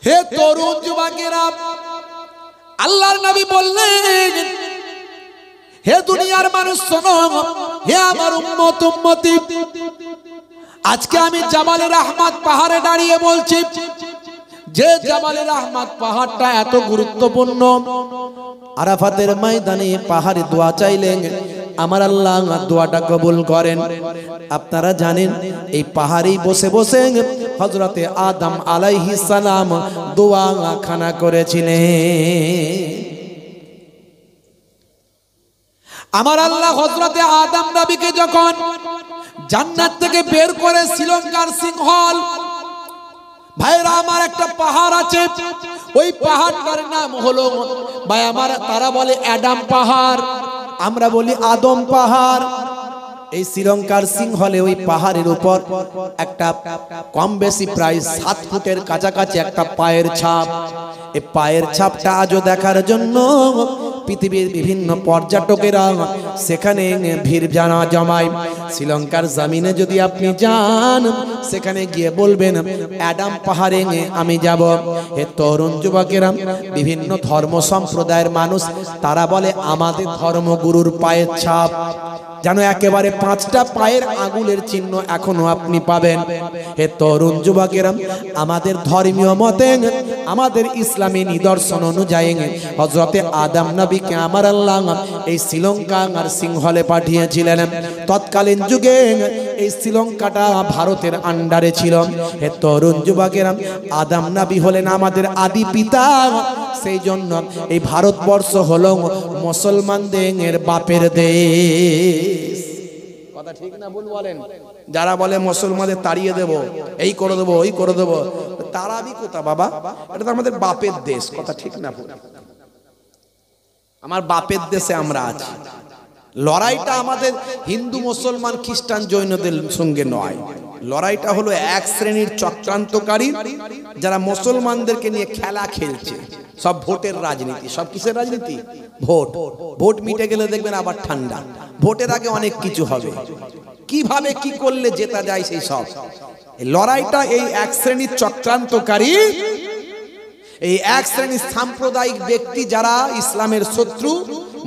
হে তরুণ যুবকেরা, আল্লাহর নবী বললেন, হে দুনিয়ার মানুষ শোনো, হে আমার উম্মত উম্মতি, আজকে আমি জাবালে রাহমাত পাহাড়ে দাঁড়িয়ে বলছি যে জাবালে রাহমাত পাহাড়টা এত গুরুত্বপূর্ণ। আরাফাতের ময়দানে পাহাড়ে দোয়া চাইলেন, আমার আল্লাহ দোয়াটা কবুল করেন। আপনারা জানেন এই পাহাড়েই বসে বসে হযরতে আদম আলাইহিস সালাম দোয়া খানা করেছিলেন। আমার আল্লাহ হযরতে আদম নবীকে যখন জান্নাত থেকে বের করে শ্রীলঙ্কার সিংহল, ভাইরা আমার একটা পাহাড় আছে, ওই পাহাড়টার নাম হলো ভাই আমার, তারা বলে অ্যাডাম পাহাড়, আমরা বলি আদম পাহাড়। এই শ্রীলঙ্কার সিংহলে ওই পাহাড়ের উপর একটা কম বেশি প্রায় 7 ফুটের কাছাকাছি একটা পায়ের ছাপ। এই পায়ের ছাপটা আজও দেখার জন্য পৃথিবীর বিভিন্ন পর্যটকেরা সেখানে ভিড় জমায়। শ্রীলঙ্কার জমিনে যদি আপনি যান, সেখানে গিয়ে বলবেন অ্যাডাম পাহাড়ে আমি যাব। হে তরুণ যুবকেরা, বিভিন্ন ধর্ম সম্প্রদায়ের মানুষ তারা বলে আমাদের ধর্মগুরুর পায়ের ছাপ যেন একেবারে 5টা পায়ের আঙুলের চিহ্ন এখনো আপনি পাবেন। হে তরুণ যুবকেরা, আমাদের ধর্মীয় মতে, আমাদের ইসলামী নিদর্শন অনুযায়ী হযরতে আদম নবীকে আমার আল্লাহ এই শ্রীলঙ্কা আর সিংহলে পাঠিয়েছিলেন। তৎকালীন যুগে এই শ্রীলঙ্কাটা ভারতের আন্ডারে ছিল। হে তরুণ যুবকেরা, আদম নবী হলেন আমাদের আদি পিতা, সেই জন্য এই ভারতবর্ষ হলো মুসলমানদের বাপের দেশ। কথা ঠিক না ভুল বলেন? যারা বলে মুসলমানদের তাড়িয়ে দেব, এই করে দেবো, ওই করে দেবো, তারাবি কোথা বাবা? এটা তো আমাদের বাপের দেশ। কথা ঠিক না ভুল? আমার বাপের দেশে আমরা আছি। লড়াইটা আমাদের হিন্দু মুসলমান খ্রিস্টান জৈনদের সঙ্গে নয়, লড়াইটা হলো এক শ্রেণীর চক্রান্তকারী যারা মুসলমানদেরকে নিয়ে খেলা খেলছে। সব ভোটের রাজনীতি। সব কিসের রাজনীতি? ভোট। ভোট মিটে গেলে দেখবেন আবার ঠান্ডা। ভোটের আগে অনেক কিছু হবে, কিভাবে কি করলে জেতা যায় সেই সব। এই লড়াইটা এই এক শ্রেণীর চক্রান্তকারী, এই এক শ্রেণীর সাম্প্রদায়িক ব্যক্তি যারা ইসলামের শত্রু,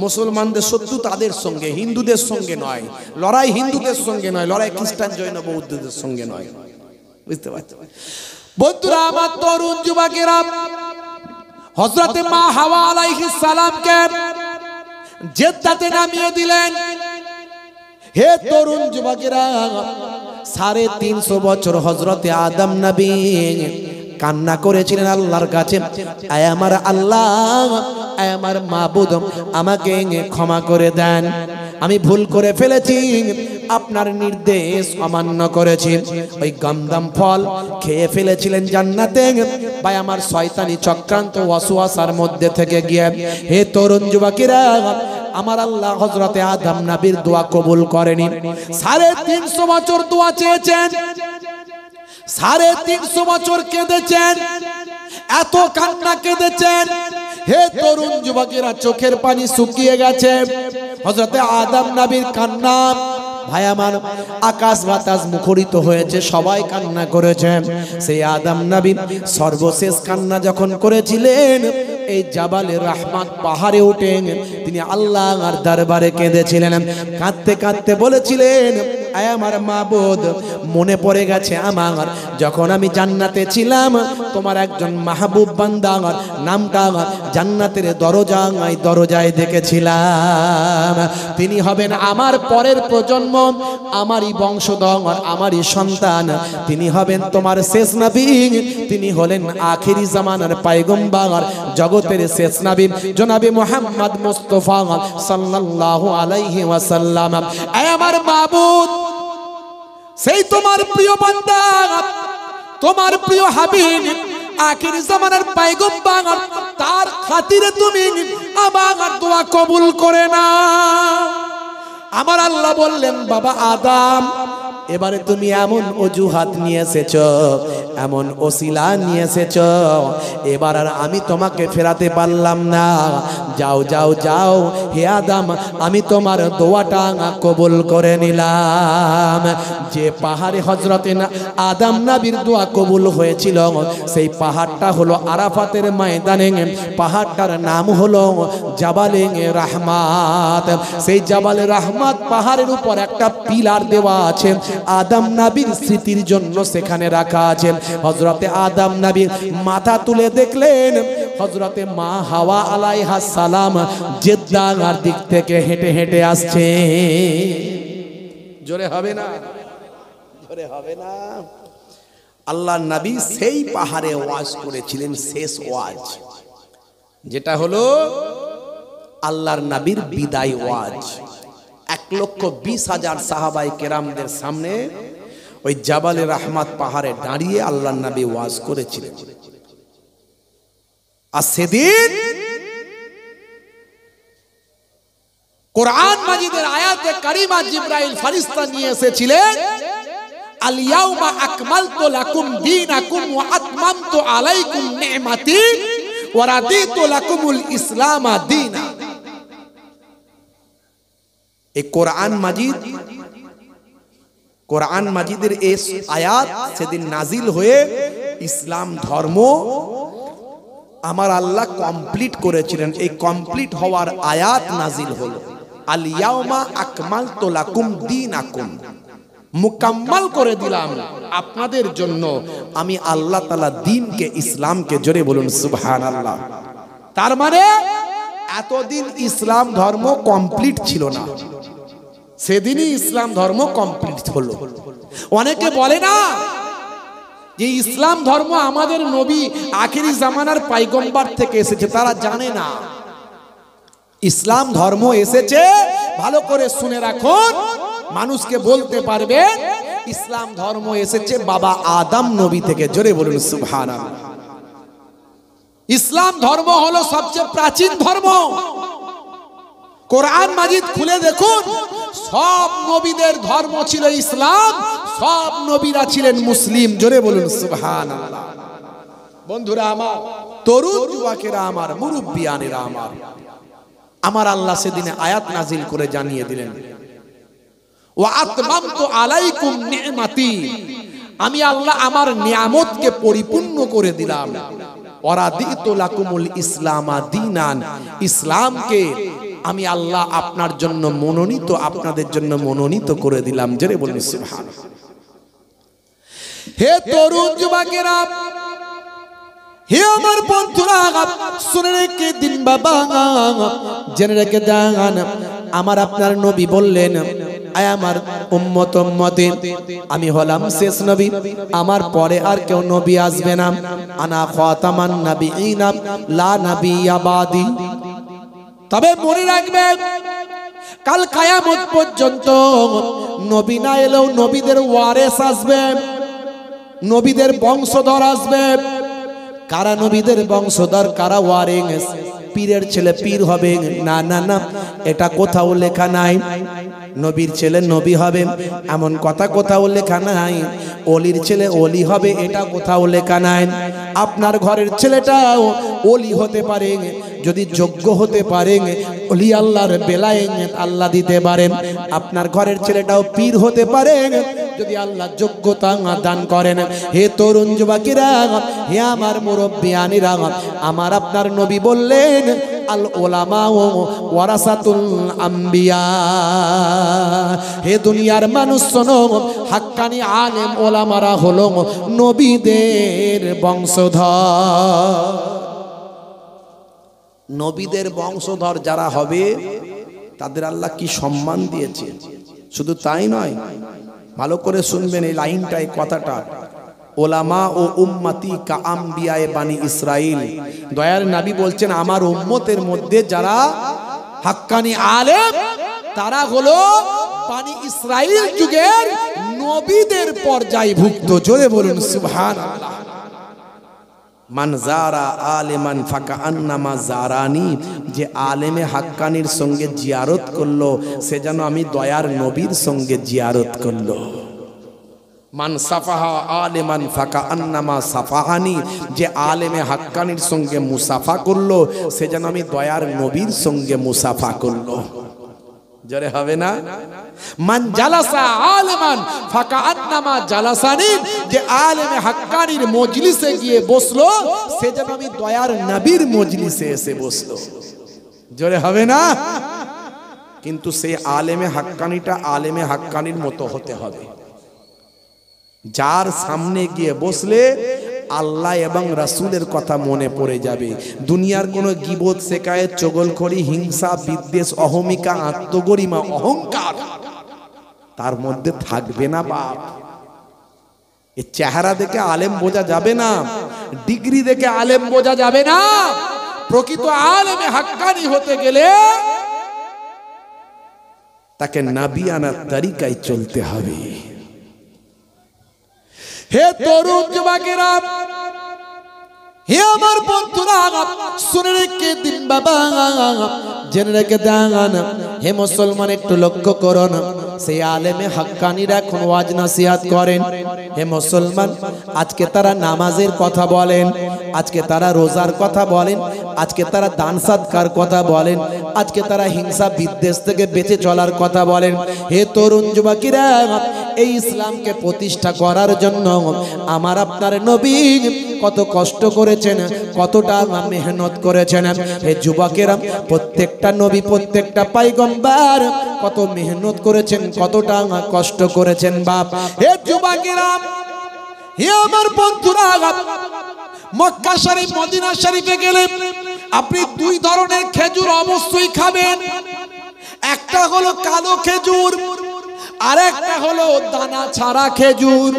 মুসলমানদের শত্রু, তাদের সঙ্গে, হিন্দুদের সঙ্গে নয়। লড়াই হিন্দুদের সঙ্গে নয়, লড়াই খ্রিস্টান জৈন বৌদ্ধদের সঙ্গে নয়। বুঝতে পারছেন বন্ধুরা? আমার তরুণ যুবকেরা, হযরতে মা হাওয়া আলাইহিস সালামকে জেদ্দাতে নামিয়ে দিলেন। হে তরুণ যুবকেরা, 350 বছর হযরতে আদম নবী কান্না করেছিলেন আল্লাহর কাছে, আয় আমার আল্লাহ, আয় আমার মাবুদ, আমাকে ক্ষমা করে দেন, আমি ভুল করে ফেলেছি, আপনার নির্দেশ অমান্য করেছি। ওই গমদম ফল খেয়ে ফেলেছিলেন জান্নাতে, ভাই আমার শয়তানি চক্রান্ত ওয়াসওয়াসার মধ্যে থেকে গিয়ে। হে তরুণ যুবকেরা, আমার আল্লাহ হযরতে আদম নবীর দোয়া কবুল করেনি। 350 বছর দোয়া চেয়েছেন, 350 বছর কেঁদেছেন, এত কান্না কেঁদেছেন। হে তরুণ যুবকেরা, চোখের পানি শুকিয়ে গেছে। হযরতে আদম নবীর কান্না, ভাই আমার, আকাশ বাতাস মুখরিত হয়েছে, সবাই কান্না করেছেন। সেই আদম নবী সর্বশেষ কান্না যখন করেছিলেন, এই জাবালে রাহমাত পাহাড়ে উঠে তিনি আল্লাহর দরবারে কেঁদেছিলেন। কাঁদতে কাঁদতে বলেছিলেন, আয় আমার মাবুদ, মনে পড়ে গেছে আমার, যখন আমি জান্নাতে ছিলাম, তোমার একজন মাহবুব বান্দা নামটা জান্নাতের দরজায় দেখেছিলাম। তিনি হবেন আমার পরের প্রজন্ম, আমারই বংশধর, আমারই সন্তান। তিনি হবেন তোমার শেষ নবী, তিনি হলেন আখিরি জামানার পয়গম্বর, জগতের শেষ নবী জনাবে মুহাম্মদ মুস্তাফা সাল্লাল্লাহু আলাইহি ওয়াসাল্লাম। আয় আমার মাবুদ, সেই তোমার প্রিয় বান্দা, তোমার প্রিয় হাবিব, আখিরি জামানার পয়গম্বর, তার খাতিরে তুমি আমার দোয়া কবুল করে নাও। আমার আল্লাহ বললেন, বাবা আদম, এবারে তুমি এমন অজুহাত নিয়ে এসেছো, এমন ওসিলা নিয়ে এসেছো, এবার আর আমি তোমাকে ফেরাতে পারলাম না। যাও যাও যাও হে আদম, আমি তোমার দোয়াটা কবুল করে নিলাম। যে পাহাড়ে হযরতে আদম নবীর দোয়া কবুল হয়েছিল সেই পাহাড়টা হলো আরাফাতের ময়দানে, পাহাড়টার নাম হলো জাবালে রাহমাত। সেই জাবালে রাহমাত পাহাড়ের উপর একটা পিলার দেওয়া আছে, আদম নবীর স্মৃতির জন্য সেখানে রাখা আছে। হযরতে আদম নবী মাথা তুলে দেখলেন হযরতে মা হাওয়া আলাইহা সালাম জেদ্দার দিক থেকে হেঁটে হেঁটে আসছে। জোরে হবে না? জোরে হবে না? আল্লাহর নবী সেই পাহাড়ে ওয়াজ করেছিলেন, শেষ ওয়াজ, যেটা হলো আল্লাহর নবীর বিদায় ওয়াজ। 1,20,000 সাহাবায়ে কেরামদের সামনে ওই জাবালে রাহমাত পাহাড়ে দাঁড়িয়ে আল্লাহর নবী ওয়াজ করেছিলেন। আর সেদিন কোরআন মাজিদের আয়াতে কারিমা জিবরাইল ফেরেশতা নিয়ে এসেছিলেন, আল ইয়াউমা আকমালতু লাকুম দীনাকুম ওয়া আতমামতু আলাইকুম নি'মাতি ওয়া রাদিতু লাকুমুল ইসলাম দীনা। এই কোরআন মাজিদের এই আয়াত সেদিন নাজিল হয়ে ইসলাম ধর্ম আমার আল্লাহ কমপ্লিট করেছিলেন। এই কমপ্লিট হওয়ার আয়াত নাজিল হলো, আল ইয়াউমা আকমালতু লাকুম দীনাকুম, মুকাম্মাল করে দিলাম আপনাদের জন্য আমি আল্লাহ তাআলা দ্বীনকে, ইসলামকে। জোরে বলুন সুবহানাল্লাহ। তার মানে এতদিন ইসলাম ধর্ম কমপ্লিট ছিল না, সেদিনই ইসলাম ধর্ম কমপ্লিট হলো। অনেকে বলে না যে ইসলাম ধর্ম আমাদের নবী আখিরি জামানার পয়গম্বর থেকে এসেছে, তারা জানে না ইসলাম ধর্ম এসেছে। ভালো করে শুনে রাখুন, মানুষকে বলতে পারবে ইসলাম ধর্ম এসেছে বাবা আদম নবী থেকে। জোরে বলুন সুবহানাল্লাহ। ইসলাম ধর্ম হলো সবচেয়ে প্রাচীন ধর্ম। কোরআন মাজিদ খুলে দেখুন, সব নবীদের ধর্ম ছিল ইসলাম, সব নবীরা ছিলেন মুসলিম। জোরে বলুন সুবহানাল্লাহ। বন্ধুরা আমার, তরুণ যুবকেরা আমার, মুরব্বিয়ানেরা আমার, আমার আল্লাহ সেদিনে আয়াত নাজিল করে জানিয়ে দিলেন, ওয়া আতমামতু আলাইকুম নি'মাতি, আমি আল্লাহ আমার নিয়ামতকে পরিপূর্ণ করে দিলাম। ওয়া রাদিতু লাকুমুল ইসলাম দীনান, ইসলামকে আমি আল্লাহ আপনার জন্য মনোনীত, আপনাদের জন্য মনোনীত করে দিলাম। জোরে বলুন সুবহানাল্লাহ। হে তরুণ যুবকেরা, হে আমার বন্ধুরা, শুনে রেখে দিন বাবা, জেনে রেখে দেন, আমার আপনার নবী বললেন, আয় আমার উম্মত উম্মতে, আমি হলাম শেষ নবী, আমার পরে আর কেউ নবী আসবে না। আনা খাতামান নাবিয়িনা লা নাবিয়্যা বাদি। তবে মনে রাখবেন, কাল কিয়ামত পর্যন্ত নবী না এলেও নবীদের ওয়ারিস আসবে, নবীদের বংশধর আসবে। কারা নবীদের বংশধর, কারা ওয়ারিস? পীরের ছেলে পীর হবে না, না না, এটা কোথাও লেখা নাই। নবীর ছেলে নবী হবে এমন কথা কোথাও লেখা নাই। ওলির ছেলে ওলি হবে এটা কোথাও লেখা নাই। আপনার ঘরের ছেলেটাও ওলি হতে পারে যদি যোগ্য হতে পারে, ওলি আল্লাহর বেলায় আল্লাহ দিতে পারেন। আপনার ঘরের ছেলেটাও পীর হতে পারে যদি আল্লাহ যোগ্যতা দান করেন। হে তরুণ যুবকেরা, হে আমার মুরব্বিয়ানেরা, আমার আপনার নবী বললেন, আল উলামা ওয়ারাসাতুল আম্বিয়া। হে দুনিয়ার মানুষ শোনো, হাক্কানি আলেম ওলামারা হলো নবীদের বংশধর। নবীদের বংশধর যারা হবে তাদের আল্লাহ কি সম্মান দিয়েছে। শুধু তাই নয়, ভালো করে শুনবেন এই লাইনটা, এই কথাটা, ওলামা ও উম্মতি কা আম্বিয়ায়ে বানি ইসরাইল। দয়ার নবী বলছেন, আমার উম্মতের মধ্যে যারা হাক্কানি আলেম তারা হলো বানি ইসরাইল যুগের নবীদের পর্যায়ভুক্ত। জোরে বলুন সুবহানাল্লাহ। মান যারা আলেমান ফাকান্নামা যারানি, যে আলেমে হাক্কানির সঙ্গে জিয়ারত করলো সে যেন আমি দয়ার নবীর সঙ্গে জিয়ারত করলো। মান সাফাহা আলেমান ফাকা আন্নামা সাফাহানি, যে আলেমে হাক্কানির সঙ্গে মুসাফা করলো সে যেন আমি দয়ার নবীর সঙ্গে মুসাফা করলো। জোরে হবে না? মান জালাসা আলেমান ফাকা আন্নামা জালাসানি, যে আলেমে হাক্কানির মজলিসে গিয়ে বসলো সে যেন আমি দয়ার নবীর মজলিসে এসে বসলো। জোরে হবে না? কিন্তু সেই আলেমে হাক্কানিটা আলেমে হাক্কানির মতো হতে হবে, যার সামনে গিয়ে বসলে আল্লাহ এবং রাসূলের কথা মনে পড়ে যাবে। দুনিয়ার কোনো গীবত, শেকায়েত, চগলখড়ি, হিংসা, বিদ্বেষ, অহমিকা, আত্মগরিমা, অহংকার তার মধ্যে থাকবে না বাপ। এই চেহারা দেখে আলেম বোঝা যাবে না, ডিগ্রি দেখে আলেম বোঝা যাবে না। প্রকৃত আলেমে হাক্কানি হতে গেলে তাকে নবিয়ানা তরিকায় চলতে হবে। হে তরুণ যুবকেরা, হে আমার বন্ধুরা, শুনে রেখে দিন বাবা, জেনে রেখে দেন। হে মুসলমান, একটু লক্ষ্য করুন, সেই আলেমে হাক্কানিরা এখন ওয়াজ নসিহত করেন। হে মুসলমান, আজকে তারা নামাজের কথা বলেন, আজকে তারা রোজার কথা বলেন, আজকে তারা দান সাদকার কথা বলেন, আজকে তারা হিংসা বিদ্বেষ থেকে বেঁচে চলার কথা বলেন। হে তরুণ যুবকেরা, এই ইসলামকে প্রতিষ্ঠা করার জন্য আমার আপনার নবী কত কষ্ট করেছেন, কতটা মেহনত করেছেন। হে যুবকেরা, প্রত্যেকটা নবী, প্রত্যেকটা পয়গম্বর কত মেহনত করেছেন, কতটা কষ্ট করেছেন বাপ। হে যুবকেরা, হে আমার বন্ধুরা, মক্কা শরীফ, মদিনা শরীফে গেলে আপনি দুই ধরনের খেজুর অবশ্যই খাবেন। একটা হলো কালো খেজুর, আর একটা হলো দানা ছাড়া খেজুর।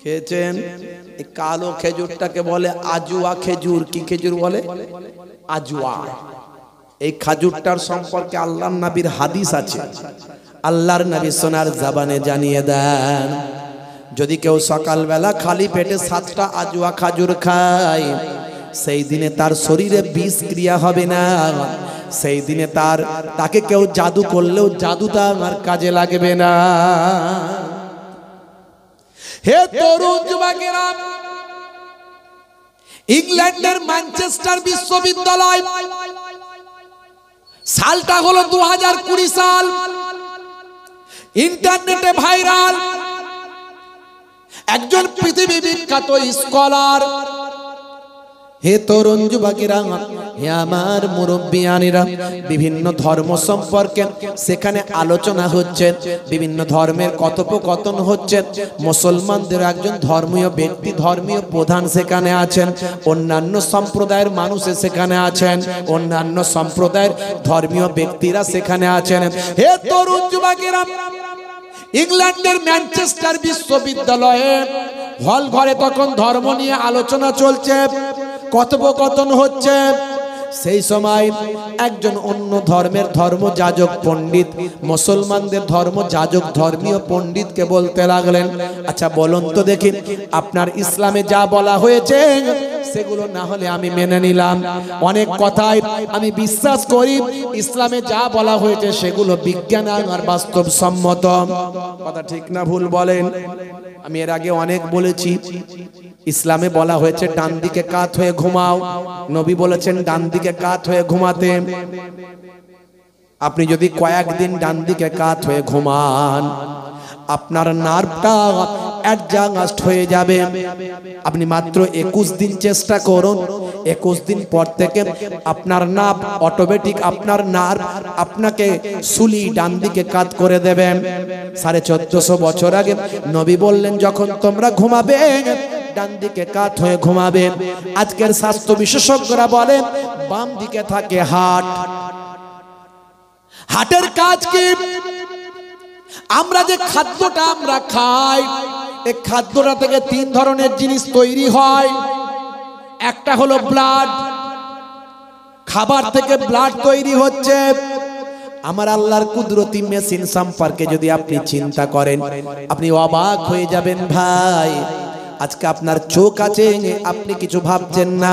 খেয়েছেন? এই কালো খেজুরটাকে বলে আজুয়া খেজুর। কি খেজুর বলে? আজুয়া। এই খেজুরটার সম্পর্কে আল্লাহর নবীর হাদিস আছে। আল্লাহর নবী সোনার জবানে জানিয়ে দেন, যদি কেউ সকালবেলা খালি পেটে 7টা আজুয়া খেজুর খায়, সেই দিনে তার শরীরে বিষ ক্রিয়া হবে না। সেই দিনে তাকে কেউ জাদু করলেও জাদুটা আমার কাজে লাগবে না। হে তরুণ যুবকেরা, ইংল্যান্ডের ম্যানচেস্টার বিশ্ববিদ্যালয়, সালটা হলো 2020 সাল, ইন্টারনেটে ভাইরাল একজন পৃথিবী বিখ্যাত স্কলার। হে তরুণ যুবকেরা, হে আমার মুরব্বিয়ানিরা, বিভিন্ন ধর্ম সম্পর্কে সেখানে আলোচনা হচ্ছে, বিভিন্ন ধর্মের কথোপকথন হচ্ছে। মুসলমানদের একজন ধর্মীয় ব্যক্তি, ধর্মীয় প্রধান সেখানে আছেন, অন্যান্য সম্প্রদায়ের মানুষ সেখানে আছেন, অন্যান্য সম্প্রদায়ের ধর্মীয় ব্যক্তিরা সেখানে আছেন। হে তরুণ যুবকেরা, ইংল্যান্ডের ম্যানচেস্টার বিশ্ববিদ্যালয়ে হল ঘরে তখন ধর্ম নিয়ে আলোচনা চলছে, কথোপকথন হচ্ছে। সেই সময় একজন অন্য ধর্মের ধর্মযাজক পণ্ডিত মুসলমানদের ধর্মযাজক ধর্মীয় পণ্ডিতকে বলতে লাগলেন, আচ্ছা বলুন তো দেখি, আপনার ইসলামে যা বলা হয়েছে সেগুলো না হলে আমি মেনে নিলাম, অনেক কথাই আমি বিশ্বাস করি, ইসলামে যা বলা হয়েছে সেগুলো বিজ্ঞান আর বাস্তবসম্মত। কথা ঠিক না ভুল বলেন? আমি এর আগে অনেক বলেছি, ইসলামে বলা হয়েছে ডান দিকে কাত হয়ে ঘুমাও, নবী বলেছেন ডান দিকে কাত হয়ে ঘুমাতে। আপনি যদি কয়েকদিন ডান দিকে কাত হয়ে ঘুমান, আপনার নার্ভটা অ্যাডজাস্ট হয়ে যাবে। আপনি মাত্র 21 দিন চেষ্টা করুন, 21 দিন পর থেকে আপনার নার্ভ অটোমেটিক, আপনার নার্ভ আপনাকে সুলি ডান দিকে কাত করে দেবেন। 1450 বছর আগে নবী বললেন, যখন তোমরা ঘুমাবে ডান দিকে কাত হয়ে ঘুমাবে। আজকের স্বাস্থ্য বিশেষজ্ঞরা বলেন বাম দিকে থাকে হার্ট। হার্টের কাজ কি? আমরা যে খাদ্যটা আমরা খাই, এই খাদ্যটা থেকে 3 ধরনের জিনিস তৈরি হয়। একটা হলো ব্লাড, খাবার থেকে ব্লাড তৈরি হচ্ছে। আমার আল্লাহর কুদরতি মেশিন সম্পর্কে যদি আপনি চিন্তা করেন, আপনি অবাক হয়ে যাবেন ভাই। আজকে আপনার চোখ আছে, আপনি কিছু ভাবছেন না,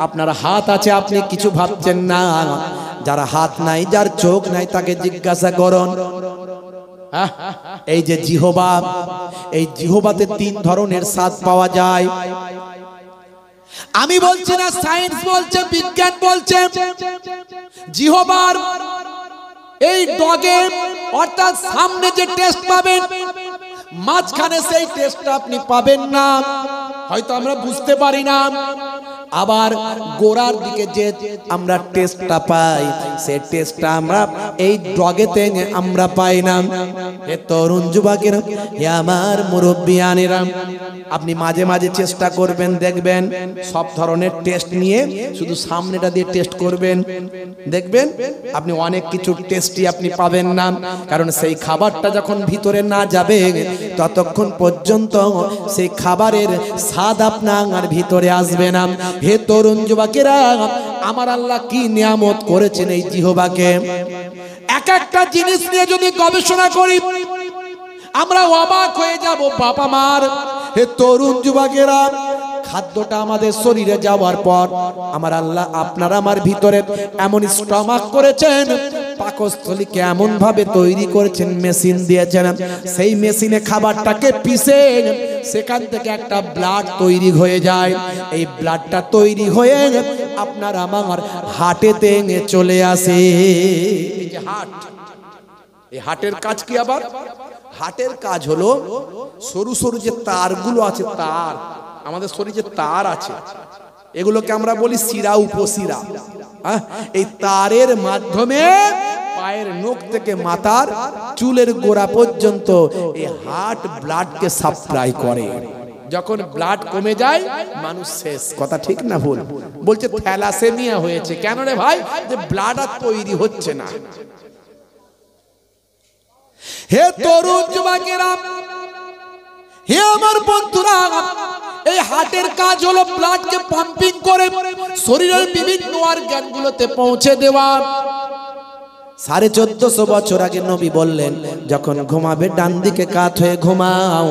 আপনার হাত আছে, আপনি কিছু ভাবছেন না। যার হাত নাই, যার চোখ নাই, তাকে জিজ্ঞাসা করুন এই যে জিহবা, এই জিহবাতে 3 ধরনের স্বাদ পাওয়া যায়। আমি বলছি না, সায়েন্স বলছে, বিজ্ঞান বলছে, জিহবার এই ডগে অর্থাৎ সামনে যে টেস্ট পাবেন, মাঝখানে সেই টেস্টটা আপনি পাবেন না, হয়তো আমরা বুঝতে পারি না। আবার গোড়ার দিকে যে আমরা টেস্টটা পাই, সেই টেস্টটা আমরা এই ডগেতে আমরা পাই না। হে তরুণ যুবকেরা, হে আমার মুরব্বিয়ানেরা, আপনি মাঝে মাঝে চেষ্টা করবেন, দেখবেন সব ধরনের টেস্ট নিয়ে শুধু সামনেটা দিয়ে টেস্ট করবেন, দেখবেন আপনি অনেক কিছু টেস্টই আপনি পাবেন না। কারণ সেই খাবারটা যখন ভিতরে না যাবে, ততক্ষণ পর্যন্ত সেই খাবারের স্বাদ আপনার ভিতরে আসবে না। হে তরুণ যুবকেরা, আমার আল্লাহ কি নিয়ামত করেছেন এই জিহ্বাকে। এক একটা জিনিস নিয়ে যদি গবেষণা করি, আমরা অবাক হয়ে যাব বাবা মার। হে তরুণ যুবকেরা, খাদ্যটা আমাদের শরীরে যাওয়ার পর আমার আল্লাহ আপনার আমার ভিতরে এমন স্টমাক করেছেন, পাকস্থলীকে এমন ভাবে তৈরি করেছেন, মেশিন দিয়েছেন, সেই মেশিনে খাবারটাকে পিষে সেখান থেকে একটা ব্লাড তৈরি হয়ে যায়। এই ব্লাডটা তৈরি হয়ে আপনার আমার হার্টেতে চলে আসে। এই যে হার্ট, এই হার্টের কাজ কি? আবার হার্টের কাজ হলো সরু সরু যে তারগুলো আছে, তার আমাদের শরীরে যে তার আছে, এগুলোকে আমরা বলি শিরা উপশিরা। এই তারের মাধ্যমে পায়ের নখ থেকে মাথার চুলের গোড়া পর্যন্ত এই হার্ট ব্লাডকে সাপ্লাই করে। যখন ব্লাড কমে যায়, মানুষ শেষ। কথা ঠিক না ভুল? বলছে থ্যালাসেমিয়া হয়েছে। কেন রে ভাই? যে ব্লাড আর তৈরি হচ্ছে না। হে তরুণ যুবকেরা, হে আমার বন্ধুরা, এই হার্টের কাজ হলো ব্লাডকে পাম্পিং করে শরীরের বিভিন্ন অর্গানগুলোতে পৌঁছে দেওয়া। 1450 বছর আগে নবী বললেন, যখন ঘুমাবে ডান দিকে কাত হয়ে ঘুমাও।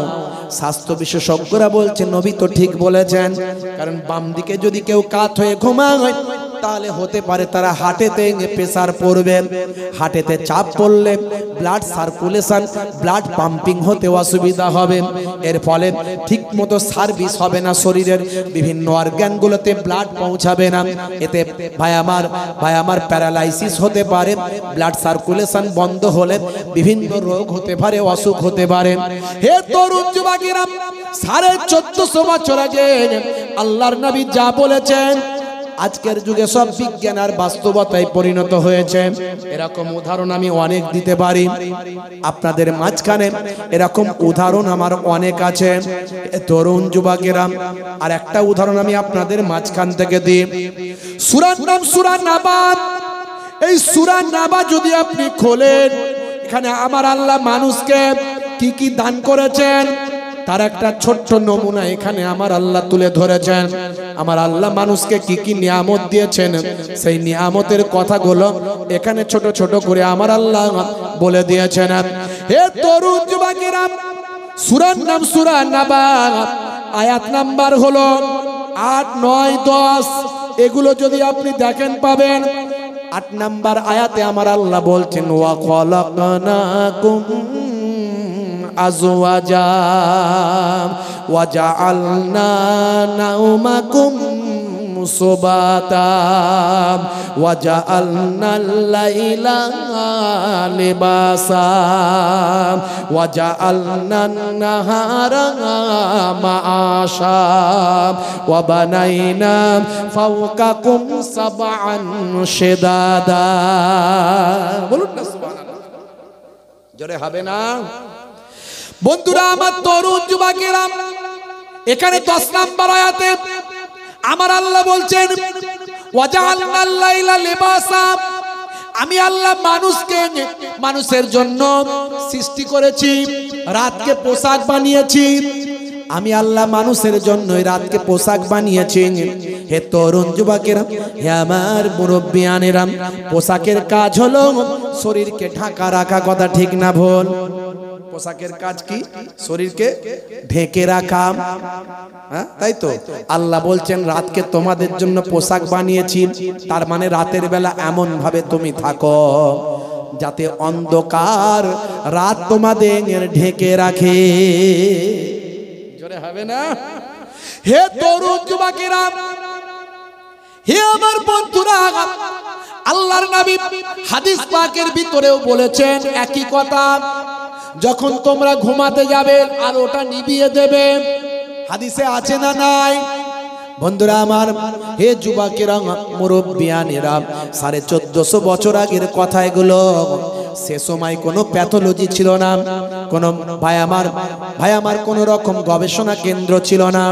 স্বাস্থ্য বিশেষজ্ঞরা বলছে নবী তো ঠিক বলেছেন, কারণ বাম দিকে যদি কেউ কাত হয়ে ঘুমায়, তাহলে হতে পারে তারা হার্টেতে প্রেসার পড়বে। হার্টেতে চাপ পড়লে ব্লাড সার্কুলেশন, ব্লাড পাম্পিং হতে অসুবিধা হবে। এর ফলে ঠিক মতো সার্ভিস হবে না, শরীরের বিভিন্ন অর্গানগুলোতে ব্লাড পৌঁছাবে না। এতে ভাই আমার প্যারালাইসিস হতে পারে। ব্লাড সার্কুলেশন বন্ধ হলে বিভিন্ন রোগ হতে পারে, অসুখ হতে পারে। হে তরুণ যুবকেরা, 1450 বছর আগে আল্লাহর নবী যা বলেছেন, আজকের যুগে সব বিজ্ঞান আর বাস্তবতায় পরিণত হয়েছে। এরকম উদাহরণ আমি অনেক দিতে পারি আপনাদের মাঝখানে, এরকম উদাহরণ আমার অনেক আছে। তরুণ যুবকেরা, আর একটা উদাহরণ আমি আপনাদের মাঝখান থেকে দিই। সূরার নাম সূরা নাবা। এই সূরা নাবা যদি আপনি খোলেন, এখানে আমার আল্লাহ মানুষকে কি কি দান করেছেন তার একটা ছোট্ট নমুনা এখানে আমার আল্লাহ তুলে ধরেছেন। আমার আল্লাহ মানুষকে কি কি নিয়ামত দিয়েছেন, সেই নিয়ামতের কথাগুলো এখানে ছোট ছোট করে আমার আল্লাহ বলে দিয়েছেন। হে তরুণ যুবকেরা, সূরার নাম সূরা নাবা, আয়াত নাম্বার হলো 8, 9, 10। এগুলো যদি আপনি দেখেন পাবেন। 8 নাম্বার আয়াতে আমার আল্লাহ বলছেন, ওয়া খালাকনাকুম আজওয়াজা ওয়া জাআলনা নাওমাকুম সুবাতা ওয়া জাআলনাল লাইলা লিবাসা ওয়া জাআলনান নাহারা মাআশা ওয়া বানাইনা ফাওকাকুম সাবআন শিদাদা। বলুন না সুবহানাল্লাহ, জোরে হবে না? বন্ধুরা আমার, তরুণ যুবকেরা, এখানে 10 নাম্বার আয়াতে আমার আল্লাহ বলছেন, ওয়াজআলনাল লাইলা লিবাসা, আমি আল্লাহ মানুষের জন্য সৃষ্টি করেছি, রাতকে পোশাক বানিয়েছি। আমি আল্লাহ মানুষের জন্য রাতকে পোশাক বানিয়েছি। হে তরুণ যুবকেরা, হে আমার মুরব্বিয়ানেরা, পোশাকের কাজ হলো শরীরকে ঢাকা রাখা। কথা ঠিক না ভুল? পোশাকের কাজ কি? শরীরকে ঢেকে রাখা। হ্যাঁ, তাই তো আল্লাহ বলছেন রাতকে তোমাদের জন্য পোশাক বানিয়েছি। তার মানে রাতের বেলা এমন ভাবে তুমি থাকো যাতে অন্ধকার রাত তোমাদের ঢেকে রাখে। জোরে হবে না? হে তরুণ যুবকেরা, হে আমার বন্ধুরা, আল্লাহর নবী হাদিস পাকের ভিতরেও বলেছেন একই কথা, যখন তোমরা ঘুমাতে যাবে আলোটা নিভিয়ে দেবে। হাদিসে আছে না নাই? বন্ধুরা আমার, হে যুবকেরা, মুরব্বিয়ানেরা, 1450 বছর আগের কথা এগুলো। সে সময় কোনো প্যাথোলজি ছিল না, কোনো ভাই আমার কোনো রকম গবেষণা কেন্দ্র ছিল না,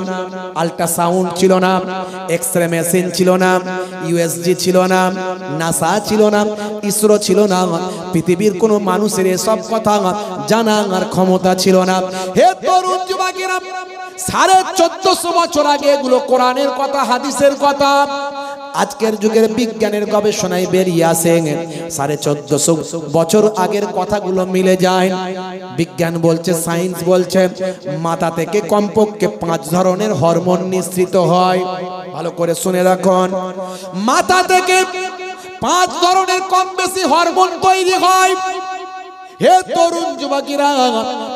আল্ট্রাসাউন্ড ছিল না, এক্সরে মেশিন ছিল না, ইউএসজি ছিল না, নাসা ছিল না, ইসরো ছিল না। পৃথিবীর কোনো মানুষের এসব কথা জানার ক্ষমতা ছিল না। হে তরুণ যুবকেরা, 1450 বছর আগে এগুলো কোরআনের কথা, হাদিসের কথা। আজকের যুগের বিজ্ঞানের গবেষণায় বেরিয়ে আসে 1450 বছর আগের কথাগুলো মিলে যায়। বিজ্ঞান বলছে, সায়েন্স বলছে, মাথা থেকে কমপক্ষে 5 ধরনের হরমোন নিঃসৃত হয়। ভালো করে শুনে রাখুন, মাথা থেকে 5 ধরনের কম বেশি হরমোন তৈরি হয়। হে তরুণ যুবকেরা,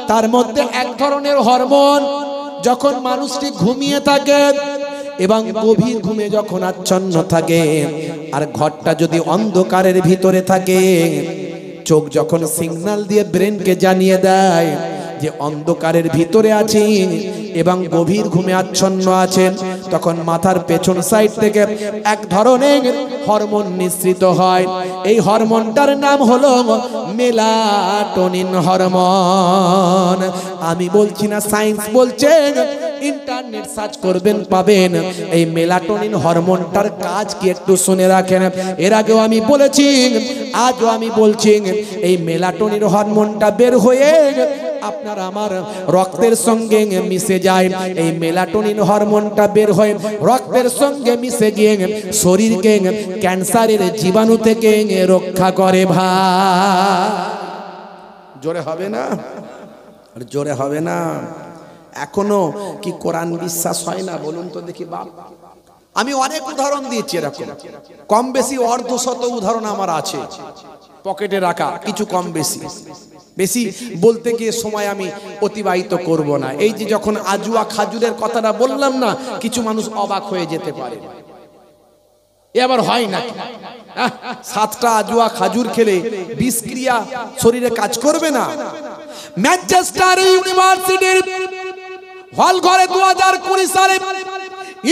তার মধ্যে এক ধরনের হরমোন যখন মানুষটি ঘুমিয়ে থাকে এবং গভীর ঘুমে যখন আচ্ছন্ন থাকে, আর ঘরটা যদি অন্ধকারের ভিতরে থাকে, চোখ যখন সিগন্যাল দিয়ে ব্রেনকে জানিয়ে দেয় যে অন্ধকারের ভিতরে আছি এবং গভীর ঘুমে আচ্ছন্ন আছেন, তখন মাথার পেছন সাইড থেকে এক ধরনের হরমোন নিঃসৃত হয়। এই হরমোনটার নাম হলো মেলাটোনিন হরমোন। আমি বলছি না, সায়েন্স বলছে, ইন্টারনেট সার্চ করবেন পাবেন। এই মেলাটোনিন হরমোনটার কাজ কি একটু শুনে রাখেন। এর আগেও আমি বলেছি, আজও আমি বলছি, এই মেলাটোনিন হরমোনটা বের হয়ে আপনার আমার রক্তের সঙ্গে মিশে যায়। এই মেলাটোনিন হরমোনটা বের হয়ে রক্তের সঙ্গে মিশে গিয়ে শরীরকে ক্যান্সারের জীবাণু থেকে রক্ষা করে। ভাই জোরে হবে না? জোরে হবে না? এখনো কি কোরআন বিশ্বাস হয় না? বলুন তো দেখি বাপ। আমি অনেক উদাহরণ দিয়েছি, এরকম কম বেশি অর্ধশত উদাহরণ আমার আছে পকেটে রাখা, কিছু কম বেশি। বেশি বলতে গিয়ে সময় আমি অতিবাহিত করব না। এই যে যখন আজুয়া খাজুরের কথাটা বললাম না, কিছু মানুষ অবাক হয়ে যেতে পারে, এবার হয় না 7টা আজুয়া খাজুর খেলে বিষক্রিয়া শরীরে কাজ করবে না? ম্যানচেস্টার ইউনিভার্সিটির হল ঘরে 2020 সালে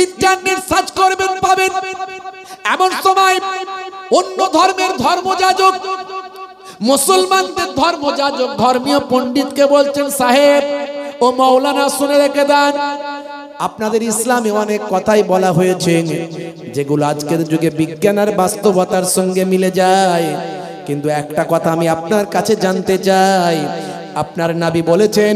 ইন্টারনেট সার্চ করবেন পাবেন। এমন সময় অন্য ধর্মের ধর্মযাজক, মুসলমানদের ধর্মযাজক, ধর্মীয় পণ্ডিতকে বলছেন, সাহেব ও মাওলানা শুনে রেখে দেন, আপনাদের ইসলামে অনেক কথাই বলা হয়েছে যেগুলো আজকের যুগে বিজ্ঞান আর বাস্তবতার সঙ্গে মিলে যায়, কিন্তু একটা কথা আমি আপনার কাছে জানতে চাই। আপনার নবী বলেছেন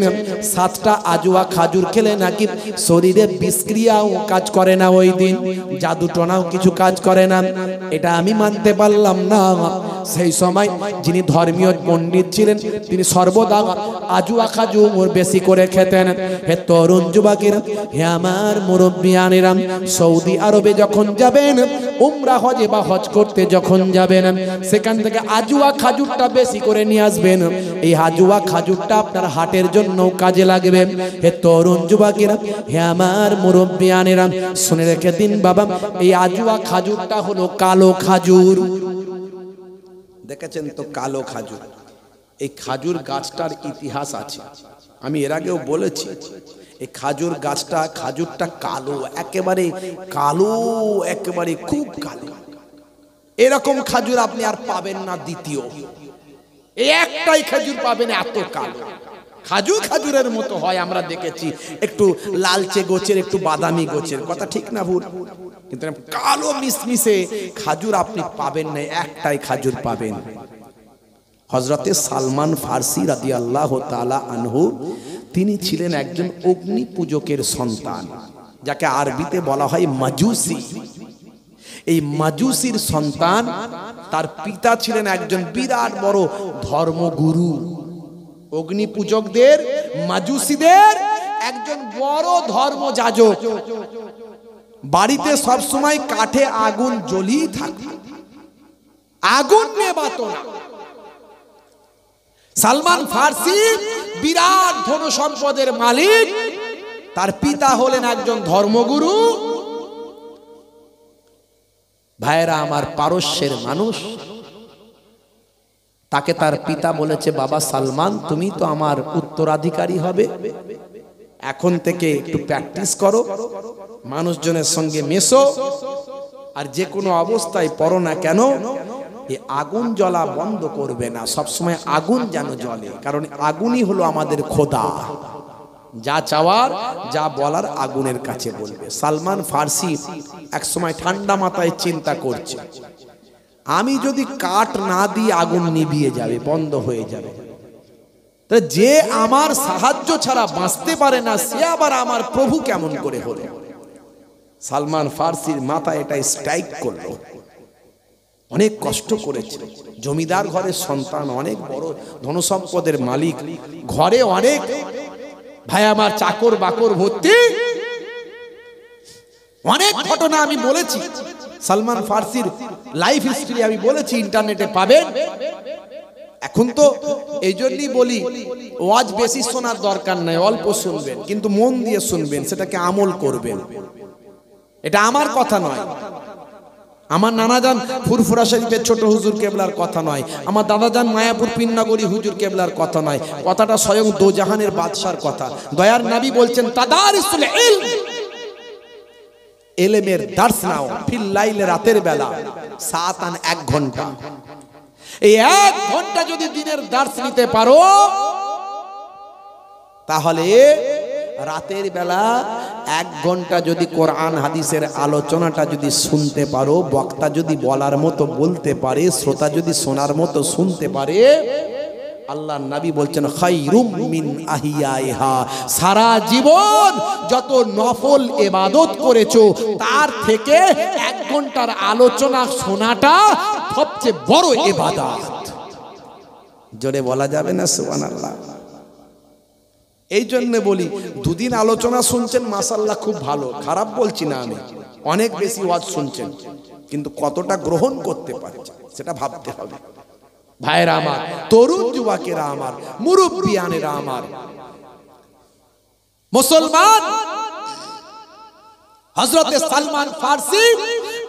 7টা আজুয়া খাজুর খেলে নাকি শরীরে বিষক্রিয়াও কাজ করে না, ওই দিন জাদু টোনাও কিছু কাজ করে না। এটা আমি মানতে পারলাম না। সেই সময় যিনি ধর্মীয় পণ্ডিত ছিলেন, তিনি সর্বদা আজুয়া খাজুর বেশি করে খেতেন। হে তরুণ যুবকেরা, হে আমার মুরব্বিয়ানেরা, সৌদি আরবে যখন যাবেন, উমরা হজে বা হজ করতে যখন যাবেন, সেখান থেকে আজুয়া খাজুরটা বেশি করে নিয়ে আসবেন। এই আজুয়া খাজুরটা আপনার হার্টের জন্য কাজে লাগবে। হে তরুণ যুবকেরা, হে আমার মুরব্বিয়ানেরা, শুনে রেখে দিন বাবা, এই আজুয়া খাজুরটা হলো কালো খাজুর। দেখেছেন তো কালো খাজুর? এই খাজুর গাছটার ইতিহাস আছে, আমি এর আগেও বলেছি। এই খাজুর গাছটা, খাজুরটা কালো, একেবারে কালো, একেবারে খুব কালো। এরকম খাজুর আপনি আর পাবেন না দ্বিতীয়। এই একটাই খাজুর পাবেন এত কালো। খাজুর খাজুরের মতো হয়, আমরা দেখেছি, একটু লালচে গোছের, একটু বাদামি গোছের, কথা ঠিক না ভুল? কিন্তু কালো মিশমিশে খাজুর আপনি পাবেন না, একটাই খাজুর পাবেন। হযরতে সালমান ফারসি রাদিয়াল্লাহু তাআলা আনহু, তিনি ছিলেন একজন অগ্নি পূজকের সন্তান, যাকে আরবিতে বলা হয় মাজুসি। এই মাজুসির সন্তান, তার পিতা ছিলেন একজন বিরাট বড় ধর্মগুরু। অগ্নি পূজকদের, মাজুসিদের একজন বড় ধর্মযাজক। বাড়িতে সব সময় কাঠে আগুন জ্বলিয়ে থাকত, আগুন নেভাতো না। সালমান ফার্সি বিরাট ধন সম্পদের মালিক, তার পিতা হলেন একজন ধর্মগুরু। ভাইরা আমার, পারস্যের মানুষ, তাকে তার পিতা বলেছে, বাবা সালমান, তুমি তো আমার উত্তরাধিকারী হবে, এখন থেকে একটু প্র্যাকটিস করো, মানুষজনের সঙ্গে মেশো, আর যে কোনো অবস্থায় পড়ো না কেন এই আগুন জ্বলা বন্ধ করবে না, সবসময় আগুন যেন জ্বলে, কারণ আগুনই হলো আমাদের খোদা। যা চাওয়ার যা বলার আগুনের কাছে বলবে। সালমান ফার্সি এক সময় ঠান্ডা মাথায় চিন্তা করছে, আমি যদি কাঠ না দিই আগুন নিভিয়ে যাবে, বন্ধ হয়ে যাবে, যে আমার সাহায্য ছাড়া বাঁচতে পারে না সে আবার আমার প্রভু কেমন করে হলো? সালমান ফার্সির মাথায় এটা স্ট্রাইক করলো। অনেক কষ্ট করেছে, জমিদার ঘরের সন্তান, অনেক বড় ধনসম্পদের মালিক, ঘরে অনেক ভাই আমার চাকর বাকর ভর্তি, অনেক ঘটনা আমি বলেছি, সালমান ফার্সির লাইফ হিস্ট্রি আমি বলেছি, ইন্টারনেটে পাবেন। এখন তো এই জন্যই বলি, ওয়াজ বেশি শোনার দরকার নাই, অল্প শুনবেন, কিন্তু মন দিয়ে শুনবেন, সেটাকে আমল করবেন। এটা আমার কথা নয়, আমার নানাজান ফুরফুরা শরীফের ছোট হুজুর কেবলার কথা নয়, আমার দাদাজান মায়াপুর পিন্নাগরি হুজুর কেবলার কথা নয়, কথাটা স্বয়ং দোজাহানের বাদশার কথা। দয়ার নবী বলছেন, তাদারিসুল ইলম, ইলমের দার্স নাও, ফিল লাইল, রাতের বেলা, সাতান, 1 ঘন্টা। এই 1 ঘন্টা যদি দিনের দার্স নিতে পারো, তাহলে রাতের বেলা 1 ঘন্টা যদি কোরআন হাদিসের আলোচনাটা যদি শুনতে পারো, বক্তা যদি বলার মতো বলতে পারে, শ্রোতা যদি শোনার মতো শুনতে পারে, আল্লাহর নবী বলছেন, খায়রুম মিন আহিয়াইহা, সারা জীবন যত নফল ইবাদত করেছো তার থেকে 1 ঘন্টার আলোচনা শোনাটা সবচেয়ে বড় ইবাদত। জোরে বলা যাবে না সুবহানাল্লাহ? এই জন্য বলি, 2 দিন আলোচনা শুনছেন, মাশাআল্লাহ, খুব ভালো, খারাপ বলছি না আমি, অনেক বেশি ওয়াজ শুনছেন, কিন্তু কতটা গ্রহণ করতে পারছেন সেটা ভাবতে হবে। ভাইরা আমার, তরুণ যুবকেরা আমার, মুরব্বিয়ানেরা আমার, মুসলমান, হযরতে সালমান ফার্সি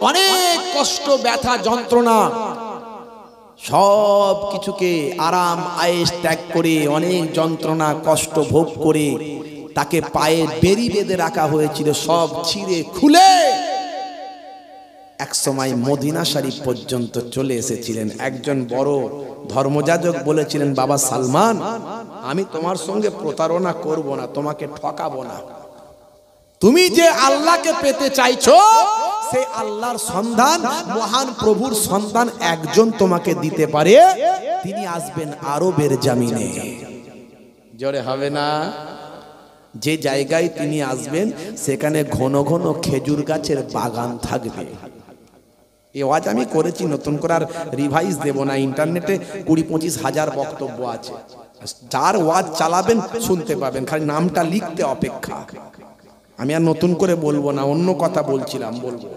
অনেক কষ্ট, ব্যথা, যন্ত্রণা সব কিছুকে আরাম আয়েশ ত্যাগ করে, অনেক যন্ত্রণা কষ্ট ভোগ করে তাকে পায়ে বেড়ি বেঁধে রাখা হয়েছিল, সব ছিঁড়ে খুলে এক সময় মদিনা শরীফ পর্যন্ত চলে এসেছিলেন। একজন বড় ধর্মযাজক বলেছিলেন, বাবা সালমান, আমি তোমার সঙ্গে প্রতারণা করব না, তোমাকে ঠকাবো না, তুমি যে আল্লাহকে পেতে চাইছো সেই আল্লাহর সন্ধান, মহান প্রভুর সন্ধান একজন তোমাকে দিতে পারে, তিনি আসবেন আরবের জমিনে। জোরে হবে না? যে জায়গায় তিনি আসবেন সেখানে ঘন ঘন খেজুর গাছের বাগান থাকবে। এই ওয়াজ আমি করেছি, নতুন করে আর রিভাইজ দেব না, ইন্টারনেটে 20-25 হাজার বক্তব্য আছে, যার ওয়াজ চালাবেন শুনতে পাবেন, খালি নামটা লিখতে অপেক্ষা। আমি আর নতুন করে বলবো না, অন্য কথা বলছিলাম, বলবো।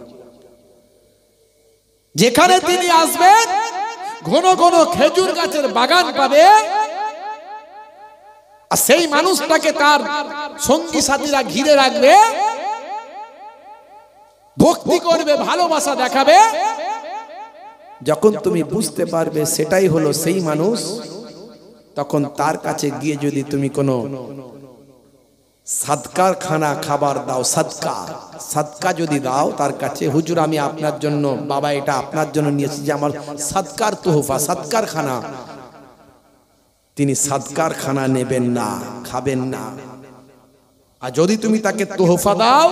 যেখানে তিনি আসবেন ঘন ঘন খেজুর গাছের বাগান পাবে, আর সেই মানুষটাকে তার সঙ্গী সাথীরা ঘিরে রাখবে, ভক্তি করবে, ভালোবাসা দেখাবে। যখন তুমি বুঝতে পারবে সেটাই হলো সেই মানুষ, তখন তার কাছে গিয়ে যদি তুমি কোনো সাদকার খানা খাবার দাও, সাদকা যদি দাও তার কাছে, হুজুর আমি আপনার জন্য, বাবা এটা আপনার জন্য নিয়েছি, যে আমার সাদকার তোহফা, সাদকার খানা, তিনি সাদকার খানা নেবেন না, খাবেন না। আর যদি তুমি তাকে তোহফা দাও,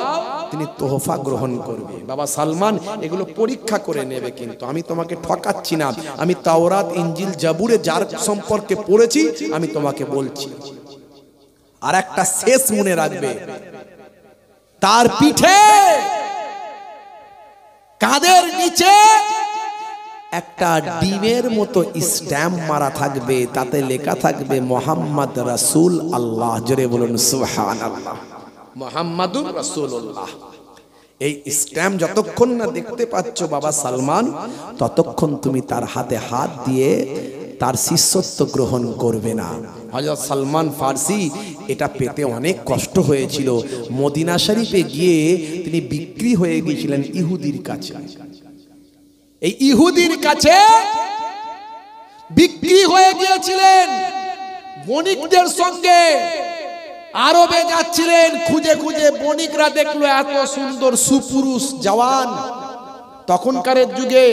তিনি তোহফা গ্রহণ করবে। বাবা সালমান এগুলো পরীক্ষা করে নেবে, কিন্তু আমি তোমাকে ঠকাচ্ছি না, আমি তাওরাত, ইনজিল, জাবুরে যার সম্পর্কে পড়েছি আমি তোমাকে বলছি। আর একটা শেষ মনে রাখবে, তার পিঠে, কাঁধের নিচে একটা ডিমের মতো স্ট্যাম্প মারা থাকবে, তাতে লেখা থাকবে মোহাম্মদ রাসূল আল্লাহ। জোরে বলুন সুবহানাল্লাহ, মুহাম্মাদুর রাসূলুল্লাহ। এই স্ট্যাম্প যতক্ষণ না দেখতে পাচ্ছ বাবা সালমান, ততক্ষণ তুমি তার হাতে হাত দিয়ে তার শিষ্যত্ব গ্রহণ করবে না। হযরত সালমান ফার্সি এটা পেতে অনেক কষ্ট হয়েছিল। মদিনা শরীফে গিয়ে তিনি বিক্রি হয়ে গিয়েছিলেন ইহুদির কাছে। এই ইহুদির কাছে বিক্রি হয়ে গিয়েছিলেন, বণিকদের সঙ্গে আরবে যাচ্ছিলেন, খুঁজে খুঁজে বণিকরা দেখলো এত সুন্দর সুপুরুষ জওয়ান। তখনকার যুগে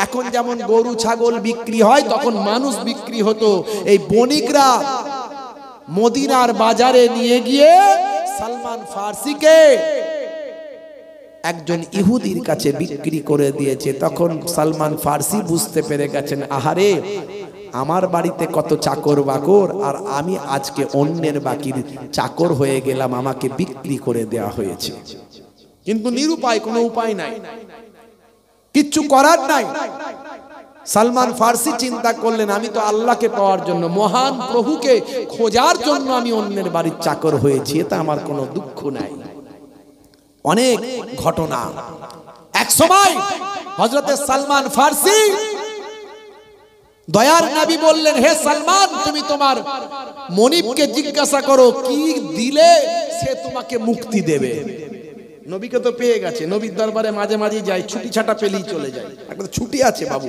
এখন যেমন গরু ছাগল বিক্রি হয়, তখন মানুষ বিক্রি হতো। এই বণিকরা মদিনার বাজারে নিয়ে গিয়ে সালমান ফার্সিকে একজন ইহুদির কাছে বিক্রি করে দিয়েছে। তখন সালমান ফার্সি বুঝতে পেরে গেছেন, আহারে আমার বাড়িতে কত চাকর বাকর, আর আমি আজকে অন্যের বাকির চাকর হয়ে গেলাম, আমাকে বিক্রি করে দেওয়া হয়েছে। কিন্তু নিরুপায়, কোনো উপায় নাই, কিচ্ছু করার নাই। সালমান ফার্সি চিন্তা করলেন, আমি তো আল্লাহকে পাওয়ার জন্য, মহান প্রভুকে খোঁজার জন্য আমি অন্যের বাড়ির চাকর হয়েছি, এতে আমার কোনো দুঃখ নাই। অনেক ঘটনা। এক সময় হযরতে সালমান ফার্সি দয়ার নবী বললেন, হে সালমান, তুমি তোমার মনিবকে জিজ্ঞাসা করো কি দিলে সে তোমাকে মুক্তি দেবে। নবীকে তো পেয়ে গেছে, নবীর দরবারে মাঝে মাঝে যায়, ছুটি ছাটা পেলেই চলে যায়। একটা ছুটি আছে বাবু,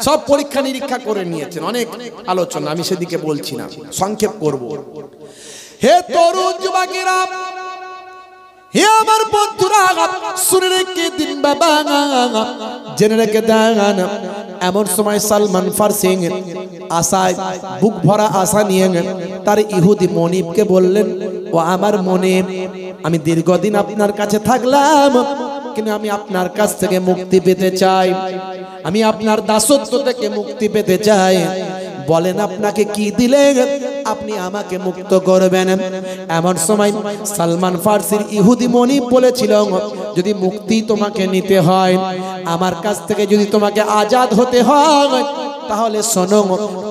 সব পরীক্ষা নিরীক্ষা করে নিয়েছেন, অনেক আলোচনা, আমি সেদিকে বলছি না, সংক্ষেপ করব। হে তরুণ যুবকেরা, হে আমার বন্ধুরা, শুনে রেখে দিন বাবা, জেনে রেখে দেন। এমন সময় সালমান ফার্সি আশায়, বুক ভরা আশা নিয়ে তার ইহুদি মনিবকে বললেন, ও আমার মনিব, আমি দীর্ঘদিন আপনার কাছে থাকলাম, কিন্তু আমি আপনার কাছ থেকে মুক্তি পেতে চাই, আমি আপনার দাসত্ব থেকে মুক্তি পেতে চাই। বলেন আপনাকে কি দিলে আপনি আমাকে মুক্ত করবেন। এমন সময় সালমান ফার্সির ইহুদি মনিব বলেছিল, যদি মুক্তি তোমাকে নিতে হয়, আমার কাছ থেকে যদি তোমাকে আজাদ হতে হয়, তাহলে শোনো,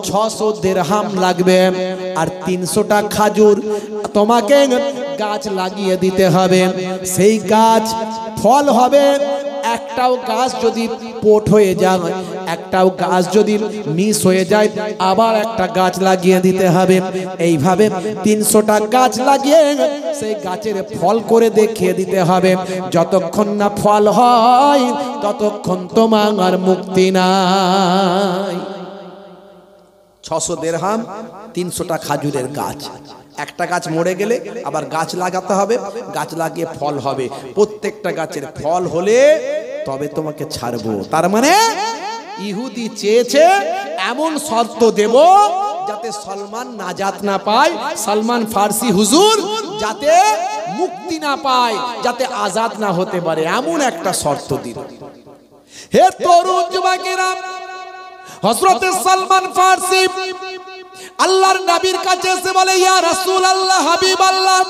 600 দিরহাম লাগবে, আর 300টা খাজুর তোমাকে গাছ লাগিয়ে দিতে হবে। সেই গাছ ফল হবে, একটাও গাছ যদি পোট হয়ে যায়, একটাও গাছ যদি মিস হয়ে যায়, আবার একটা গাছ লাগিয়ে দিতে হবে। এইভাবে 300টা গাছ লাগিয়ে সেই গাছের ফল করে দেখিয়ে দিতে হবে। যতক্ষণ না ফল হয় ততক্ষণ তোমার মুক্তি নাই। 600 দিরহাম, 300টা খাজুরের গাছ। একটা গাছ মরে গেলে আবার গাছ লাগাতে হবে, গাছ লাগিয়ে ফল হবে, প্রত্যেকটা গাছের ফল হলে তবে তোমাকে ছাড়বো। তার মানে ইহুদি চেয়েছে এমন শর্ত দেব যাতে সালমান নাজাত না পায়, সালমান ফার্সি হুজুর যাতে মুক্তি না পায়, যাতে আজাদ না হতে পারে, এমন একটা শর্ত দিল। হে তরুণ যুবকেরা, হযরত সালমান ফার্সি আল্লাহর নবীর কাছে এসে বলে, ইয়া রাসূলুল্লাহ, হাবিবাল্লাহ,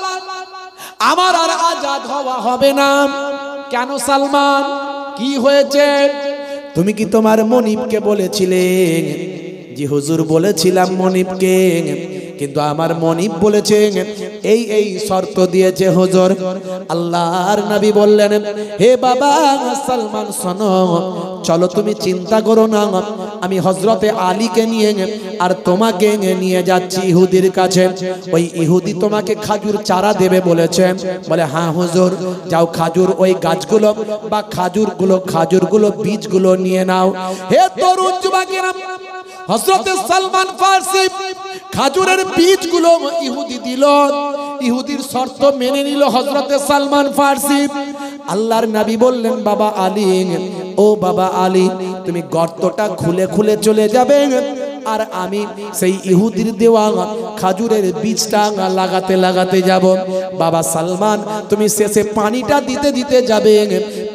আমার আর আজাদ হওয়া হবে না। কেন সালমান, কি হয়েছে? তুমি কি তোমার মনিবকে বলেছিলে? জি হুজুর, বলেছিলাম মনিবকে, কিন্তু আমার মনিব বলেছে এই এই শর্ত দিয়েছে হুজুর। আল্লাহর নবী বললেন, হে বাবা সালমান, শোনো, চলো তুমি চিন্তা করো না, আমি হযরতে আলীকে নিয়ে আর তোমাকে নিয়ে যাচ্ছি ইহুদির কাছে। ওই ইহুদি তোমাকে খাজুর চারা দেবে বলেছে। বলে, হ্যাঁ হুজুর, যাও খাজুর ওই গাছগুলো বা খাজুরগুলো বীজগুলো নিয়ে নাও। হে তরুণ যুবকেরা, হযরতে সালমান ফার্সি খাজুরের বীজগুলো ইহুদি দিল, ইহুদির শর্ত মেনে নিল হযরতে সালমান ফার্সি। আল্লাহর নবী বললেন, বাবা আলী, ও বাবা আলী, তুমি গর্তটা খুলে খুলে চলে যাবে, আর আমি সেই ইহুদির দেওয়া খাজুরের বীজটা লাগাতে লাগাতে যাব। বাবা সালমান, তুমি শেষে পানিটা দিতে দিতে যাবে,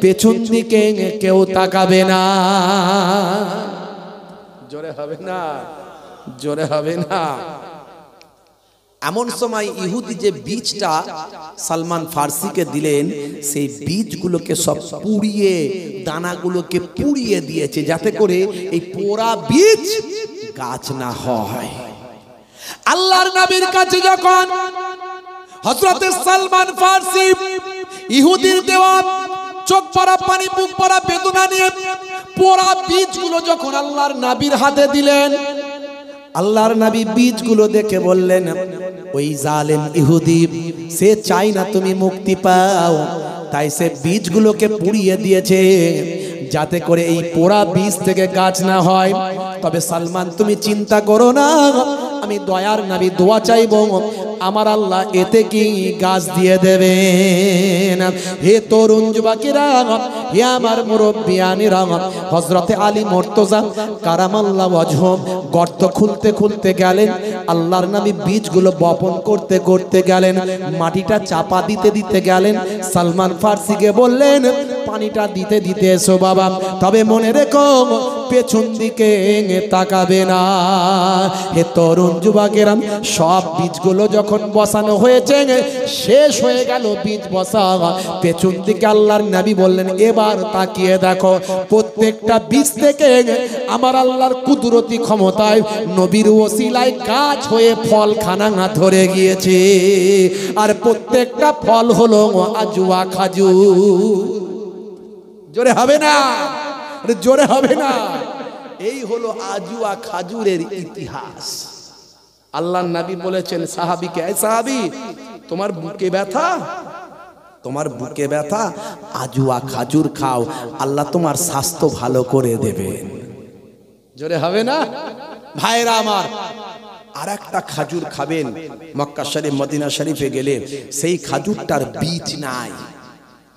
পেছন দিকে কেউ তাকাবে না। জোরে হবে না, জোরে হবে না। এমন সময় ইহুদি যে বীজটা সালমান ফার্সিকে দিলেন, সেই বীজগুলোকে সব পুড়িয়ে, দানাগুলোকে পুড়িয়ে দিয়েছে, যাতে করে এই পোড়া বীজ গাছ না হয়। আল্লাহর নবীর কাছে যখন হযরত সালমান ফার্সি ইহুদির দেওয়া চোখ পড়া পানি, বুক পড়া বেদনা নিয়ে পোড়া বীজগুলো যখন আল্লাহর নবীর হাতে দিলেন, আল্লাহর নবী বীজগুলো দেখে বললেন, ওই জালেম ইহুদি সে চাই না তুমি মুক্তি পাও, তাই সে বীজগুলোকে পুড়িয়ে দিয়েছে যাতে করে এই পোড়া বীজ থেকে গাছ না হয়। তবে সালমান তুমি চিন্তা করো না, আমি দয়ার নবী দোয়া চাইবো, আমার আল্লাহ এতে কি গাছ দিয়ে দেবেন। হে তরুণ যুবকেরা, হে আমার মুরব্বিয়ানেরা, হযরতে আলী মুর্তজা কারামাল্লাহু ওয়াজহু গর্ত খুলতে খুলতে গেলেন, আল্লাহর নবী বীজগুলো বপন করতে করতে গেলেন, মাটিটা চাপা দিতে দিতে গেলেন। সালমান ফার্সিকে বললেন, পানিটা দিতে দিতে এসো বাবা, তবে মনে রেখো পেছন দিকে তাকাবে না। হে তরুণ যুবকেরা, সব বীজগুলো যখন বসানো হয়েছে, শেষ হয়ে গেল বীজ বসা, পেছন দিকে আল্লাহর নবী বললেন, এবার তাকিয়ে দেখো, প্রত্যেকটা বীজ থেকে আমার আল্লাহর কুদরতি ক্ষমতায় নবীর ওসিলায় গাছ হয়ে ফল খানা ধরে গিয়েছে, আর প্রত্যেকটা ফল হলো আজওয়া খাজুর। জোরে হবে না, জোরে হবে না। এই হলো আজওয়া খাজুরের ইতিহাস। আল্লাহর নবী বলেছেন সাহাবীকে, এই সাহাবী তোমার বুকে ব্যথা, তোমার বুকে ব্যথা, আজওয়া খাজুর খাও, আল্লাহ তোমার স্বাস্থ্য ভালো করে দেবেন। জোরে হবে না ভাইরা আমার। আর একটা খাজুর খাবেন, মক্কা শরীফ মদিনা শরীফে গেলে সেই খাজুরটার বীজ নাই।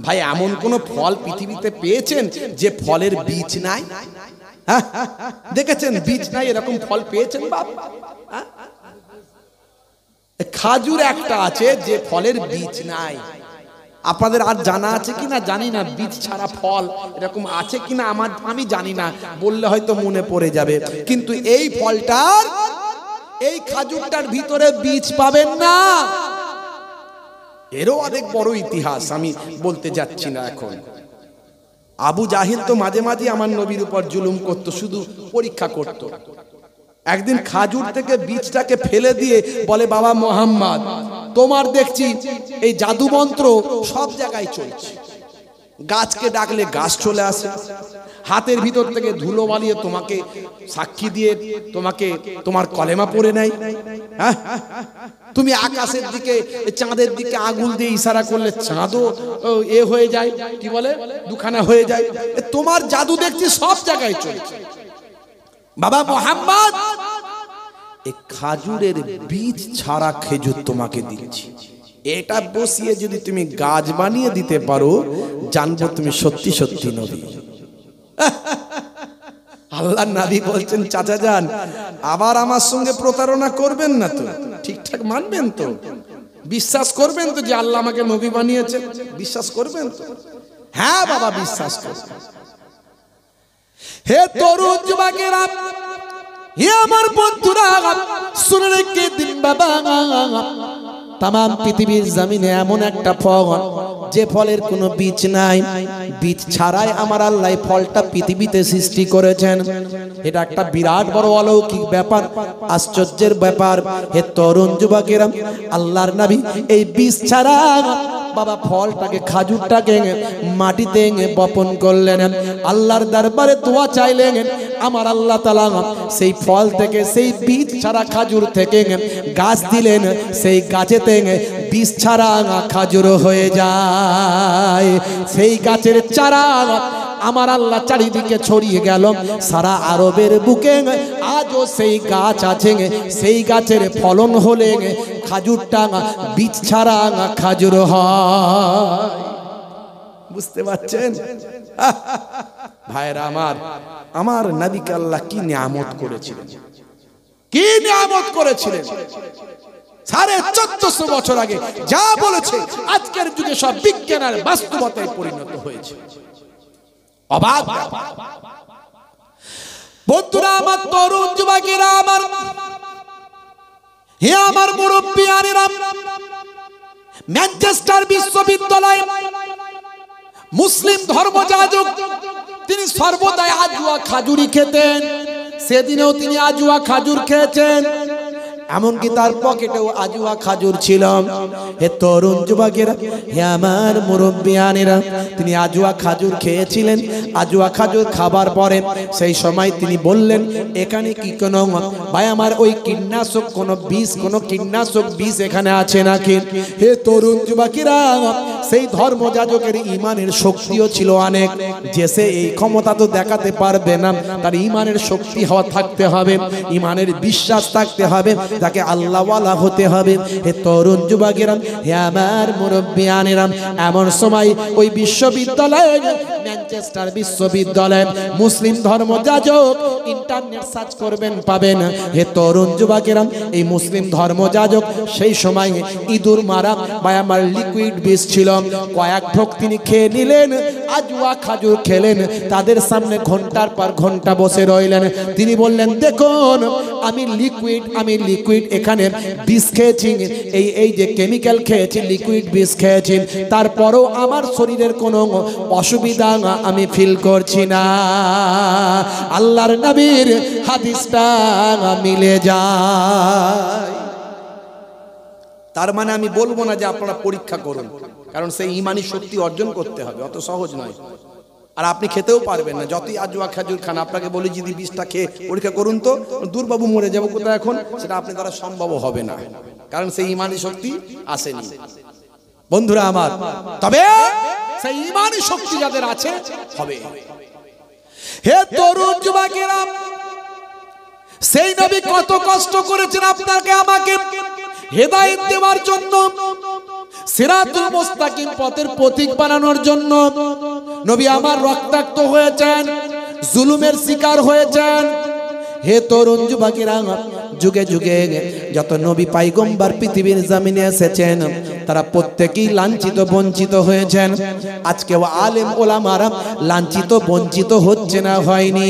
ভাই এমন কোন ফল পৃথিবীতে পেয়েছেন যে ফলের বীজ নাই? হ্যাঁ দেখেছেন বীজ নাই এরকম ফল পেয়েছেন বাপ? খাজুর একটা আছে যে ফলের বীজ নাই। আপনাদের আর জানা আছে কিনা জানি না, বীজ ছাড়া ফল এরকম আছে কিনা আমি জানি না, বললে হয়তো মনে পড়ে যাবে। কিন্তু এই ফলটার, এই খাজুরটার ভিতরে বীজ পাবেন না। এরও অনেক বড় ইতিহাস, আমি বলতে যাচ্ছি না এখন। আবু জাহিল তো মাঝে মাঝে আমার নবীর উপর জুলুম করত, শুধু পরীক্ষা করত। একদিন খাজুর থেকে বীজটাকে ফেলে দিয়ে বলে, বাবা মুহাম্মদ তোমার দেখছি এই জাদু মন্ত্র সব জায়গায় চলছে, গাছকে ডাকলে গাছ চলে আসে, হাতের ভিতর থেকে ধুলো বালিয়ে তোমাকে সাক্ষী দিয়ে তোমাকে তোমার কলেমা পড়ে নেয়, হ্যাঁ তুমি আকাশের দিকে চাঁদের দিকে আঙুল দিয়ে ইশারা করলে চাঁদও এ হয়ে যায়, কি বলে দুখানা হয়ে যায়, তোমার জাদু দেখছি সব জায়গায় চলছে। বাবা মুহাম্মদ এই খাজুরের বীজ ছাড়া খেজুর তোমাকে দিচ্ছি, এটা বসিয়ে যদি তুমি গাছ বানিয়ে দিতে পারো, জানবো তুমি সত্যি সত্যি নবী। আল্লাহর নবী বলছেন, চাচা যান আবার আমার সঙ্গে প্রতারণা করবেন না তো, ঠিকঠাক মানবেন তো, বিশ্বাস করবেন তো যে আল্লাহ আমাকে নবী বানিয়েছে, বিশ্বাস করবেন তো? হ্যাঁ বাবা বিশ্বাস করবেন। হে তরুণ যুবকেরা, হে আমার বন্ধুরা, শুনে রেখে দিন বাবা, তাম পৃথিবীর জমিনে এমন একটা ফল যে ফলের কোনো বীজ নাই, বীজ ছাড়াই আমার আল্লাহ ফলটা পৃথিবীতে সৃষ্টি করেছেন। এটা একটা বিরাট বড় অলৌকিক ব্যাপার, আশ্চর্যের ব্যাপার। হে তরুণ যুবকেরা, আল্লাহর নবী এই বীজ ছাড়া বাবা ফলটাকে, খাজুরটাকে মাটিতে বপন করলেন, আল্লাহর দরবারে দোয়া চাইলেন, আমার আল্লাহ তাআলা সেই ফল থেকে, সেই বীজ ছাড়া খাজুর থেকে গাছ দিলেন, সেই গাছেতে বীজ ছাড়া খাজুর হয়ে যায়। সেই গাছের চারা আমার আল্লাহ চারিদিকে ছড়িয়ে গেল, সারা আরবের বুকে আজও সেই গাছ আছে, সেই গাছের ফলন হলে খাজুরটা বীজ ছাড়া খাজুর হয়। বুঝতে পারছেন ভাইরা আমার? আমার নবীকে আল্লাহ কি নিয়ামত করেছিলেন, কি নিয়ামত করেছিলেন। 1450 বছর আগে যা বলেছে আজকের যুগে সব বিজ্ঞানের বাস্তবতায় পরিণত হয়েছে। অবাক বন্ধুরা আমার, তরুণ যুবকেরা আমার, হে আমার মুরব্বিয়ানেরা, ম্যানচেস্টার বিশ্ববিদ্যালয় মুসলিম ধর্মযাজক তিনি সর্বদাই আজওয়া খাজুরি খেতেন, সেদিনেও তিনি আজওয়া খাজুর খেয়েছেন। এমনকি তার পকেটেও আজুয়া খাজুর ছিল। হে তরুণ যুবকেরা, হে আমার মুরব্বিয়ানেরা, তিনি আজুয়া খাজুর খেয়েছিলেন। আজুয়া খাজুর খাবার পরে সেই সময় তিনি বললেন, এখানে কি কোনো ভাই আমার ওই কীটনাশক কোনো বিষ, কোনো কীটনাশক বিষ এখানে আছে নাকি? হে তরুণ যুবকেরা, সেই ধর্মযাজকের ইমানের শক্তিও ছিল অনেক, যে সে এই ক্ষমতা তো দেখাতে পারবে না, তার ইমানের শক্তি হওয়া থাকতে হবে, ইমানের বিশ্বাস থাকতে হবে, তাকে আল্লাহওয়ালা হতে হবে। হে তরুণ যুবকেরা, হে আমার মুরব্বিয়ানেরা, এমন সময় ওই বিশ্ববিদ্যালয়ে, ম্যানচেস্টার বিশ্ববিদ্যালয়ে মুসলিম ধর্মযাজক, ইন্টারনেট সার্চ করবেন পাবেন। হে তরুণ যুবকেরা, এই মুসলিম ধর্মযাজক সেই সময় ইঁদুর মারা বা আমার লিকুইড বিষ ছিল, কয়েক ঢোক তিনি খেয়ে নিলেন, আজুয়া খাজুর খেলেন। তাদের সামনে ঘন্টার পর ঘন্টা বসে রইলেন। তিনি বললেন, দেখুন আমি লিকুইড এখানে বিষ খেয়েছি, এই যে কেমিক্যাল খেয়েছি, লিকুইড বিষ খেয়েছি, তারপরও আমার শরীরের কোনো অসুবিধা আমি ফিল করছি না। আল্লাহর নবীর হাদিসটা মিলে যায়। তার মানে আমি বলবো না যে আপনারা পরীক্ষা করুন, কারণ সেই ইমানি শক্তি অর্জন করতে হবে, অত সহজ নয়। আর আপনি খেতেও পারবেন না, যতই আজুয়া খাজুর খান। আপনাকে বলি যদি বিষটা খেয়ে পরীক্ষা করুন তো দূরবাবু মরে যাবো কোথায় এখন, সেটা আপনি দ্বারা সম্ভব হবে না, কারণ সেই ইমানি শক্তি আসেনি। বন্ধুরা আমার, তবে সেই ইমানি শক্তি যাদের আছে হবে। হে তরুণ যুবকেরা, সেই নবী কত কষ্ট করেছেন আপনাকে আমাকে হেদায়েত দেওয়ার জন্য, সিরাতুল মুস্তাকিম পথের পথিক বানানোর জন্য। নবী আমার রক্তাক্ত হয়েছেন, জুলুমের শিকার হয়েছেন। হে তরুণ যুবকেরা, যুগে যুগে যত নবী পয়গম্বর পৃথিবীর জমিনে এসেছেন, তারা প্রত্যেকেই লাঞ্ছিত বঞ্চিত হয়েছেন। আজকেও আলেম ওলামারা লাঞ্ছিত বঞ্চিত হচ্ছে না, হয়নি?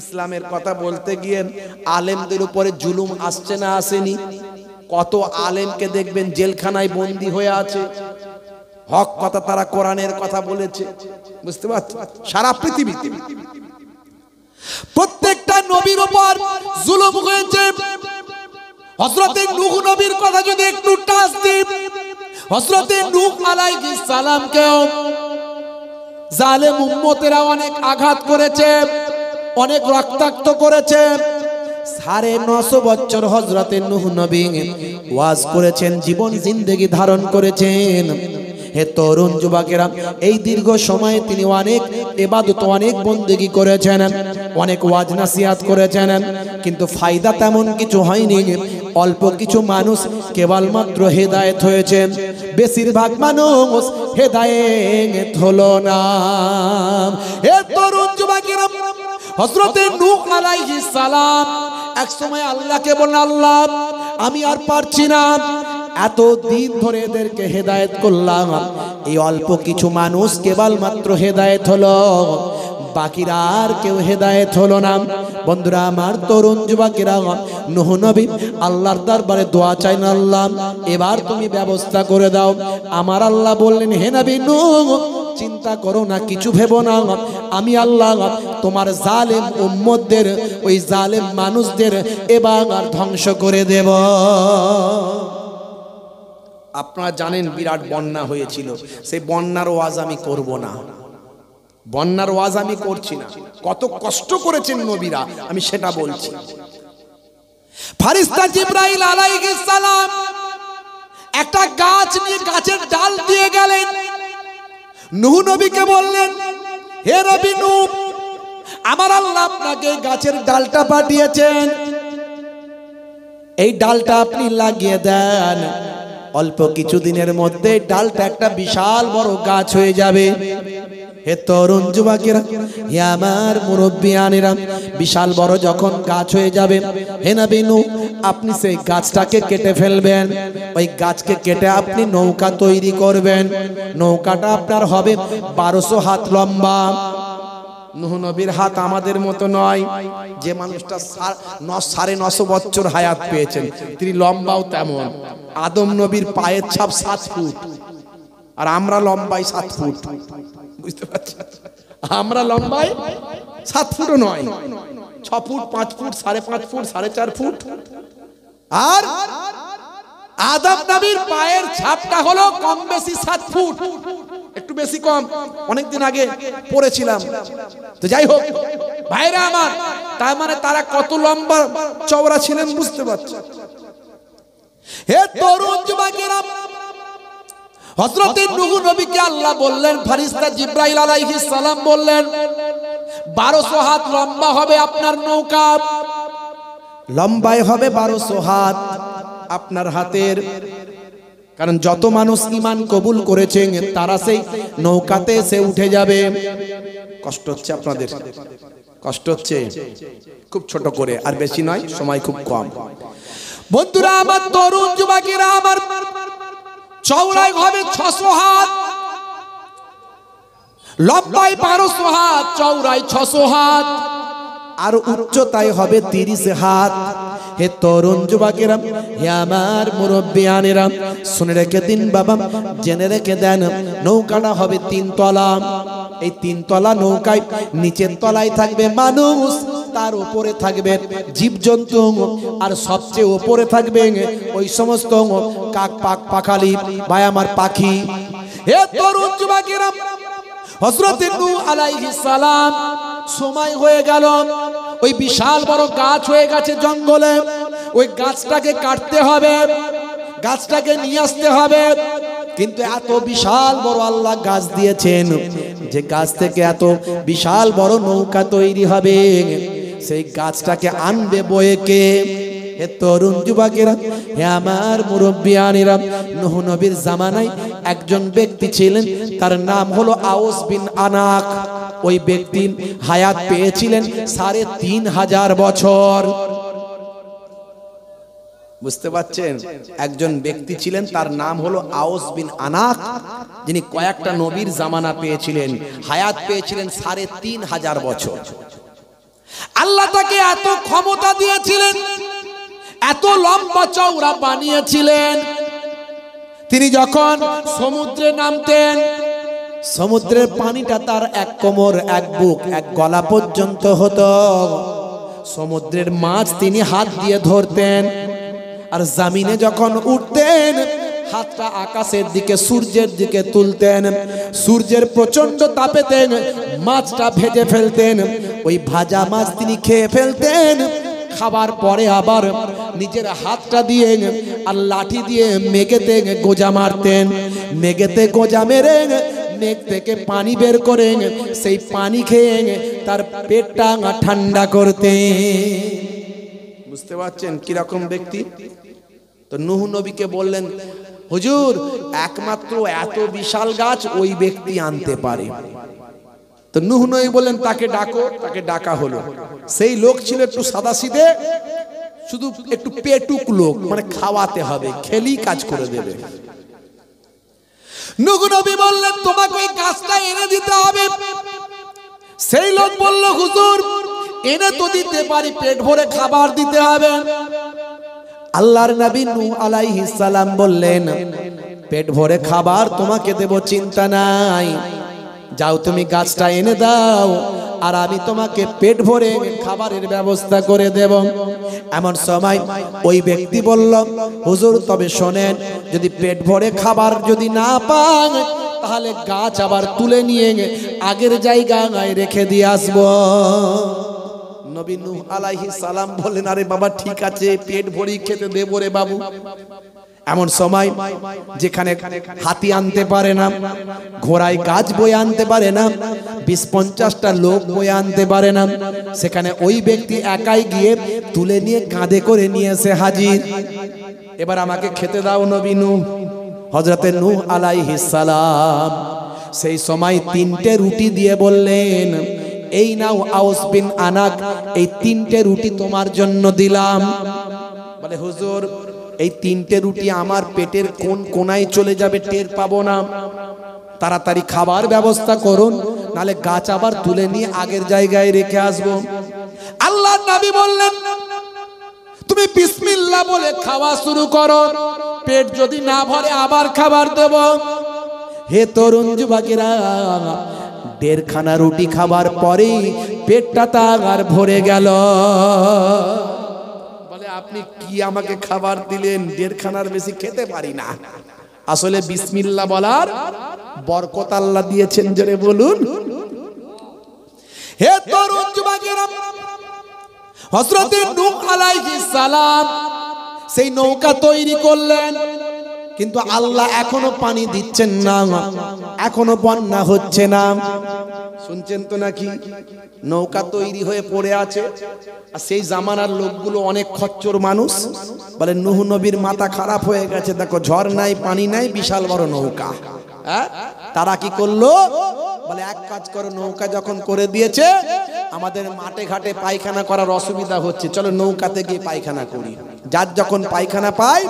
ইসলামের কথা বলতে গিয়ে আলেমদের উপরে জুলুম আসছে না, আসেনি? কত আলেমকে দেখবেন জেলখানায় বন্দী হয়ে আছে, হক কথা তারা কোরআনের কথা বলেছে, বুঝতে পারছো? সারা পৃথিবীতে প্রত্যেকটা নবীর উপর জুলুম হয়েছে। হযরতে নূহ নবীর কথা যদি একটু টাচ দিই, হযরতে নূহ আলাইহিস সালামকেও জালেম উম্মতেরা অনেক আঘাত করেছে, অনেক রক্তাক্ত করেছে। 950 বছর হযরতে নূহ নবী ওয়াজ করেছেন, জীবন জিন্দেগি ধারণ করেছেন। হে তরুণ যুবকেরা, এই দীর্ঘ সময়ে তিনি অনেক ইবাদত, অনেক বন্দেগী করেছেন, অনেক ওয়াজ নাসিহাত করেছেন, কিন্তু ফায়দা তেমন কিছু হয়নি। অল্প কিছু মানুষ কেবলমাত্র হেদায়েত হয়েছে, বেশিরভাগ মানুষ হেদায়েত হলো না। হে তরুণ যুবকেরা, হযরতে নূহ আলাইহিস সালাম এক সময় আল্লাহকে বললেন, আল্লাহ আমি আর পারছি না, এত দিন ধরে এদেরকে হেদায়েত করলাম, এই অল্প কিছু মানুষ কেবলমাত্র হেদায়েত হলো, বাকিরা আর কেউ হেদায়েত হলো না। বন্ধুরা আমার, তরুণ যুবকেরা, নূহ নবী আল্লাহর দরবারে দোয়া চাইলেন, আল্লাহ এবার তুমি ব্যবস্থা করে দাও। আমার আল্লাহ বললেন, হে নবী নূহ, চিন্তা করো না, কিছু ভেবো না, আমি আল্লাহ তোমার জালেম উম্মতদের, ওই জালেম মানুষদের এবার ধ্বংস করে দেব। আপনারা জানেন বিরাট বন্যা হয়েছিল, সেই বন্যার ওয়াজ আমি করব না, বন্যার ওয়াজ আমি করছি না। কত কষ্ট করেছেন নবীরা আমি সেটা বলছি। ফেরেশতা জিবরাইল আলাইহিস সালাম একটা গাছ নিয়ে গাছের ডাল দিয়ে গেলেন, নূহ নবীকে বললেন, হে নবী নূহ, আমার আল্লাহ আপনাকে গাছের ডালটা পাঠিয়েছেন, এই ডালটা আপনি লাগিয়ে দেন, অল্প কিছুদিনের মধ্যে ডালটা একটা বিশাল বড় গাছ হয়ে যাবে। হে তরুণ যুবকেরা, হে আমার মুরব্বিয়ানেরা, বিশাল বড় যখন গাছ হয়ে যাবে, হে নবী নূহ, আপনি সেই গাছটাকে কেটে ফেলবেন, ওই গাছকে কেটে আপনি নৌকা তৈরি করবেন, নৌকাটা আপনার হবে 1200 হাত লম্বা। নূহ নবীর হাত আমাদের মতো নয়, যে মানুষটা 950 বছর হায়াত পেয়েছেন তিনি লম্বাও তেমন। আদম নবীর পায়ের ছাপ 7 ফুট, আর আমরা লম্বাই 7 ফুট, বুঝতে পারছেন? আমরা লম্বাই 7 ফুটও নয়, 6 ফুট, 5 ফুট, 5.5 ফুট, 4.5 ফুট, আর আদম নবীর পায়ের ছাপটা হলো কম বেশি 7 ফুট, একটু বেশি কম, অনেকদিন আগে পড়েছিলাম। তো যাই হোক ভাইরা আমার, তার মানে তারা কত লম্বা চওড়া ছিলেন বুঝতে পারছেন। হে তরুণ যুবকেরা, হযরত নূহ নবীকে আল্লাহ বললেন, ফেরেশতা জিবরাইল আলাইহিস সালাম বললেন 1200 হাত লম্বা হবে আপনার নৌকা, লম্বায় হবে 1200 হাত আপনার হাতের। কারণ যত মানুষ ঈমান কবুল করেছেন তারা সেই নৌকাতে এসে উঠে যাবে। কষ্ট হচ্ছে আপনাদের? কষ্ট হচ্ছে? খুব ছোট করে, আর বেশি নয়, সময় খুব কম। বন্ধুরা আমার, তরুণ যুবকেরা আমার, চওড়ায় হবে 600 হাত, লম্বায় 1200 হাত, চওড়ায় 600 হাত, আর উচ্চতায় হবে 30 হাত। হে তরুণ যুবকেরা, হে আমার মুরব্বিয়ানেরা, শুনে রেখে দিন বাবা, জেনে রেখে দেন, নৌকাটা হবে 3 তলা। এই 3 তলা নৌকায় নিচের তলায় থাকবে মানুষ, তার উপরে থাকবে জীবজন্তু, আর সবচেয়ে উপরে থাকবে ওই সমস্ত কাক পাখালি ভাই আমার পাখি। হে তরুণ যুবকেরা, হযরত নূহ আলাইহিস সালাম সময় হয়ে গেল, ওই বিশাল বড় গাছ হয়ে গেছে জঙ্গলে, ওই গাছটাকে কাটতে হবে, গাছটাকে নিয়ে আসতে হবে। কিন্তু এত বিশাল বড় আল্লাহ গাছ দিয়েছেন যে গাছ থেকে এত বিশাল বড় নৌকা তৈরি হবে, সেই গাছটাকে আনবে বয়ে কে? হে তরুণ যুবকেরা, হে আমার মুরব্বিয়ানেরা, নূহ নবীর জামানায় একজন ব্যক্তি ছিলেন, তার নাম হলো আউস বিন আনাক। ওই ব্যক্তি হায়াত পেয়েছিলেন 3500 বছর। বুঝতে পারছেন? একজন ব্যক্তি ছিলেন, তার নাম হলো আউস বিন আনাক, যিনি কয়েকটা নবীর জামানা পেয়েছিলেন, হায়াত পেয়েছিলেন 3500 বছর। আল্লাহ তাকে এত ক্ষমতা দিয়েছিলেন, এত লম্বা চওড়া বানিয়েছিলেন, তিনি যখন সমুদ্রে নামতেন, সমুদ্রের পানিটা তার 1 কোমর, 1 বুক, 1 গলা পর্যন্ত হতো। সমুদ্রের মাছ তিনি হাত দিয়ে ধরতেন, আর জমিনে যখন উঠতেন হাতটা আকাশের দিকে, সূর্যের দিকে তুলতেন। সূর্যের প্রচন্ড তাপেতে মাছটা ভেজে ফেলতেন, ওই ভাজা মাছ তিনি খেয়ে ফেলতেন। খাবার পরে আবার নিজের হাতটা দিয়ে আর লাঠি দিয়ে মেঘেতে গোজা মারতেন, মেঘেতে গোজা মেরে মেঘ থেকে পানি বের করে সেই পানি খেয়ে তার পেটটা ঠান্ডা করতেন। বুঝতে পারছেন কিরকম ব্যক্তি? তো নূহ নবীকে বললেন, হুজুর একমাত্র এত বিশাল গাছ ওই ব্যক্তি আনতে পারে। তো নূহ নবী বললেন, তাকে ডাকো। তাকে ডাকা হলো। সেই লোক ছিল একটু সাদাসিধে, শুধু একটু পেটুক লোক, মানে খাওয়াতে হবে, খেলি কাজ করে দেবে। নূহ নবী বললেন, তোমাকে ওই গাছটা এনে দিতে হবে। সেই লোক বলল, হুজুর এনে তো দিতে পারি, পেট ভরে খাবার দিতে হবে। আল্লাহর নবী নূহ আলাইহিস সালাম বললেন, পেট ভরে খাবার তোমাকে দেব, চিন্তা নাই, যাও তুমি গাছটা এনে দাও, আর আমি তোমাকে পেট ভরে খাবারের ব্যবস্থা করে দেব। এমন সময় ওই ব্যক্তি বলল, হুজুর তবে শোনেন, যদি পেট ভরে খাবার যদি না পান, তাহলে গাছ আবার তুলে নিয়ে আগের জায়গায় রেখে দিয়ে আসবো। নবী নূহ আলাইহিস সালাম বললেন, আরে বাবা ঠিক আছে, পেট ভরি খেতে দেবো রে বাবু। এমন সময় যেখানে হাতি আনতে পারে না, ঘোড়ায় গাছ বয়ে আনতে পারে না, 20-50টা লোক বয়ে আনতে পারে না, সেখানে ওই ব্যক্তি একাই গিয়ে তুলে নিয়ে কাঁধে করে নিয়ে এসে হাজির। এবার আমাকে খেতে দাও নবী নূহ। হযরতে নূহ আলাইহিস সালাম সেই সময় 3টে রুটি দিয়ে বললেন, এই নাও আউস বিন আনাক, এই 3টে রুটি তোমার জন্য দিলাম। বলে, হুজুর এই 3টে রুটি আমার পেটের কোন কোনায় চলে যাবে টের পাবো না, তাড়াতাড়ি খাবার ব্যবস্থা করুন, নালে গাছ আবার তুলে নিয়ে আগের জায়গায় রেখে আসবো। আল্লাহর নবী বললেন, তুমি বিসমিল্লাহ বলে খাওয়া শুরু করো, পেট যদি না ভরে আবার খাবার দেব। হে তরুণ যুবকেরা, 1.5 খানা রুটি খাবার পরেই পেটটা তার ভরে গেল। বলে, আপনি কি আমাকে খাবার দিলেন, দেড়খানার বেশি খেতে পারি না। আসলে বিসমিল্লাহ বলার বরকত আল্লাহ দিয়েছেন, জোরে বলুন। হে তরুণ যুবকেরা, হযরত নূহ আলাইহিস সালাম সেই নৌকা তৈরি করলেন, কিন্তু আল্লাহ এখনো পানি দিচ্ছেন না, এখনো বন্যা হচ্ছে না। শুনছেন তো নাকি? নৌকা তৈরি হয়ে পড়ে আছে, আর সেই জামানার লোকগুলো অনেক খচ্চর মানুষ, বলে নূহ নবীর মাথা খারাপ হয়ে গেছে, দেখো ঝড় নাই, পানি নাই, বিশাল বড় নৌকা। হ্যাঁ, তারা কি করলো? বলে এক কাজ করো, নৌকা যখন করে দিয়েছে, আমাদের মাঠে ঘাটে পায়খানা করার অসুবিধা হচ্ছে, চলো নৌকাতে গিয়ে পায়খানা করি। যার যখন পায়খানা পায়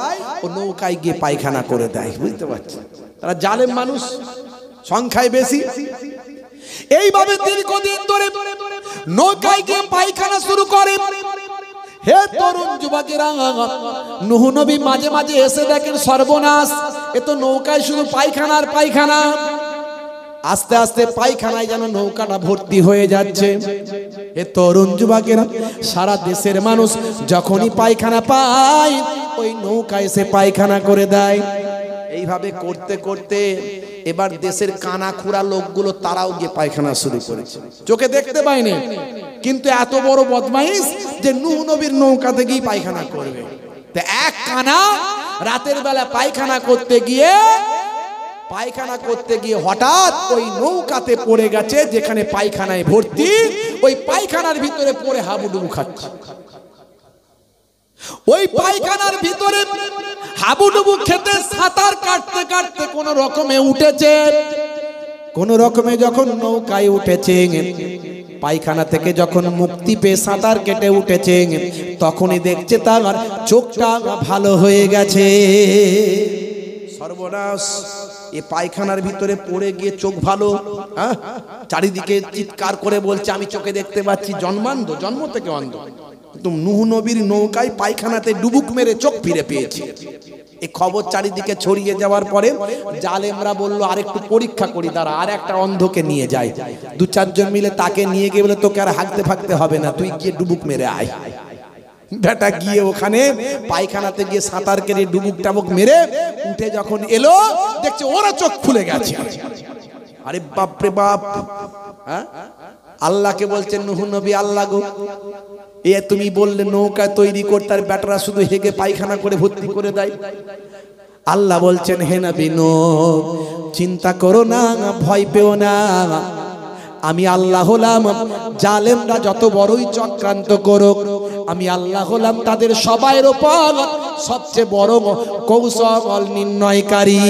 ও নৌকায় গিয়ে পায়খানা করে দেয়, বুঝতে পারছি? তারা জালেম মানুষ, সংখ্যায় বেশি। এইভাবে দীর্ঘদিন ধরে নৌকায় গিয়ে পায়খানা শুরু করে। হে তরুণ যুবকেরা, নূহ নবী মাঝে মাঝে এসে দেখেন সর্বনাশ, এ তো নৌকায় শুধু পায়খানা আর পায়খানা। আস্তে আস্তে পায়খানায় যেন নৌকাটা ভর্তি হয়ে যাচ্ছে। হে তরুণ যুবকেরা, সারা দেশের মানুষ যখনই পায়খানা পায় ওই নৌকা এসে পায়খানা করে দেয়। এইভাবে করতে করতে এবার দেশের কানা খুড়া লোকগুলো তারাও গিয়ে পায়খানা শুরু করেছে, চোখে দেখতে পায়নি, কিন্তু এত বড় বদমাইশ যে নূহ নবীর নৌকাতে গিয়ে পায়খানা করবে। তো এক কানা রাতের বেলা পায়খানা করতে গিয়ে হঠাৎ ওই নৌকাতে পড়ে গেছে, যেখানে পায়খানায় ভর্তি, ওই পায়খানার ভিতরে পড়ে হাবুডুবু খাচ্ছে। ওই পায়খানার ভিতরে হাবুডুবু খেতে সাঁতার কাটতে কাটতে কোন রকমে উঠেছে। কোন রকমে যখন নৌকায় উঠেছে, পায়খানা থেকে যখন মুক্তি পেয়ে সাঁতার কেটে উঠেছে, তখনই দেখছে তার চোখটা ভালো হয়ে গেছে। সর্বনাশ, এ পায়খানার ভিতরে পড়ে গিয়ে চোখ ভালো, হ্যাঁ, চারিদিকে চিৎকার করে বলছে আমি চোখে দেখতে পাচ্ছি। জন্মান্ধ, জন্ম থেকে অন্ধ, কিন্তু নূহ নবীর নৌকায় পায়খানাতে ডুবুক মেরে চোখ ফিরে পেয়েছে। এই খবর চারিদিকে ছড়িয়ে যাওয়ার পরে জালেমরা বলল আরেকটু পরীক্ষা করি, দাঁড়া, আর একটা অন্ধকে নিয়ে যায়। দু চারজন মিলে তাকে নিয়ে গিয়ে বলে তোকে আর হাঁকতে ফাঁকতে হবে না, তুই গিয়ে ডুবুক মেরে আয়। বেটা গিয়ে ওখানে পায়খানাতে গিয়ে সাঁতার কেটে ডুবুক টাবুক মেরে উঠে যখন এলো, দেখছে ওরা চোখ খুলে গেছে। আরে বাপ রে বাপ! হ্যাঁ, আল্লাহকে বলছেন নূহ নবী, আল্লাহ গো, এ তুমি বললে নৌকা তৈরি করতে, আর বেটারা শুধু হেগে পায়খানা করে ভর্তি করে দেয়। আল্লাহ বলছেন হে নবী নূহ, চিন্তা করো না, ভয় পেও না, আমি আল্লাহ হলাম, জালেমরা যত বড়ই চক্রান্ত করুক, আমি আল্লাহ হলাম তাদের সবার উপর সবচেয়ে বড় কৌশল নির্ণয়কারী।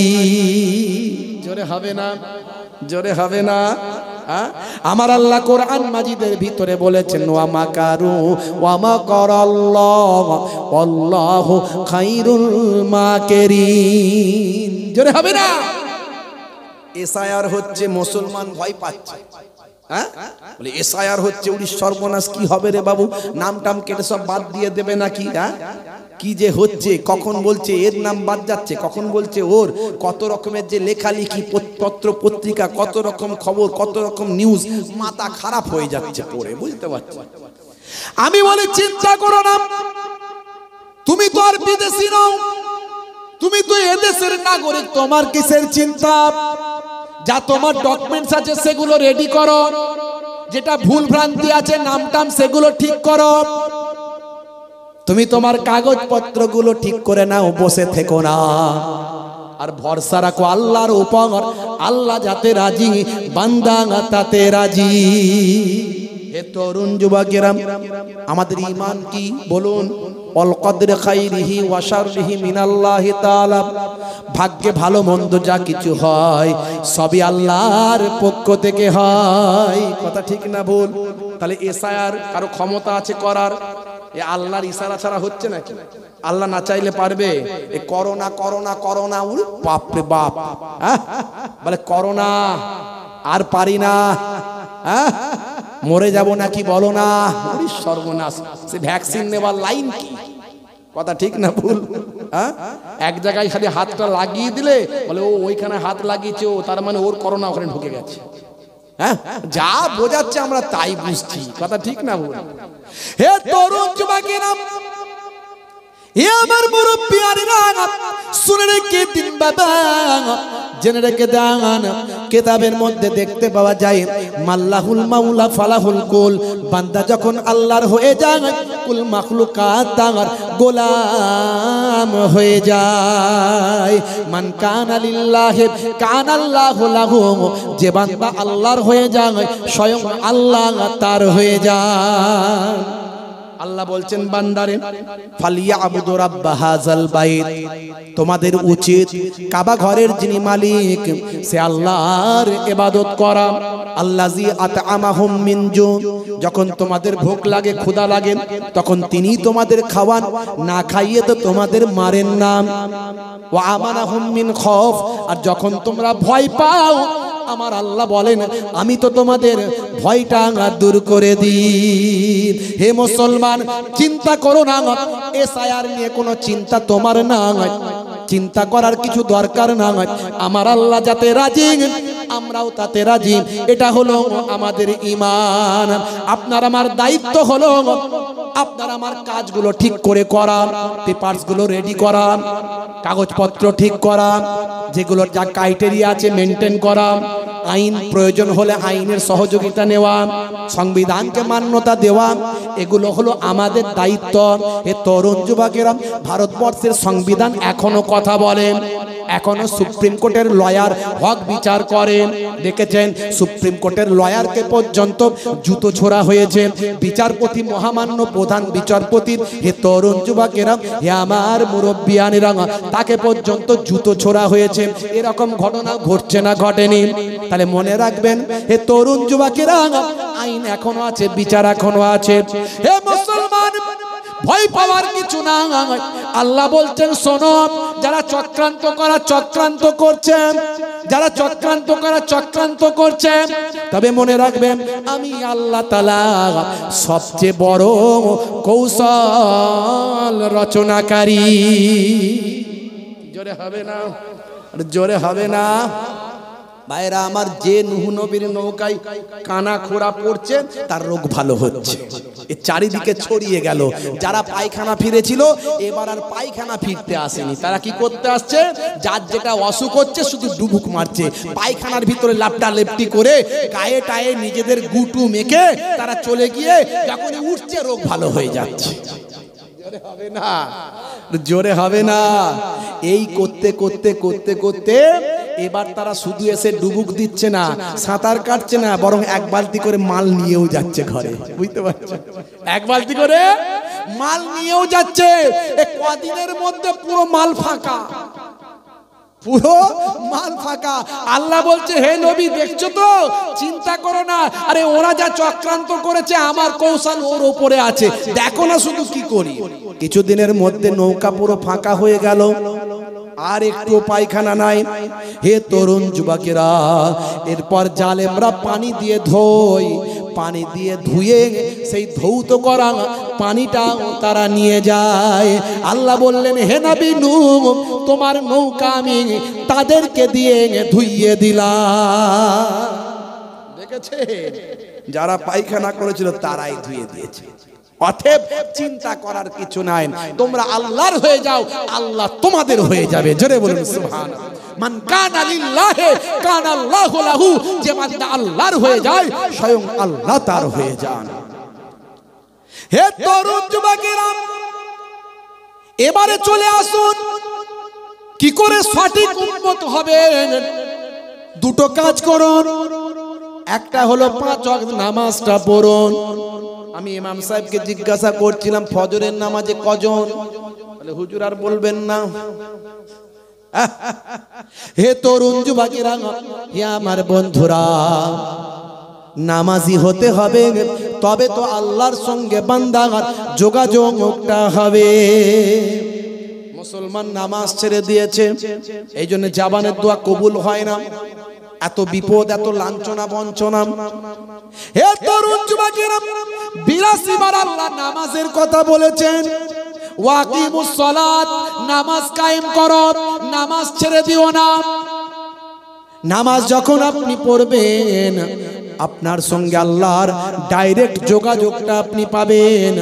জোরে হবে না? জোরে হবে না? আমার আল্লাহ কোরআন মাজিদের ভিতরে বলেছেন ওয়া মাকারু ওয়া মাকারাল্লাহ ওয়াল্লাহু খায়রুল মাকিরিন। জোরে হবে না? এসআইআর হচ্ছে, মুসলমান ভয় পাচ্ছে। হ্যাঁ, বলে এসআইআর হচ্ছে, উড়ি সর্বনাশ, কি হবে রে বাবু, নাম টাম কেটে সব বাদ দিয়ে দেবে নাকি? হ্যাঁ, কি যে হচ্ছে, কখন বলছে এর নাম বাদ যাচ্ছে, কখন বলছে ওর, কত রকমের যে লেখালেখি, পত্র পত্রিকা, কত রকম খবর, কত রকম নিউজ, মাথা খারাপ হয়ে যাচ্ছে পড়ে, বুঝতে পারছো? আমি বলে চিন্তা করো না, তুমি তো আর বিদেশি নও, তুমি তো এদেশের নাগরিক, তোমার কিসের চিন্তা? যা তোমার ডকুমেন্টস আছে সেগুলো রেডি করো, যেটা ভুল ভ্রান্তি আছে নাম টাম সেগুলো ঠিক করো, তুমি তোমার কাগজপত্রগুলো ঠিক করে নাও, বসে থেকো না, আর ভরসা রাখো আল্লাহর উপর, আল্লাহ যাতে রাজি বান্দা তাতে রাজি। হে তরুণ যুবকেরা, আমাদের ঈমান কি বলুন? অল কদরে খাইরিহি ওয়া শাররিহি মিনাল্লাহি তাআলা, ভাগ্যে ভালো মন্দ যা কিছু হয় সবই আল্লাহর পক্ষ থেকে হয়। কথা ঠিক না ভুল? তাহলে এসআইআর কারো ক্ষমতা আছে করার? এ আল্লাহর ইশারা ছাড়া হচ্ছে নাকি? আল্লাহ না চাইলে পারবে? এ করোনা করোনা করোনা, বাপ রে বাপ, বলে করোনা আর পারি না, মরে যাব নাকি বলো না, সর্বনাশ, সে ভ্যাকসিন নেবার লাইন কি? কথা ঠিক না ভুল? এক জায়গায় খালি হাতটা লাগিয়ে দিলে বলে ও ওইখানে হাত লাগিয়েছে, ও তার মানে ওর করোনা ওখানে ঢুকে গেছে। হ্যাঁ, যা বোঝাচ্ছে আমরা তাই বুঝছি। কথা ঠিক না ভুল? হে তরুণ যুবকেরা, এ আমার মুরব্বিয়ানেরা শুনে রেখে দিন বাবা, জেনে রেখে দেন। কিতাবের মধ্যে দেখতে পাওয়া যায় মাল্লাহুল মাওলা ফালাহুল কুল, বান্দা যখন আল্লাহর হয়ে যায় কুল মাখলুকাত তার গোলাম হয়ে যায়। মান কানা লিল্লাহি কানাল্লাহু লাহু, যে বান্দা আল্লাহর হয়ে যায় স্বয়ং আল্লাহ তার হয়ে যায়। আল্লাহ বলছেন বান্দারে ফালিয়াবুদু রাব্বা হাযাল বাইত, তোমাদের উচিত কাবা ঘরের যিনি মালিক সে আল্লাহর ইবাদত করা। আল্লাযী আতআমাহুম মিন জু, যখন তোমাদের ভোক লাগে ক্ষুধা লাগে তখন তিনি তোমাদের খাওয়ান, না খাইয়ে তো তোমাদের মারেন না। ওয়া আমানাহুম মিন খৌফ, আর যখন তোমরা ভয় পাও আমার আল্লাহ বলেন আমি তো তোমাদের ভয়টা দূর করে দিই। হে মুসলমান, চিন্তা করো না, এসআইআর নিয়ে কোনো চিন্তা তোমার না, চিন্তা করার কিছু দরকার না। আমার আল্লাহ যাতে রাজি আমরাও তাতে রাজি, এটা হলো আমাদের ঈমান। আপনার আমার দায়িত্ব হলো আপনার আমার কাজগুলো ঠিক করে করা, পেপারস গুলো রেডি করা, কাগজপত্র ঠিক করা, যেগুলোর যা ক্রাইটেরিয়া আছে মেনটেন করা, আইন প্রয়োজন হলে আইনের সহযোগিতা নেওয়া, সংবিধানকে মান্যতা দেওয়া, এগুলো হলো আমাদের দায়িত্ব। এ তরুণ যুবকেরা, ভারতবর্ষের সংবিধান এখনো কথা বলে, এখনো সুপ্রিম কোর্টের লয়ার হক বিচার করেন। দেখেছেন সুপ্রিম কোর্টের লয়ারকে পর্যন্ত জুতো ছোড়া হয়েছে, বিচারপতি মহামান্য প্রধান বিচারপতির হে তরুণ যুবকেরা, হে আমার মুরব্বিয়ানেরা, তাকে পর্যন্ত জুতো ছোড়া হয়েছে। এরকম ঘটনা ঘটছে না ঘটেনি? তাহলে মনে রাখবেন হে তরুণ যুবকেরা, আইন এখনো আছে, বিচার এখনো আছে। হে মুসলমান, ভয় পাওয়ার কিছু না। আল্লাহ বলছেন শোনো, যারা চক্রান্ত করা চক্রান্ত করছেন, যারা চক্রান্ত করা চক্রান্ত করছেন, তবে মনে রাখবেন আমি আল্লাহ তাআলা সবচেয়ে বড় কৌশল রচনাকারী। জোরে হবে না? জোরে হবে না? ভাইরা আমার, যে নূহ নবীর নৌকায় কানা খোড়া পড়ছে তার রোগ ভালো হচ্ছে, এ চারিদিকে ছড়িয়ে গেল। যারা পায়খানা ফিরেছিল এবার আর পায়খানা ফিরতে আসেনি, তারা কি করতে আসছে? যার যেটা অসুখ হচ্ছে শুধু ডুবুক মারছে, পায়খানার ভিতরে লাপটা লেপটি করে গায়ে টায়ে নিজেদের গুটু মেখে তারা চলে গিয়ে যখন উঠছে রোগ ভালো হয়ে যাচ্ছে। জোরে হবে না? জোরে হবে না? এই করতে করতে করতে করতে এবার তারা শুধু এসে ডুবুক দিচ্ছে না, সাঁতার কাটছে না, বরং এক বালতি করে মাল নিয়েও যাচ্ছে ঘরে। বুঝতে পারছেন? এক বালতি করে মাল নিয়েও যাচ্ছে। এই কদিনের মধ্যে পুরো মাল ফাঁকা, পুরো মাল ফাঁকা। আল্লাহ বলছে হে নবী দেখছো তো, চিন্তা করো না, আরে ওরা যা চক্রান্ত করেছে আমার কৌশল ওর উপরে আছে, দেখো না শুধু কি করি। কিছুদিনের মধ্যে নৌকা পুরো ফাঁকা হয়ে গেল, আর একটু পায়খানা নাই। হে তরুণ যুবকেরা, এরপর জালেমরা পানি দিয়ে ধোয়, পানি দিয়ে ধুয়ে সেই ধৌত করা পানিটা তারা নিয়ে যায়। আল্লাহ বললেন হে নবী নূহ, তোমার নৌকা আমি তাদেরকে দিয়ে ধুইয়ে দিলাম। দেখেছে, যারা পায়খানা করেছিল তারাই ধুয়ে দিয়েছে। অতএব চিন্তা করার কিছু নাই, তোমরা আল্লাহর হয়ে যাও, আল্লাহ তোমাদের হয়ে যাবে। জোরে বলুন সুবহানাল্লাহ। মান কানা লিল্লাহি কানাল্লাহু লাহু, যে বান্দা আল্লাহর হয়ে যায় স্বয়ং আল্লাহ তার হয়ে যান। হে তরুণ যুবকেরা, এবারে চলে আসুন কি করে সঠিক উম্মত হবেন। দুটো কাজ করুন, একটা হলো 5 ওয়াক্ত নামাজটা পড়ুন। আমি ইমাম সাহেবকে জিজ্ঞাসা করছিলাম ফজরের নামাজে কজন, বলে হুজুর আর বলবেন না। হে তরুণ যুবকেরা, হে আমার বন্ধুরা, নামাজি হতে হবে, তবে তো আল্লাহর সঙ্গে বান্দার যোগাযোগটা হবে। মুসলমান নামাজ ছেড়ে দিয়েছে, এই জন্য জাবানের দোয়া কবুল হয় না। এত বিপদ, এত লাঞ্ছনা বঞ্চনা। হে তরুণ যুবকেরা, 82 বার আল্লাহ নামাজের কথা বলেছেন। ওয়াকিমুস সালাত, নামাজ কায়েম করো, নামাজ ছেড়ে দিও না। নামাজ যখন আপনি পড়বেন আপনার সঙ্গে আল্লাহর ডাইরেক্ট যোগাযোগটা আপনি পাবেন।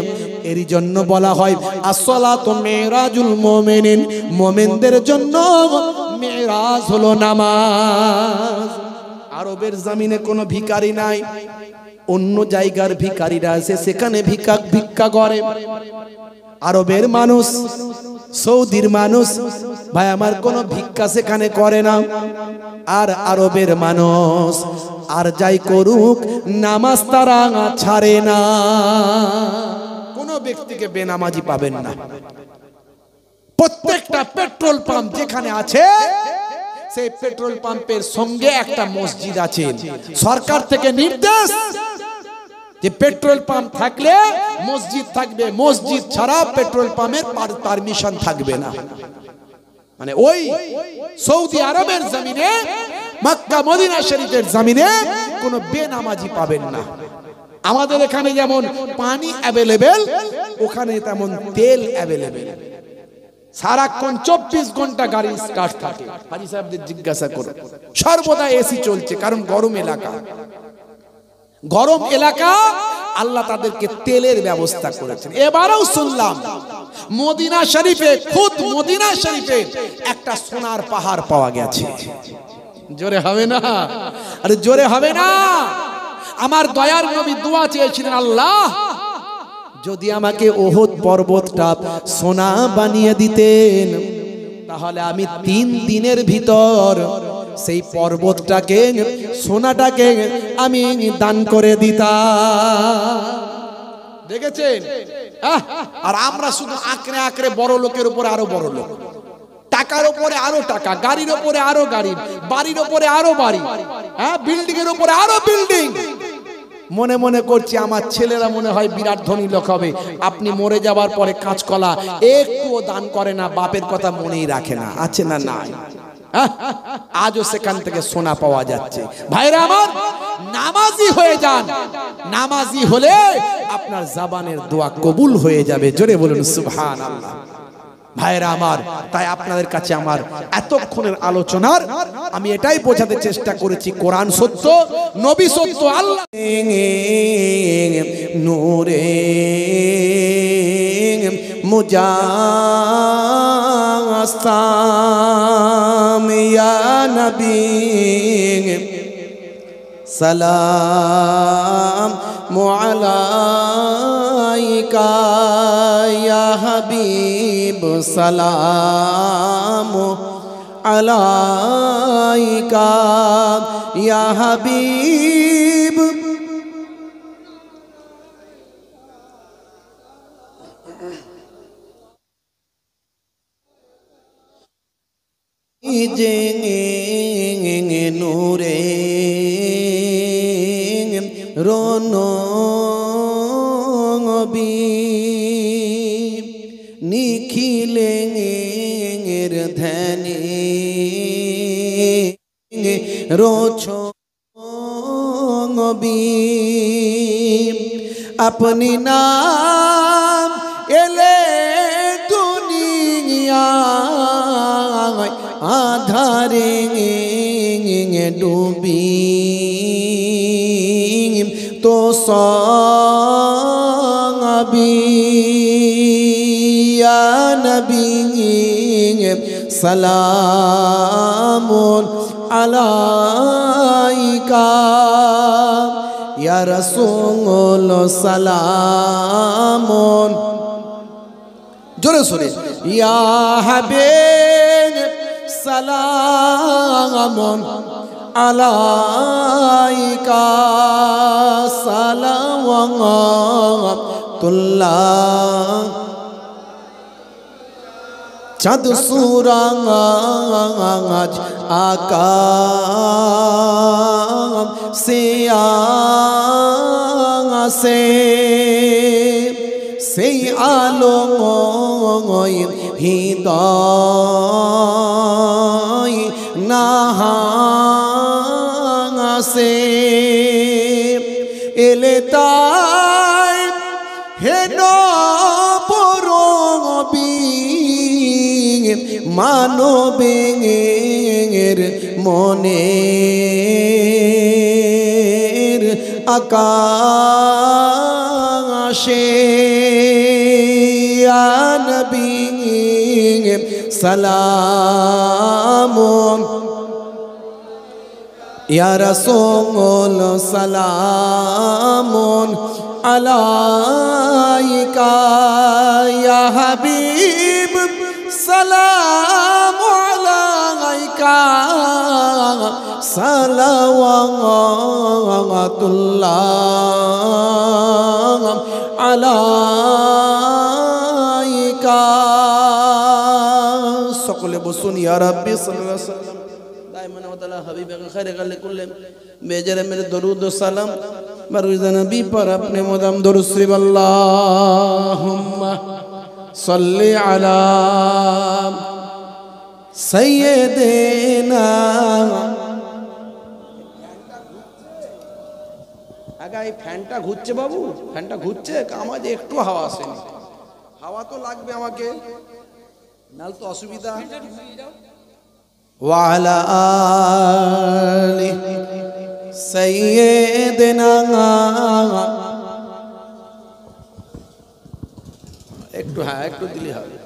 এরই জন্য বলা হয় আসসালাতু মিরাজুল মুমিনিন, মুমিনদের জন্য মিরাজ হলো নামাজ। আরবের জমিনে কোনো ভিখারি নাই, অন্য জায়গার ভিখারিরা আছে, সেখানে ভিক্ষা করে। আরবের মানুষ, সৌদির মানুষ ভাই আমার কোনো ভিক্ষা সেখানে করে না। আর আরবের মানুষ আর যাই করুক নামাজ তারা ছাড়ে না। কোনো ব্যক্তিকে বেনামাজি পাবেন না। প্রত্যেকটা পেট্রোল পাম্প যেখানে আছে সেই পেট্রোল পাম্পের সঙ্গে একটা মসজিদ আছে। সরকার থেকে নির্দেশ যে পেট্রোল পাম্প থাকলে মসজিদ থাকবে, মসজিদ ছাড়া পেট্রোল পাম্পের পারমিশন থাকবে না। মানে ওই সৌদি আরবের জমিনে, মক্কা মদিনা শরীফের জমিনে কোনো বেনামাজি পাবেন না। আমাদের এখানে যেমন পানি অ্যাভেলেবেল, ওখানে তেমন তেল অ্যাভেলেবেল। সারাক্ষণ 24 ঘন্টা গাড়ি স্টার্ট থাকে। হাজি সাহেবদের জিজ্ঞাসা করুন, সর্বদা এসি চলছে, কারণ গরম এলাকা। গরম এলাকা আল্লাহ তাদেরকে তেলের ব্যবস্থা করেছেন। এবারেও শুনলাম মদিনা শরীফে, খুদ মদিনা শরীফে একটা সোনার পাহাড় পাওয়া গেছে। জোরে হবে না? আরে জোরে হবে না? আমার দয়ার নবী দোয়া চেয়েছিলেন, আল্লাহ যদি আমাকে ওহদ পর্বতটা সোনা বানিয়ে দিতেন তাহলে আমি 3 দিনের ভিতর সেই পর্বতটাকে, সোনাটাকে আমি দান করে দিতাম। দেখেছেন? আর আমরা শুধু আঁকড়ে আঁকড়ে বড় লোকের উপরে আরো বড় লোক, টাকার উপরে আরো টাকা, গাড়ির উপরে আরো গাড়ি, বাড়ির উপরে আরো বাড়ি, হ্যাঁ, বিল্ডিং এর উপরে আরো বিল্ডিং। মনে মনে করছি আমার ছেলেরা মনে হয় বিরাট ধনী লোক হবে। আপনি মরে যাবার পরে কাঁচকলা একটুও দান করে না, বাপের কথা মনেই রাখে না। আছে না? নাই। আজও সেখান থেকে সোনা পাওয়া যাচ্ছে। ভাইরা আমার, নামাজি হয়ে যান। নামাজি হলে আপনার জবানের দোয়া কবুল হয়ে যাবে। জোরে বলুন সুবহানাল্লাহ। ভাইরা আমার, তাই আপনাদের কাছে আমার এতক্ষণের আলোচনার আমি এটাই বোঝাতে চেষ্টা করেছি, কোরআন সত্য, নবী সত্য, আল্লাহ নূরে মুজাসসাম ইয়া নবী সালাম আলাইকা ইয়া হাবিব সালাম আলাইকা ইয়া হাবিব। যে নূরে রনবী নিখিলের ধ্যানে রোছবি আপনি নাম এলে দুনিয়ায় আধারে ডুবি তো সঙ্গবি ইয়া নবী সালামুন আলাইকা ইয়া রাসূল সালামুন। জোরে সোরে ইয়া হাবিব সালামুন আলাইকা সালাওয়াতুল্লাহ। চাঁদ সূরজ আকাশ সে আসে, সেই আলো হৃদয় নাহাসে এলে তাই হেন পরবি মানবের মনের আকাশ পাশে ইয়া নবী সালাম ইয়া রাসূল সালাম আলাইকা ইয়া হাবিব সালাম আলাইকা সালাওয়াতুল্লাহ আলাইকা। সকলে বসুন। ইয়া রাব্বি সাল্লাল্লাহু আলাইহি ওয়াসাল্লাম দাইমান ওয়া তাআলা হাবিবাকা খায়রে খালকি কুল্লি বেজরে মেরে দরুদ ও সালাম বরুজ নবী पर अपने मुदम दुरूद शरीफ अल्लाहुम्मा सल्ली अला सय्यिदिना। আগে এই ফ্যানটা ঘুরছে বাবু, ফ্যানটা ঘুরছে, আমাদের একটু হাওয়া আসেনি। হাওয়া তো লাগবে আমাকে, নাল তো অসুবিধা। ওয়া আলা আলি সাইয়্যিদিনা। একটু হ্যাঁ একটু দিলে হবে।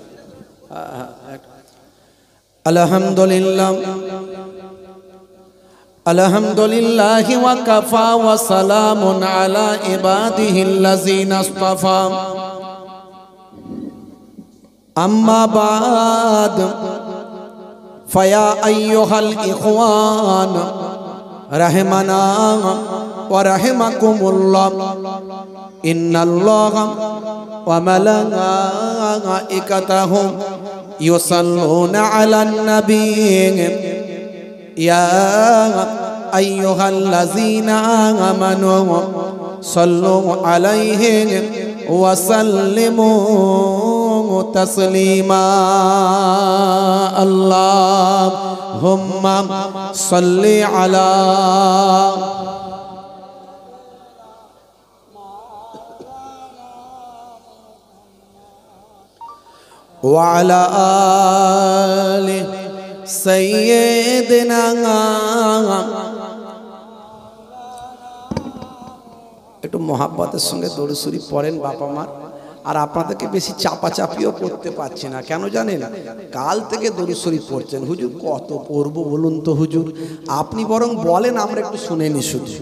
আলহামদুলিল্লাহ আলহামদুলিল্লাহি ওয়া কাফা ওয়া সালামুন আলা ইবাদিহিল্লাযিনা ইসতাফা। আম্মা বাদ ফায়া আইয়ুহাল ইখওয়ান রাহিমানা ওয়া রাহিমাকুমুল্লাহ। ইন্নাল্লাহা ওয়া মালাইকাতাহু ইউসাল্লুনা আলান নবী ইয়া আইয়ুহাল্লাযীনা আমানু সাল্লু আলাইহি ওয়া সাল্লিমু তাসলিমা। আল্লাহুম্মা সাল্লি আলা ওয়া আলা আলি সাইয়্যিদিনা। একটু মহাব্বতের সঙ্গে দরুদ শরীফ পড়েন বাবা মার। আর আপনাদেরকে বেশি চাপাচাপিও করতে পারছি না, কেন জানেন? কাল থেকে দরুদ শরীফ পড়ছেন। হুজুর কত পড়বো বলুন তো হুজুর, আপনি বরং বলেন, আমরা একটু শুনে নি শুধু।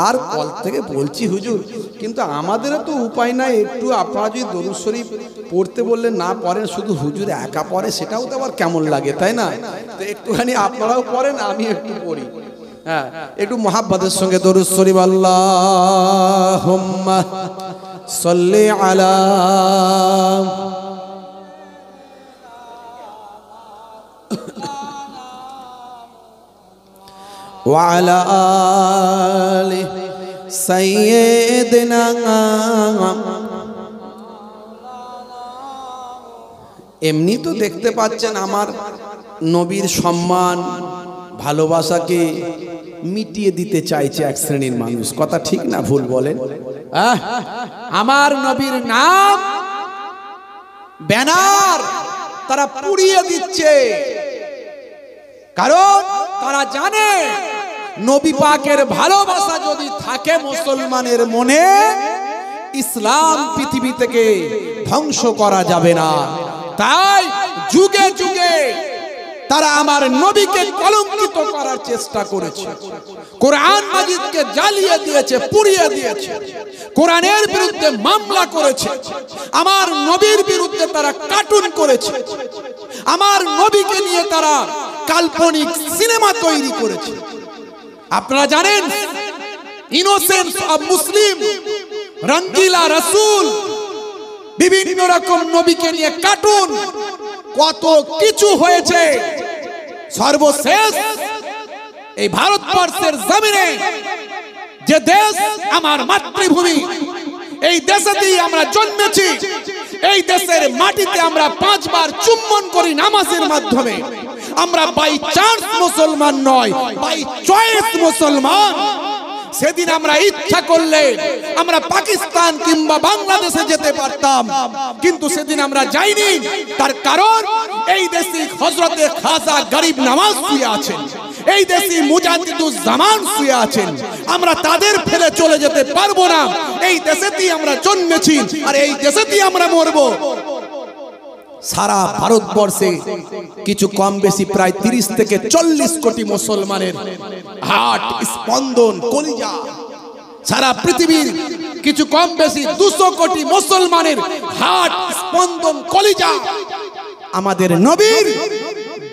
আর কল থেকে বলছি হুজুর, কিন্তু আমাদেরও তো উপায় নাই। একটু আপনারা যদি দরুদ শরীফ পড়তে বললে না পড়েন, শুধু হুজুর একা পড়ে, সেটাও তো আবার কেমন লাগে, তাই না? তো একটুখানি আপনারাও পড়েন, আমি একটু পড়ি। হ্যাঁ, একটু মহাব্বতের সঙ্গে দরুদ শরীফ। আল্লাহুম্মা সাল্লি আলা ওয়া আলা আলি সাইয়্যিদিনা। এমনি তো দেখতে পাচ্ছেন আমার নবীর সম্মান ভালোবাসাকে মিটিয়ে দিতে চাইছে এক শ্রেণীর মানুষ। কথা ঠিক না ভুল বলেন? আমার নবীর নাম ব্যানার তারা পুড়িয়ে দিচ্ছে, কারণ তারা জানে নবী পাকের ভালোবাসা যদি থাকে মুসলমানের মনে, ইসলাম পৃথিবী থেকে ধ্বংস করা যাবে না। তাই যুগে যুগে তারা আমার নবীকে কলঙ্কিত করার চেষ্টা করেছে, কোরআন মাজিদকে জ্বালিয়ে দিয়েছে, পুড়িয়ে দিয়েছে, কোরআনের বিরুদ্ধে মামলা করেছে, আমার নবীর বিরুদ্ধে তারা কার্টুন করেছে, আমার নবীকে নিয়ে তারা কাল্পনিক সিনেমা তৈরি করেছে। আপনারা জানেন ইনোসেন্স অফ মুসলিম, রঙ্গিলা রাসূল, বিভিন্ন রকম নবীকে নিয়ে কার্টুন, কত কিছু হয়েছে। সর্বশেষ এই ভারতবর্ষের জমিনে যে দেশ আমার মাতৃভূমি, এই দেশেতেই আমরা জন্মেছি, এই দেশের মাটিতে আমরা 5 বার চুম্বন করি নামাজের মাধ্যমে। আমরা বাই চান্স মুসলমান নয়, বাই চয়েস মুসলমান। সেদিন আমরা ইচ্ছা করলে আমরা পাকিস্তান কিংবা বাংলাদেশে যেতে পারতাম, কিন্তু সেদিন আমরা যাইনি। তার কারণ এই দেশে হযরতে খাজা গরিব নওয়াজ শুয়ে আছেন, এই দেশে মুজাদ্দিদুজ্জামান শুয়ে আছেন, আমরা তাদের ফেলে চলে যেতে পারবো না। এই দেশেতেই আমরা জন্মেছি আর এই দেশেতেই আমরা মরবো। সারা ভারতবর্ষে কিছু কম বেশি প্রায় 30 থেকে 40 কোটি মুসলমানের হার্ট, স্পন্দন, কলিজা, সারা পৃথিবীর কিছু কম বেশি 200 কোটি মুসলমানের হার্ট, স্পন্দন, কলিজা আমাদের নবীর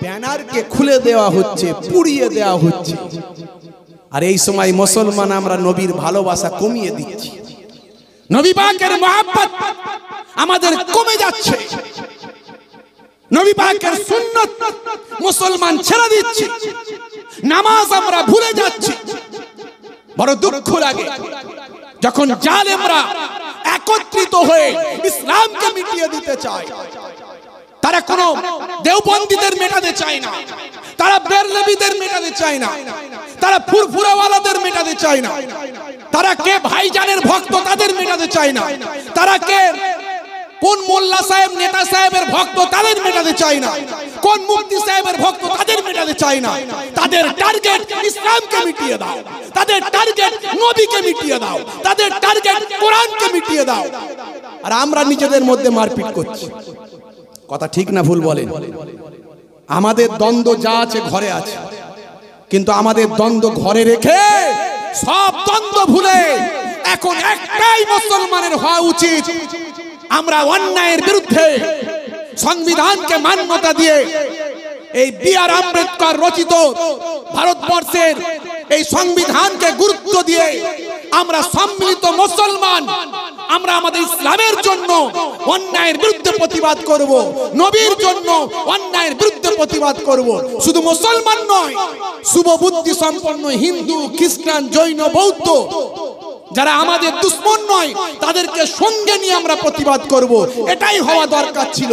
ব্যানারকে খুলে দেওয়া হচ্ছে, পুড়িয়ে দেওয়া হচ্ছে। আর এই সময় মুসলমান আমরা নবীর ভালোবাসা কমিয়ে দিচ্ছি, নবী পাকের মহব্বত আমাদের কমে যাচ্ছে, নবী পাকের সুন্নাত মুসলমান ছেড়ে দিচ্ছি, নামাজ আমরা ভুলে যাচ্ছি। বড় দুঃখ লাগে যখন জালেমরা একত্রিত হয়ে ইসলামকে মিটিয়ে দিতে চায়। তারা কোনো দেওবন্দীদের মেটাতে চায় না, তারা বেরলভীদের মেটাতে চায় না, তারা ফুরফুরাওয়ালাদের মেটাতে চায় না, তারা কে ভাইজানের ভক্ত তাদের মেটাতে চায় না, তারা কে কোন মোল্লা সাহেব নেতা সাহেবের ভক্ত তাদের মেটাতে চায় না, কোন মুফতি সাহেবের ভক্ত তাদের মেটাতে চায় না। তাদের টার্গেট ইসলামকে মিটিয়ে দাও, তাদের টার্গেট নবীকে মিটিয়ে দাও, তাদের টার্গেট কোরআনকে মিটিয়ে দাও। আর আমরা নিজেদের মধ্যে মারপিট করছি। কথা ঠিক না ভুল বলেন? আমাদের দ্বন্দ্ব যা আছে ঘরে আছে, কিন্তু আমাদের দ্বন্দ্ব ঘরে রেখে সব দ্বন্দ্ব ভুলে এখন একটাই মুসলমানের হওয়া উচিত, আমরা অন্যায়ের বিরুদ্ধে সংবিধানকে মান্যতা দিয়ে এই বি.আর. আম্বেদকর রচিত ভারতবর্ষের এই সংবিধানকে গুরুত্ব দিয়ে আমরা সম্মিলিত মুসলমান, আমরা আমাদের ইসলামের জন্য অন্যায়ের বিরুদ্ধে প্রতিবাদ করব, নবীর জন্য অন্যায়ের বিরুদ্ধে প্রতিবাদ করব। শুধু মুসলমান নয়, শুভবুদ্ধি সম্পন্ন হিন্দু, খ্রিস্টান, জৈন, বৌদ্ধ যারা আমাদের দুশ্মন নয় তাদেরকে সঙ্গে নিয়ে আমরা প্রতিবাদ করব। এটাই হওয়া দরকার ছিল।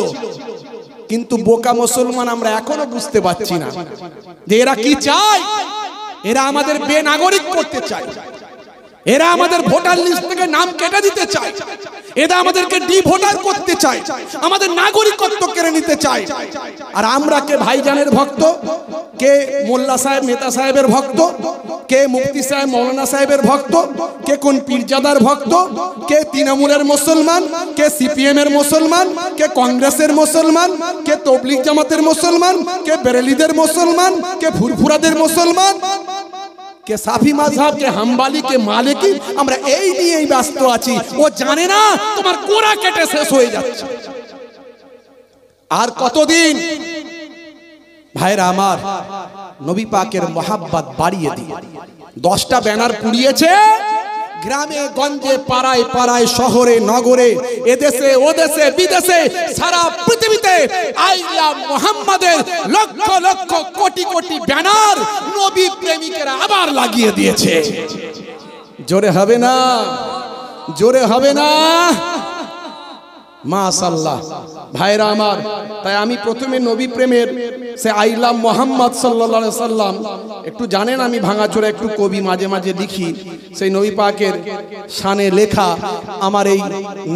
কিন্তু বোকা মুসলমান আমরা এখনো বুঝতে পারছি না যে এরা কি চায়। এরা আমাদের বেনাগরিক করতে চায়, এরা আমাদের ভোটার লিস্ট থেকে নাম কেটে দিতে চায়, এরা আমাদেরকে ডিভোটার করতে চায়, আমাদের নাগরিকত্ব কেড়ে নিতে চায়। আর আমরা কে ভাইজানের ভক্ত, কে মোল্লা সাহেব নেতা সাহেবের ভক্ত, কে মুফতি সাহেব মৌলানা সাহেবের ভক্ত, কে কোন পীরজাদার ভক্ত, কে তৃণমূলের মুসলমান, কে সিপিএম এর মুসলমান, কে কংগ্রেসের মুসলমান, কে তবলিগ জামাতের মুসলমান, কে বেরেলিদের মুসলমান, কে ফুরফুরাদের মুসলমান, কে সাফি মাযহাব, কে হাম্বলি, কে মালিকি। আমরা এই নিয়েই ব্যস্ত আছি। ও জানে না তোমার কোরা কেটে শেষ হয়ে যাচ্ছে। আর কতদিন? ভাইরা আমার, নবী পাকের মহব্বত বাড়িয়ে দিই। 10টা ব্যানার পুড়িয়েছে গ্রামে গঞ্জে, পাড়ায় পাড়ায়, শহরে নগরে, এদেশে ওদেশে বিদেশে, সারা পৃথিবীতে আই লাভ মুহাম্মাদের লক্ষ লক্ষ কোটি কোটি ব্যানার নবী প্রেমিকেরা আবার লাগিয়ে দিয়েছে। জোরে হবে না? জোরে হবে না? মাশাআল্লাহ। ভাইরা আমার, তাই আমি প্রথমে নবী প্রেমের সে আইলাম মোহাম্মদ সাল্লাল্লাহু আলাইহি সাল্লাম, একটু জানেন আমি ভাঙাচোরা একটু কবি মাঝে মাঝে লিখি, সেই নবী পাকের শানে লেখা আমার এই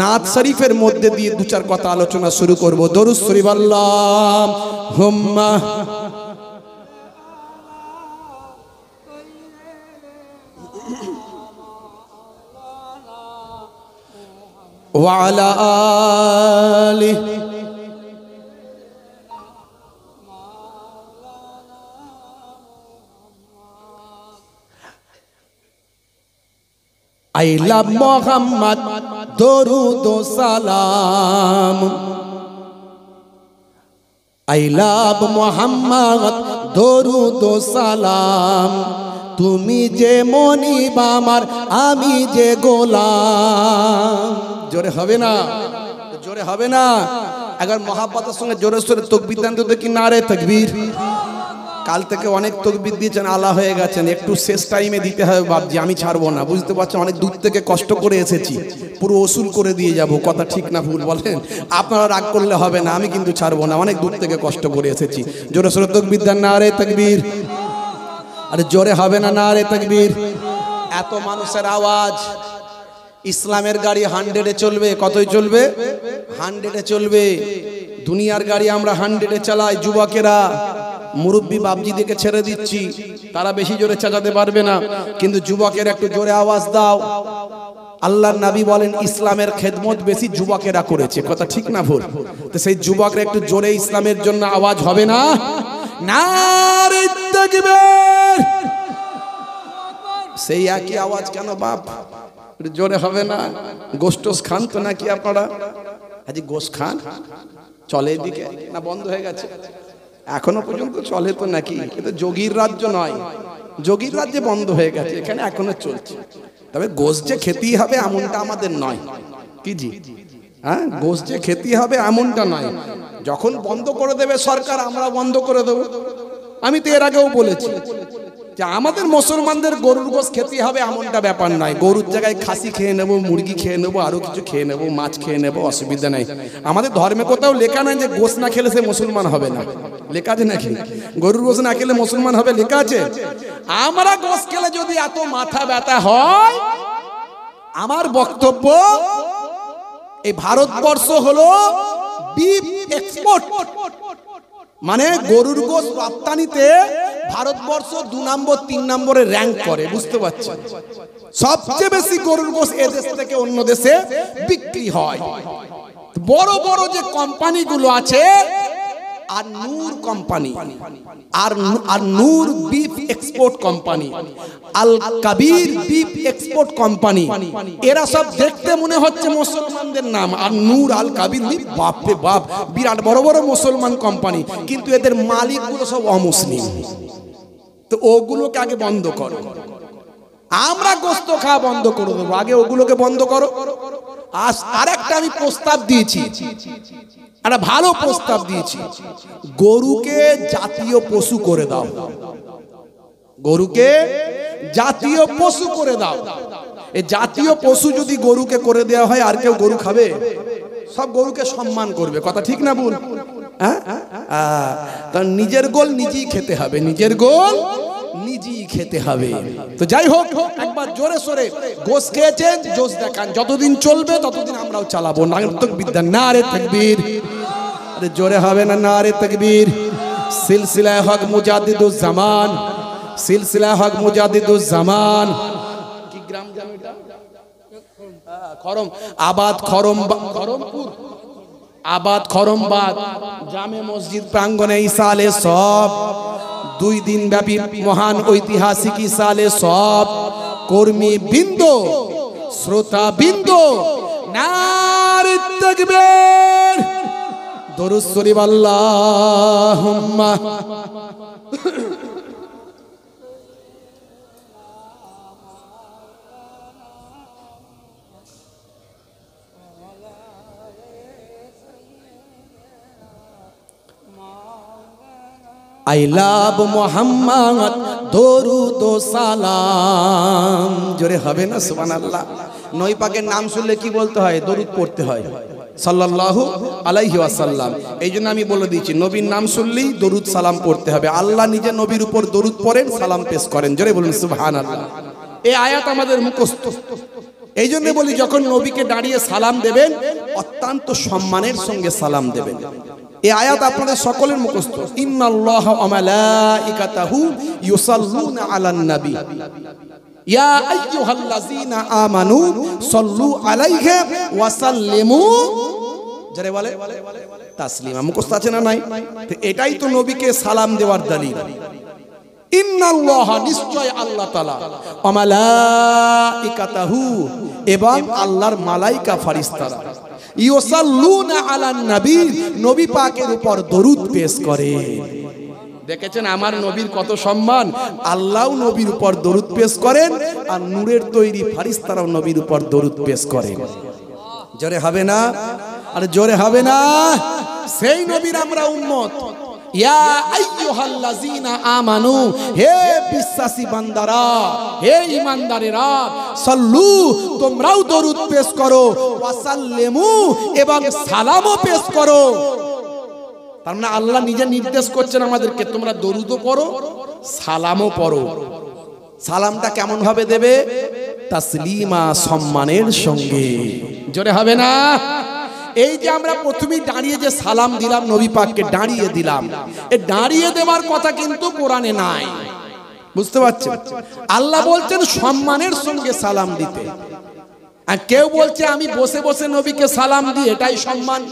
নাত শরীফের মধ্যে দিয়ে দু চার কথা আলোচনা শুরু করব। দরুদ শরীফ আল্লাহুম্মা ওয়া আলা আলিহি I love Muhammad, দরুদ ও সালাম। I love Muhammad, দরুদ ও সালাম। তুমি যে মনিব আমার, আমি যে গোলাম। জোরে হবে না? জোরে হবে না? अगर मोहब्बतेर संगे जोरे सोरे तकबीर देन तो देखी नारे तकबीर। কাল থেকে অনেক তকবীর দিয়েছেন, আলা হয়ে গেছেন, একটু শেষ টাইমে দিতে হবে বাপজি। আমি ছাড়বো না, বুঝতে পারছেন? অনেক দূর থেকে কষ্ট করে এসেছি, পুরো ওসুল করে দিয়ে যাব। কথা ঠিক না ভুল বলেন? আপনারা রাগ করলে হবে না, আমি কিন্তু ছাড়বো না, অনেক দূর থেকে কষ্ট করে এসেছি। জোরে সোরে তকবীর দেন, নারে তকবীর। আরে জোরে হবে না? নারে তকবীর। এত মানুষের আওয়াজ, ইসলামের গাড়ি 100-এ চলবে। কতই চলবে? 100-এ চলবে। দুনিয়ার গাড়ি আমরা 100-এ চালাই। যুবকেরা মুরব্বী বাপজিদেরকে ছেড়ে দিচ্ছি, তারা বেশি জোরে চেঁচাতে পারবে না, কিন্তু যুবকের একটু জোরে আওয়াজ দাও। আল্লাহর নবী বলেন ইসলামের খেদমত বেশি যুবকেরা করেছে, কথা ঠিক না ভুল? তো সেই যুবকরা একটু জোরে ইসলামের জন্য আওয়াজ হবে না? নারে তাকবীর! সেই একই আওয়াজ কেন বাপ, একটু জোরে হবে না? গোশত খান তো নাকি আপনারা? আজি গোশত খান চলে এদিকে না বন্ধ হয়ে গেছে? এখনো পর্যন্ত চলে তো নাকি? এটা যোগীর রাজ্য নয়, যোগীর রাজ্যে বন্ধ হয়ে গেছে, এখানে এখনো চলছে। তবে গোশত যে খেতেই হবে এমনটা আমাদের নয়, কি জি? হ্যাঁ, গোশত যে খেতেই হবে এমনটা নয়। যখন বন্ধ করে দেবে সরকার, আমরা বন্ধ করে দেবো। আমি তো এর আগেও বলেছি যে আমাদের মুসলমানদের গরুর গোশত খেতে হবে এমনটা ব্যাপার নয়। গরুর জায়গায় খাসি খেয়ে নেবো, মুরগি খেয়ে নেবো, আরো কিছু খেয়ে নেবো, মাছ খেয়ে নেবো, অসুবিধা নাই। আমাদের ধর্মে কোথাও লেখা নাই যে গোশত না খেলে সে মুসলমান হবে না, লেখা আছে নাকি? গরুর গোশত না খেলে মুসলমান হবে লেখা আছে? আমরা গোশত খেলে যদি এত মাথা ব্যথা হয়, আমার বক্তব্য এই ভারতবর্ষ হলো বিফ এক্সপোর্ট, মানে গরুর গোশত রপ্তানিতে ভারতবর্ষ 2 নম্বর 3 নম্বরে র‍্যাঙ্ক করে, বুঝতে পারছেন? সবচেয়ে বেশি গরুর গোশত এই দেশ থেকে অন্য দেশে বিক্রি হয়। বড় বড় যে কোম্পানিগুলো আছে, আর নূর কোম্পানি, আর নূর বিফ এক্সপোর্ট কোম্পানি, আল কবির বিফ এক্সপোর্ট কোম্পানি, এরা সব দেখতে মনে হচ্ছে মুসলমানদের নাম। আর নূর আল কবির, বাপ রে বাপ, বিরাট বড় বড় মুসলমান কোম্পানি, কিন্তু এদের মালিকগুলো সব অমুসলিম। তো ওগুলোকে আগে বন্ধ করো, আমরা গোশত খাওয়া বন্ধ করে দেবো, আগে ওগুলোকে বন্ধ করো। আর একটা আমি প্রস্তাব দিয়েছি, একটা ভালো প্রস্তাব দিয়েছি, গরুকে জাতীয় পশু করে দাও, গরুকে জাতীয় পশু করে দাও। এই জাতীয় পশু যদি গরুকে করে দেওয়া হয়, আর কেউ গরু খাবে? সব গরুকে সম্মান করবে, কথা ঠিক না ভুল? হ্যাঁ, তার নিজের গোল নিজেই খেতে হবে, নিজের গোল নিজেই খেতে হবে। তো যাই হোক, একবার জোরে সোরে গোশ খেয়েছেন, জোশ দেখান, যতদিন চলবে ততদিন আমরাও চালাবো। নারে তাকবীর! আরে জোরে হবে না? নারে তাকবীর! সিলসিলায়ে হক মুজাদ্দিদুজ জামান, সিলসিলায়ে হক মুজাদ্দিদুজ জামান। কি গ্রাম জানো এটা? খরম আবাদ, খরমপুর আবাদ, খরমবাদ জামে মসজিদ প্রাঙ্গণে ইসালে সব 2 দিন ব্যাপী মহান ঐতিহাসিক ইসালে সব কর্মী বৃন্দ, শ্রোতা বৃন্দ, নারে তাকবীর! দরুদ শরীফ আল্লাহুম্মা I love Muhammad, দরুদ ও সালাম। জোরে হবে না? সুবহানাল্লাহ। নবী পাকের নাম শুনলে কি বলতে হয়? দরুদ পড়তে হয়, সাল্লাল্লাহু আলাইহি ওয়াসাল্লাম। এই জন্য আমি বলে দিয়েছি, নবীর নাম শুনলেই দরুদ সালাম পড়তে হবে। আল্লাহ নিজে নবীর উপর দরুদ পড়েন, সালাম পেশ করেন। জোরে বলুন সুবহানাল্লাহ। এই আয়াত আমাদের মুখস্থ। এই জন্য বলি, যখন নবীকে দাঁড়িয়ে সালাম দেবেন, অত্যন্ত সম্মানের সঙ্গে সালাম দেবেন। এই আয়াত আপনাদের সকলের মুখস্থ। ইন্নাল্লাহা ওয়া মালাইকাতাহু ইউসাল্লুনা আলান নবী ইয়া আইয়ুহাল্লাযীনা আমানু সাল্লু আলাইহি ওয়া সাল্লিমু, যারে বলে তাসলিমা। মুখস্থ আছে না নাই? তো এটাই তো নবীকে সালাম দেওয়ার দলিল। ইন্নাল্লাহা, নিশ্চয় আল্লাহ তাআলা, ওয়া মালাইকাতাহু, এবং আল্লাহর মালাইকা ফেরেশতারা, ইউসাল্লুনা আলান নবী, নবী পাকের উপর দরুদ পেশ করে। দেখেছেন আমার নবীর কত সম্মান? আল্লাহও নবীর উপর দরুদ পেশ করেন, আর নূরের তৈরি ফেরেশতারাও নবীর উপর দরুদ পেশ করেন। জোরে হবে না? আর জোরে হবে না? সেই নবীর আমরা উম্মত। ইয়া আইয়ুহাল্লাযীনা আমানু, হে বিশ্বাসী বান্দারা, হে ঈমানদারেরা, সাল্লু, তোমরাও দরুদ পেশ করো, ওয়া সাল্লিমু, এবং সালামও পেশ করো। তার মানে আল্লাহ নিজে নির্দেশ করছেন আমাদেরকে, তোমরা দরুদও পড়ো, সালামও পড়ো। সালামটা কেমন ভাবে দেবে? তাসলিমা, সম্মানের সঙ্গে। জোরে হবে না? এই যে আমরা প্রথমেই দাঁড়িয়ে যে সালাম দিলাম নবী পাককে দাঁড়িয়ে দিলাম, এই দাঁড়িয়ে দেওয়ার কথা কিন্তু কোরআনে নাই, বুঝতে পারছেন? আল্লাহ বলছেন সম্মানের সঙ্গে সালাম দিতে। আর কেউ বলছে আমি বসে বসে নবীকে সালাম দিই, এটাই সম্মান।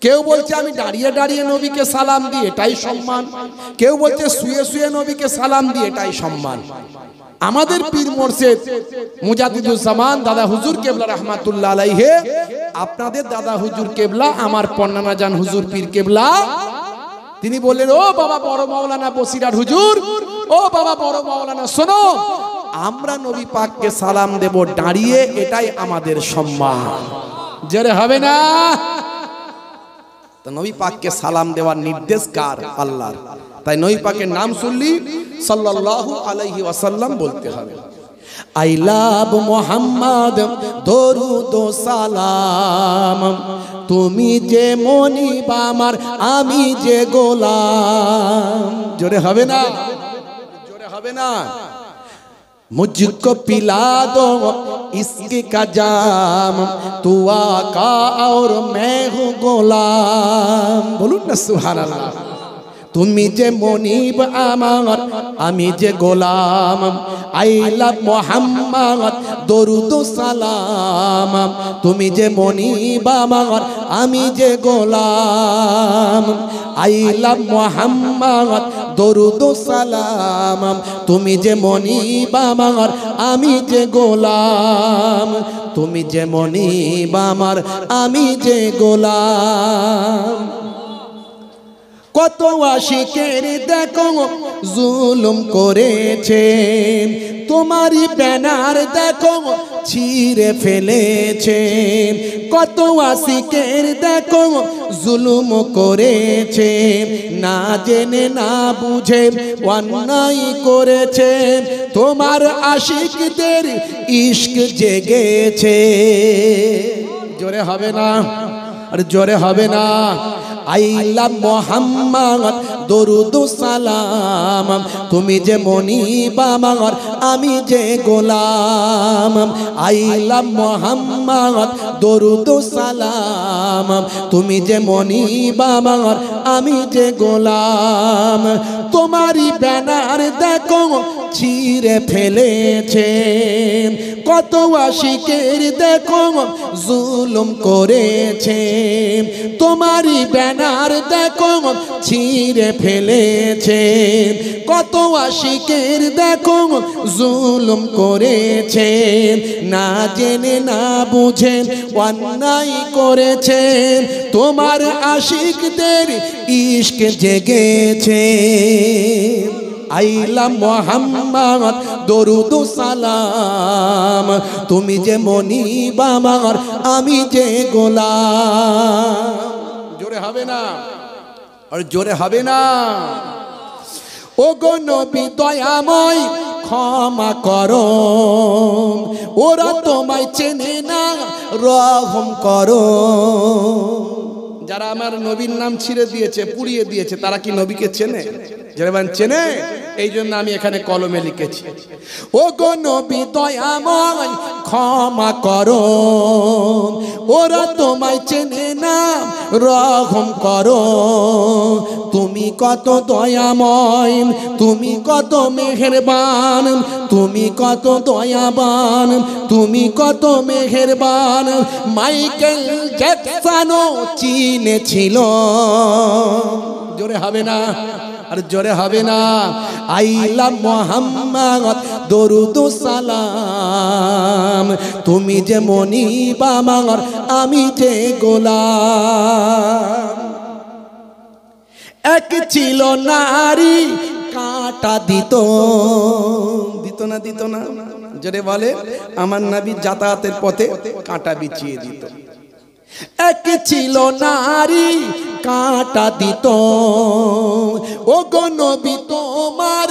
কেউ বলছে আমি দাঁড়িয়ে দাঁড়িয়ে নবীকে সালাম দিই, এটাই সম্মান। কেউ বলছে শুয়ে শুয়ে নবীকে সালাম দিই, এটাই সম্মান। আমাদের পীর মুর্শিদ মুজাদ্দিদুজ্জামান দাদা হুজুর কেবলা রাহমাতুল্লাহ আলাইহি, আপনাদের দাদা হুজুর কেবলা আমার পন্নানা জান হুজুর পীর কেবলা, তিনি বললেন ও বাবা বড় মাওলানা বসিরাট হুজুর, ও বাবা বড় মাওলানা শোনো, আমরা নবী পাককে সালাম দেব দাঁড়িয়ে, এটাই আমাদের সম্মান। জোরে হবে না? তো নবী পাককে সালাম দেওয়ার নির্দেশ কার? আল্লাহর। তাই নবী পাকের নাম শুনলি সাল্লাল্লাহু আলাইহি ওয়াসাল্লাম বলতে হবে। আই লাভ মোহাম্মদ দরুদ ও সালাম, তুমি যে মনিব আমার আমি যে গোলাম। জোরে হবে না? জোরে হবে না? मुझको पिला दो इसका जाम, तू आका और मैं हूँ गोलाम। बोलूं ना सुभान अल्लाह। তুমি যে মনিব আমার আমি যে গোলাম, আই লাভ মোহাম্মদ দরুদ ও সালাম, তুমি যে মনিব আমার আমি যে গোলাম। আই লাভ মোহাম্মদ দরুদ ও সালাম, তুমি যে মনিব আমার আমি যে গোলাম। তুমি যে মনিব আমার আমি যে গোলাম। কত আশিকের দেখো জুলুম করেছে, তোমারই ব্যানার দেখো ছিঁড়ে ফেলেছে। কত আশিকের দেখো জুলুম করেছে, না জেনে না বুঝে অন্যায় করেছে। তোমার আশিকদের ইশক জেগেছে। জোরে হবে না? আর জোরে হবে না? আই লাভ মোহাম্মদ দরুদ ও সালাম, তুমি যে মনিব আমার আমি যে গোলাম। আই লাভ মোহাম্মদ দরুদ ও সালাম, তুমি যে মনিব আমার আমি যে গোলাম। তোমারই ব্যানার দেখো ছিঁড়ে ফেলেছে, কত আশিকের দেখো জুলুম করেছে। তোমারই ব্যানার দেখো ছিঁড়ে ফেলেছে, কত আশিকের দেখো জুলুম করেছে। না জেনে না বুঝে অন্যায় করেছে, তোমার আশিকদের ইশক জেগেছে। আইলা মোহাম্মদ দরুদ ও সালাম, তুমি যে মনিব আমার আমি যে গোলাম। জোরে হবে না? আর জোরে হবে না? ও গো নবী দয়াময় ক্ষমা করো, ওরা তোমায় চেনে না রহম করো। যারা আমার নবীর নাম ছিঁড়ে দিয়েছে পুড়িয়ে দিয়েছে তারা কি নবীকে চেনে? যারা চেনে, এই জন্য আমি এখানে কলমে লিখেছি, ও গো নবী দয়াময় ক্ষমা করো, ওরা তোমায় চেনে না রহম করো। তুমি কত দয়াময়, তুমি কত মেহেরবান, তুমি কত দয়াবান, তুমি কত মেহেরবান। মাইকেল জ্যাকসনও চিনেছিল। জোরে হবে না? আর জোরে হবে না? আইলা মোহাম্মদ দরুদ ও সালাম, তুমি যে মনিব আমার আমি যে গোলাম। এক ছিল নারী কাঁটা দিত, দিত না? দিত না? জোরে বলে। আমার নবী যাতায়াতের পথে কাঁটা বিছিয়ে দিত। এক ছিল নারী কাঁটা দিত, ও গো নবী তোমার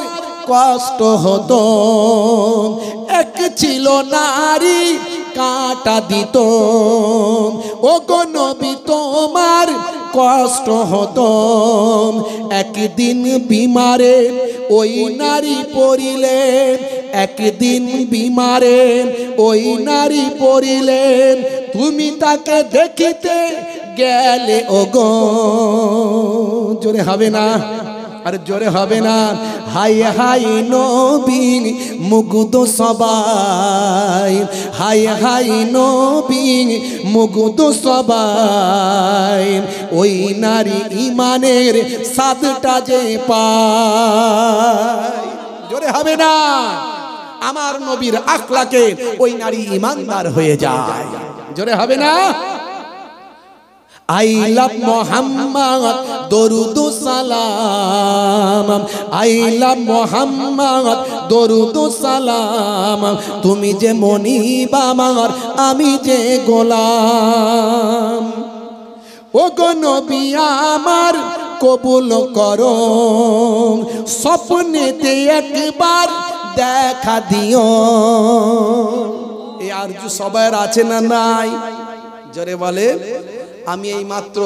কষ্ট হতো। এক ছিল নারী কাঁটা দিত, ও গো নবী তোমার কষ্ট হতো। একদিন বিমারে ওই নারী পড়িলেন, একদিন বিমারে ওই নারী পড়িলেন, তুমি তাকে দেখিতে গেলে ওগো, জোরে হবে না, আরে জোরে হবে না। হাই হাই নবী মুগ্ধ সবাই, হাই হাই নবী মুগ্ধ সবাই, ওই নারী ইমানের সাদটা যে পায়, জোরে হবে না। আমার নবীর আখলাকে ওই নারী ইমানদার হয়ে যায়, জোরে হবে না। I love Muhammad দরুদ সালাম, I love Muhammad দরুদ সালাম, তুমি যে মনিব আমার আমি যে গোলাম, ও গো নবী আমার কবুল করো, স্বপ্নেতে একবার দেখা দিও। এই আরজু সবার আছে না নাই? জোরে বলে। আমি এই মাত্র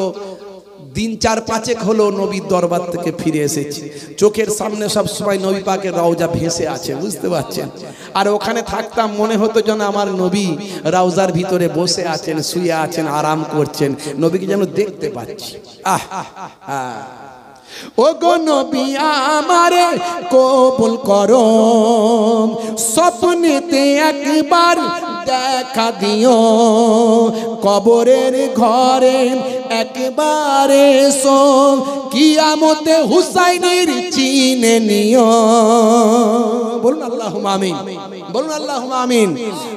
দিন 4-5 হলো নবীর দরবার থেকে ফিরে এসেছি, চোখের সামনে সব সময় নবী পাকের রওজা ভেসে আছে, বুঝতে পারছেন। আর ওখানে থাকতাম মনে হতো যেন আমার নবী রওজার ভিতরে বসে আছেন, শুয়ে আছেন, আরাম করছেন, নবীকে যেন দেখতে পাচ্ছি। ও গো নবী আমারে কবুল করো, স্বপ্নেতে একবার দেখা দিও, কবরের ঘরে একবার এসো, কিয়ামতে হুসাইনের চিনে নিও। বলুন আল্লাহুম্মা আমিন, বলুন আল্লাহুম্মা আমিন।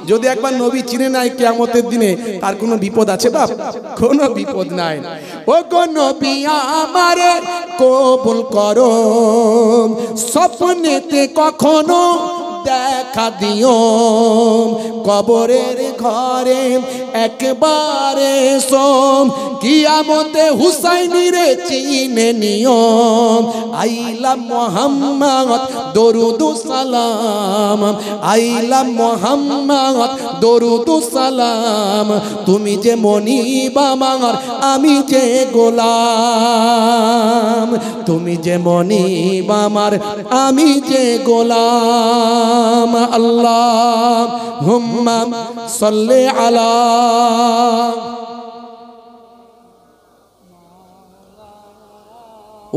যদি একবার নবী চিনে নাই কিয়ামতের দিনে তার কোনো বিপদ আছে বাপ? কোনো বিপদ নাই। ও গো নবী আমারে কবুল করো, স্বপ্নেতে কখনো দেখা দিও, কবরের ঘরে একবার এসো, কিয়ামতে হুসাইনের চিনে নিও। আইলা মুহাম্মদ দরুদ সালাম, আইলা মুহাম্মদ দরুদ সালাম, তুমি যে মনিব আমার আমি যে গোলাম, তুমি যে মনিব আমার আমি যে গোলাম। আল্লাহুম্মা সাল্লি আলা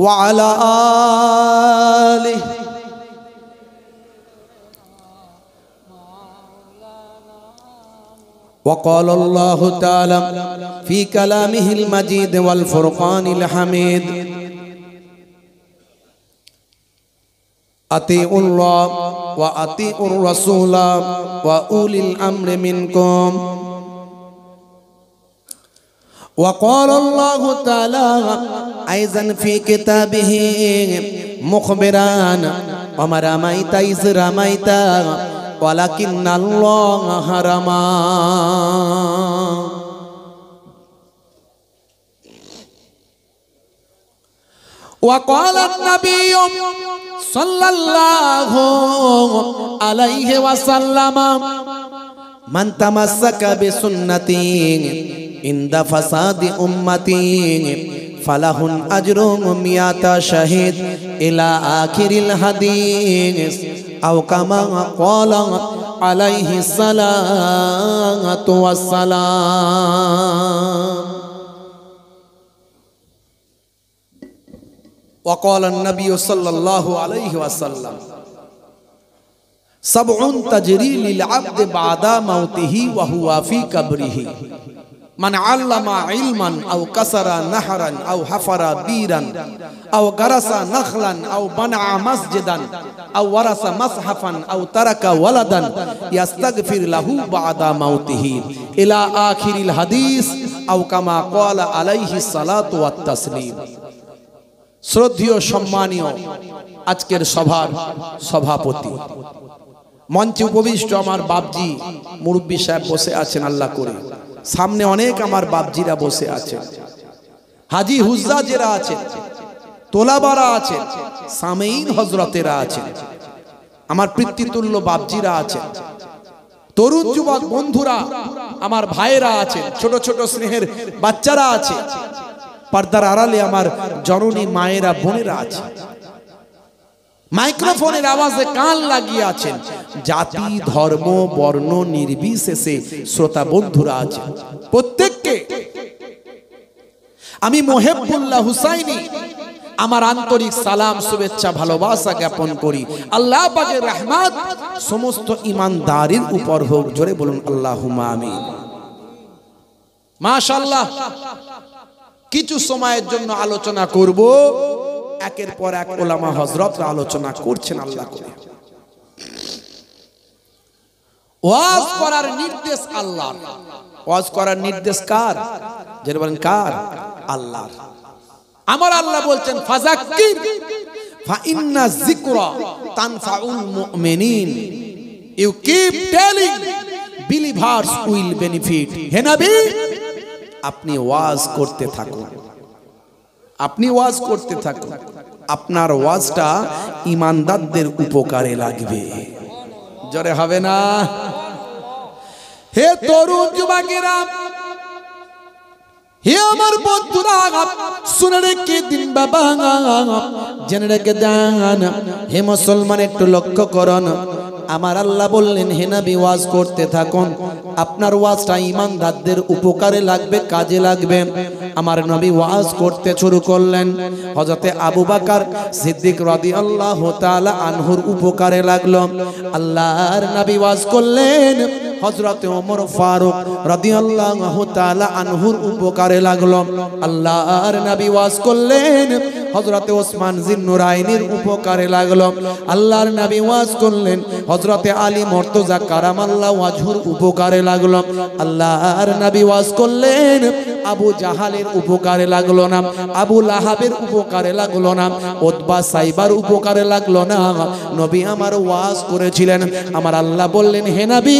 ওয়া আলা আলিহি وقال الله تعالى في كلامه المجيد والفرقان الحميد أطيعوا الله وأطيعوا الرسول وأولي الأمر منكم وقال الله تعالى أيضا في كتابه مخبرا وما رميت إذ رميت ولكن الله رمى وقال النبي صلى الله عليه وسلم من تمسك بسنتي عند فساد أمتي فله أجر 100 شهيد إلى آخر الحديث أو كما قال عليه الصلاة والسلام. وقال النبي صلى الله عليه وسلم سبع تجري للعبد بعد موته وهو في قبره من علم علما أو كسر نهرا أو حفر بيرا أو غرس نخلا أو بنى مسجدا أو ورث مصحفا أو ترك ولدا يستغفر له بعد موته إلى آخر الحديث أو كما قال عليه الصلاة والتسليم. শ্রদ্ধেয় সম্মানীয় আজকের সভার সভাপতি, মঞ্চে উপবিষ্ট আমার বাপজি মুরব্বী সাহেব বসে আছেন, আল্লাহ করে সামনে অনেক আমার বাপজিরা বসে আছেন, হাজি হুজ্জাজেরা আছেন, তোলাবারা আছেন, সামেইন হযরতেরা আছেন, আমার পিতৃতুল্য বাপজিরা আছেন, তরুণ যুবক বন্ধুরা আমার ভাইয়েরা আছেন, ছোট ছোট স্নেহের বাচ্চারা আছে, পর্দার আড়ালে আমার জননী মায়েরা বোনেরা আছে, মাইক্রোফোনের আওয়াজে কান লাগিয়ে আছেন, জাতি ধর্ম বর্ণ নির্বিশেষে শ্রোতা বন্ধুরা আছে, প্রত্যেককে আমি মোহেবুল্লাহ হুসাইনি আমার আন্তরিক সালাম শুভেচ্ছা ভালোবাসা জ্ঞাপন করি। আল্লাহ পাকের রহমত সমস্ত ঈমানদারের উপর হোক, জোরে বলুন আল্লাহুম্মা আমিন। মাশাআল্লাহ, কিছু সময়ের জন্য আলোচনা করব, একের পর এক উলামা হযরতরা আলোচনা করছেন আল্লাহ করে। ওয়াজ করার নির্দেশ আল্লাহর। ওয়াজ করার নির্দেশ কার? যারা বলেন কার? আল্লাহর। আমার আল্লাহ বলছেন ফাযাক্কির ফা ইন্না যিকরা তানফাউল মুমিনিন। You keep telling believers will benefit. হে নবী, আপনি ওয়াজ করতে থাকুন, আপনি ওয়াজ করতে থাকুন, আপনার ওয়াজটা ঈমানদারদের উপকারে লাগবে। জোরে হবে না? হে তরুণ যুবকেরা, হে আমার বন্ধুরা, শুনে রেখে দিন বাবা, জেনে রেখে দেন। হে মুসলমান, একটু লক্ষ্য করুন। আমার আল্লাহ বললেন হে নবী ওয়াজ করতে থাকুন, আপনার ওয়াজটা ঈমানদারদের উপকারে লাগবে, কাজে লাগবে। আমার নবী ওয়াজ করতে শুরু করলেন। হযরতে আবু বকর সিদ্দিক রাদিয়াল্লাহু তাআলা আনহুর উপকারে লাগলো। আল্লাহর নবী ওয়াজ করলেন, হযরতে ওমর ফারুক রাদিয়াল্লাহু তাআলা আনহুর উপকারে লাগলো। আল্লাহর নবী ওয়াজ করলেন, হযরতে ওসমান জিন্নুরাইনির উপকারে লাগলো। আল্লাহর নবী ওয়াজ করলেন, হযরতে আলী মুর্তজা কারামাল্লাহু ওয়াজহুর উপকারে লাগলো। আল্লাহর নবী ওয়াজ করলেন, আবু জাহালের উপকারে লাগলো না, আবু লাহাবের উপকারে লাগলো না, উতবা সাইবার উপকারে লাগলো না। নবী আমার ওয়াজ করেছিলেন। আমার আল্লাহ বললেন হে নবী,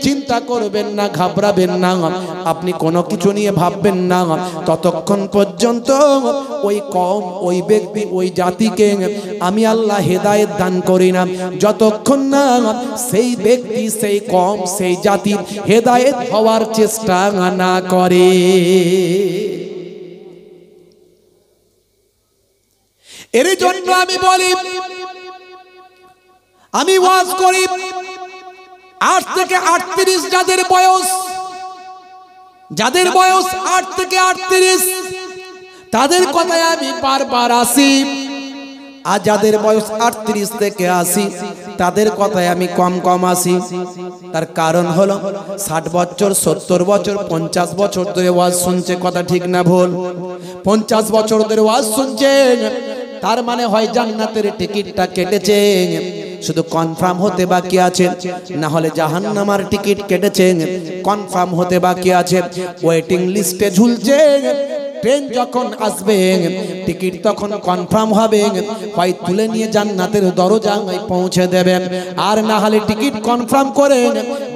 চিন্তা করবেন না, ঘাবড়াবেন না, আপনি কোনো কিছু নিয়ে ভাববেন না ততক্ষণ পর্যন্ত ওই কওম, ওই ব্যক্তি, ওই জাতিকে আমি আল্লাহ হেদায়েত দান করি না, যতক্ষণ না সেই ব্যক্তি, সেই কওম, সেই জাতি হেদায়েত হওয়ার চেষ্টা না করে। এর জন্য আমি বলি, আমি ওয়াজ করি 8 থেকে 38, যাদের বয়স 8 থেকে 38 তাদের কথায় আমি বারবার আসি। আর যাদের বয়স 38 থেকে 80 তাদের কথায় আমি কম আসি। তার কারণ হলো 60 বছর, 70 বছর, 50 বছর ধরে ওয়াজ শুনছে, কথা ঠিক না ভুল? 50 বছর ধরে ওয়াজ শুনছে, তার মানে হয় জান্নাতের টিকিটটা কেটেছে, শুধু কনফার্ম হতে বাকি আছে, না হলে জাহান্নামের টিকিট কেটেছে, কনফার্ম হতে বাকি আছে, ওয়েটিং লিস্টে ঝুলছে। ট্রেন যখন আসবে, টিকিট তখন কনফার্ম হবে, হয় তুলে নিয়ে জান্নাতের দরজায় পৌঁছে দেবেন, আর না হলে টিকিট কনফার্ম করে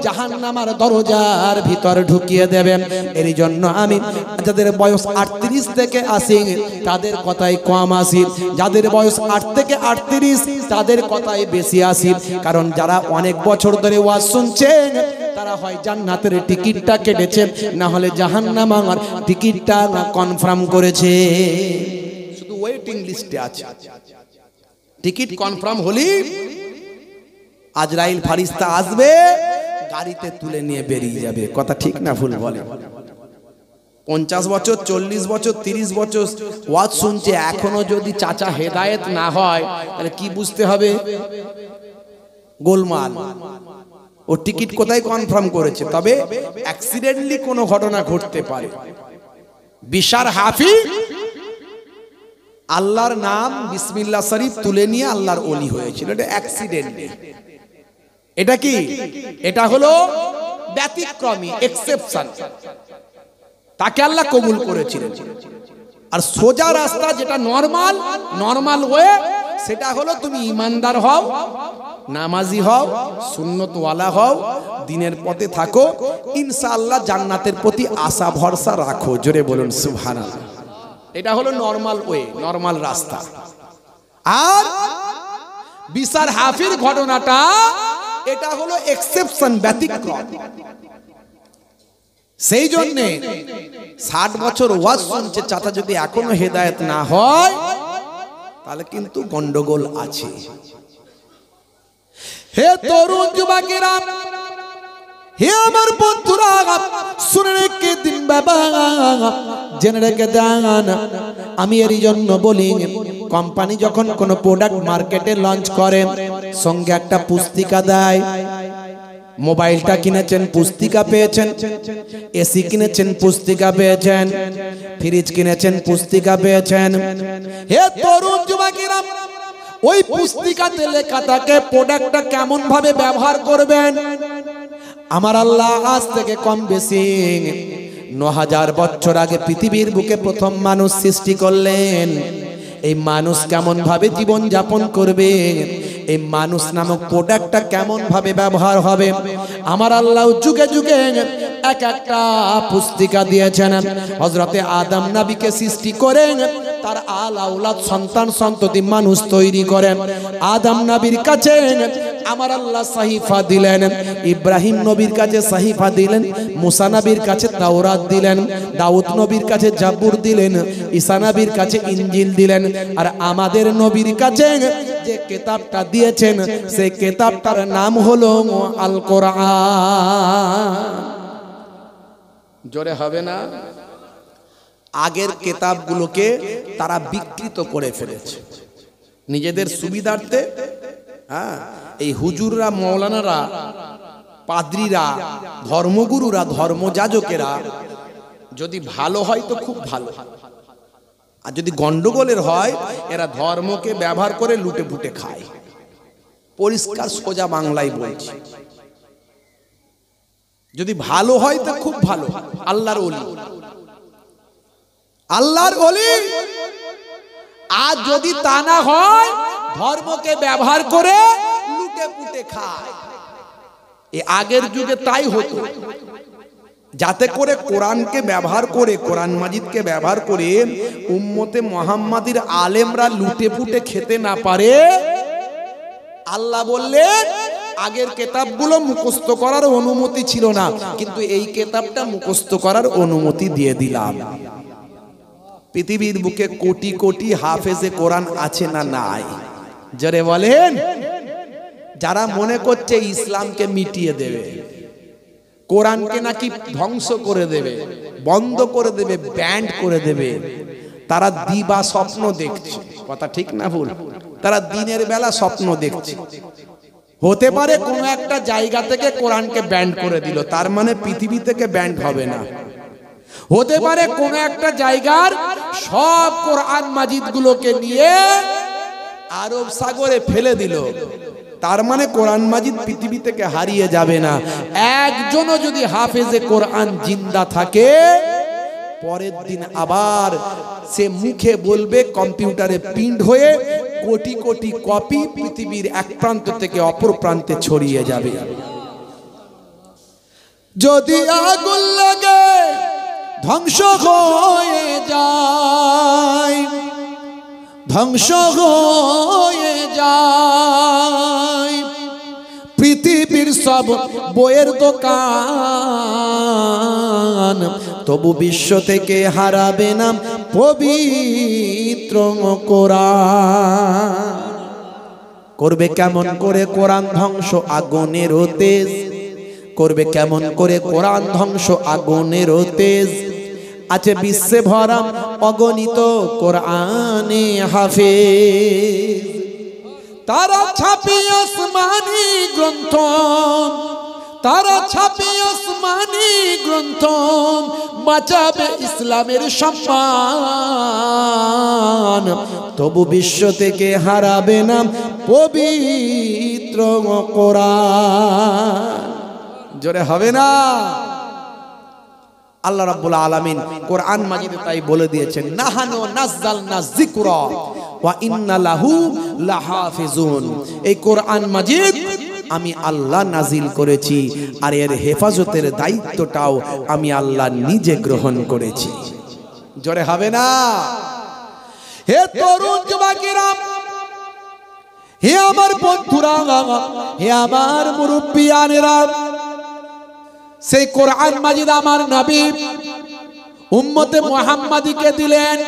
জাহান্নামের দরজার ভিতর ঢুকিয়ে দেবেন। এর জন্য আমি যাদের বয়স 38 থেকে 80 তাদের কথাই কম আসি, যাদের বয়স 8 থেকে 38 তাদের কথাই বেশি আসি। কারণ যারা অনেক বছর ধরে ওয়াজ শুনছেন তারা হয় জান্নাতের টিকিটটা কেটেছে, না হলে জাহান্নামের টিকিটটা কনফার্ম করেছে, শুধু ওয়েটিং লিস্টে আছে। টিকিট কনফার্ম হলি আজরাইল ফারিস্তা আসবে, গাড়িতে তুলে নিয়ে বেরিয়ে যাবে, কথা ঠিক না ভুল বলে? 50 বছর, 40 বছর, 30 বছর ওয়াজ শুনছে, এখনো যদি চাচা হেদায়েত না হয় তাহলে কি বুঝতে হবে? গোলমাল। ও টিকিট কোথায় কনফার্ম করেছে? তবে অ্যাক্সিডেন্টলি কোনো ঘটনা ঘটতে পারে। বিশার হাফি আল্লাহর নাম বিসমিল্লাহ শরীফ তুলে নিয়ে আল্লাহর ওলি হয়েছিল, এটা অ্যাক্সিডেন্টলি। এটা কি? এটা হলো ব্যতিক্রমী, এক্সেপশন, তাকে আল্লাহ কবুল করেছিলেন। আর সোজা রাস্তা যেটা নরমাল ওয়ে, সেটা হলো তুমি ইমানদার হও, নামাজি হও, সুন্নতওয়ালা হও, দিনের পথে থাকো, ইনশাআল্লাহ জান্নাতের প্রতি আশা ভরসা রাখো, জোরে বলুন সুবহানাল্লাহ। এটা হলো নরমাল ওয়ে, নরমাল রাস্তা। আর বিশার হাফির ঘটনাটা, এটা হলো এক্সেপশন, ব্যতিক্রম। সেই জন্য 60 বছর ওয়াজ শুনছে চাচা, যদি এখনো হেদায়েত না হয় তাহলে কিন্তু গন্ডগোল আছে। হে তরুণ যুবকেরা, হে আমার বন্ধুরা, শুনে রেখে দিন বাবা, জেনে রেখে দেন। আমি এরই জন্য বলি, কোম্পানি যখন কোনো প্রোডাক্ট মার্কেটে লঞ্চ করে, সঙ্গে একটা পুস্তিকা দেয়। মোবাইলটা কিনেছেন, পুস্তিকা পেয়েছেন। এসি কিনেছেন, পুস্তিকা পেয়েছেন। ফ্রিজ কিনেছেন, পুস্তিকা পেয়েছেন। হে তরুণ যুবকেরা, ওই পুস্তিকাতে লেখা থাকে প্রোডাক্টটা কেমন ভাবে ব্যবহার করবেন। আমার আল্লাহ আজ থেকে কম বেশি ৯,০০০ বছর আগে পৃথিবীর বুকে প্রথম মানুষ সৃষ্টি করলেন। এই মানুষ কেমন ভাবে জীবন যাপন করবে, এই মানুষ নামক প্রোডাক্টটা কেমন ভাবে ব্যবহার হবে, আমার আল্লাহ যুগে যুগে এক একটা পুস্তিকা দিয়েছেন। হযরতে আদম নবীকে সৃষ্টি করেন, তার আল আওলাদ সন্তান সন্ততি মানুষ তৈরি করেন। আদম নবীর কাছে আমার আল্লাহ সাহিফা দিলেন, ইব্রাহিম নবীর কাছে সাহিফা দিলেন, মুসা নবীর কাছে তাওরাত দিলেন, দাউদ নবীর কাছে জাবুর দিলেন, ঈসা নবীর কাছে ইনজিল দিলেন। আর আমাদের নবীর কাছে যে কিতাবটা দিয়েছেন, সেই কিতাবটার নাম হলো আল কোরআন। জোরে হবে না? আগের কিতাবগুলোকে তারা বিকৃত করে ফেলেছে নিজেদের সুবিধার্থে। হ্যাঁ, এই হুজুররা, মৌলানারা, পাদ্রীরা, ধর্মগুরুরা, ধর্মযাজকেরা যদি ভালো হয় তো খুব ভালো, আর যদি গন্ডগোলের হয় এরা ধর্মকে ব্যবহার করে লুটে পুটে খায়। পরিষ্কার সোজা বাংলায় বলছি, যদি ভালো হয় তো খুব ভালো, আল্লাহর ওলি, আল্লাহর ওলি। আর যদি তা না হয়, ধর্মকে ব্যবহার করে লুটে পুটে খায়। এই আগের যুগে তাই হতো, যাতে করে কোরআনকে ব্যবহার করে, কোরআন মাজিদকে ব্যবহার করে উম্মতে মুহাম্মাদির আলেমরা লুটে পুটে খেতে না পারে। আল্লাহ বললেন, আগের কিতাবগুলো মুখস্থ করার অনুমতি ছিল না, কিন্তু এই কিতাবটা মুখস্থ করার অনুমতি দিয়ে দিলাম। পৃথিবীর বুকে কোটি কোটি হাফেজে কোরআন আছে না নাই? যারা বলেন, যারা মনে করছে ইসলামকে মিটিয়ে দেবে, কোরআনকে নাকি ধ্বংস করে দেবে, বন্ধ করে দেবে, ব্যান্ড করে দেবে, তারা দিবা স্বপ্ন দেখছে। কথা ঠিক না ভুল? তারা দিনের বেলা স্বপ্ন দেখছে। হতে পারে কোনো একটা জায়গা থেকে কোরআনকে ব্যান্ড করে দিল, তার মানে পৃথিবী থেকে ব্যান্ড হবে না। হতে পারে কোনো একটা জায়গার সব কোরআন মাজিদ গুলোকে নিয়ে আরব সাগরে ফেলে দিল, তার মানে কোরআন মাজিদ পৃথিবী থেকে হারিয়ে যাবে না। একজনও যদি হাফেজে কোরআন জিন্দা থাকে, পরের দিন আবার সে মুখে বলবে, কম্পিউটারে প্রিন্ট হয়ে কোটি কোটি কপি পৃথিবীর এক প্রান্ত থেকে অপর প্রান্তে ছড়িয়ে যাবে। যদি আগুন লাগে ধ্বংস হয়ে যায়, ধ্বংস হয়ে যায় পৃথিবীর সব বইয়ের দোকান, তবু বিশ্ব থেকে হারাবে না পবিত্র কোরআন। করবে কেমন করে কোরআন ধ্বংস? আগুনের তেজ। করবে কেমন করে কোরআন ধ্বংস? আগুনের তেজ। আছে বিশ্বে ভরা অগণিত কোরআনে হাফেজ, তারা ছাপে আসমানি গ্রন্থ, তারা ছাপে আসমানি গ্রন্থ, বাঁচাবে ইসলামের সম্মান, তবু বিশ্ব থেকে হারাবে না পবিত্র কোরআন। জোরে হবে না? আল্লাহ রাব্বুল আলামিন কোরআন মাজিদে তাই বলে দিয়েছেন, নাহানু নাযালনা যিকরা ওয়া ইন্না লাহু লাহাফিজুন। এই কোরআন মাজিদ আমি আল্লাহ নাজিল করেছি, আর এর হেফাজতের দায়িত্বটাও আমি আল্লাহ নিজে গ্রহণ করেছি। জোরে হবে না? হে তরুণ যুবকেরা, হে আমার বন্ধুরা, হে আমার মুরব্বিয়ানেরা, সেই কোরআন মাজিদ আমার নবী উম্মতে মুহাম্মাদীকে দিলেন,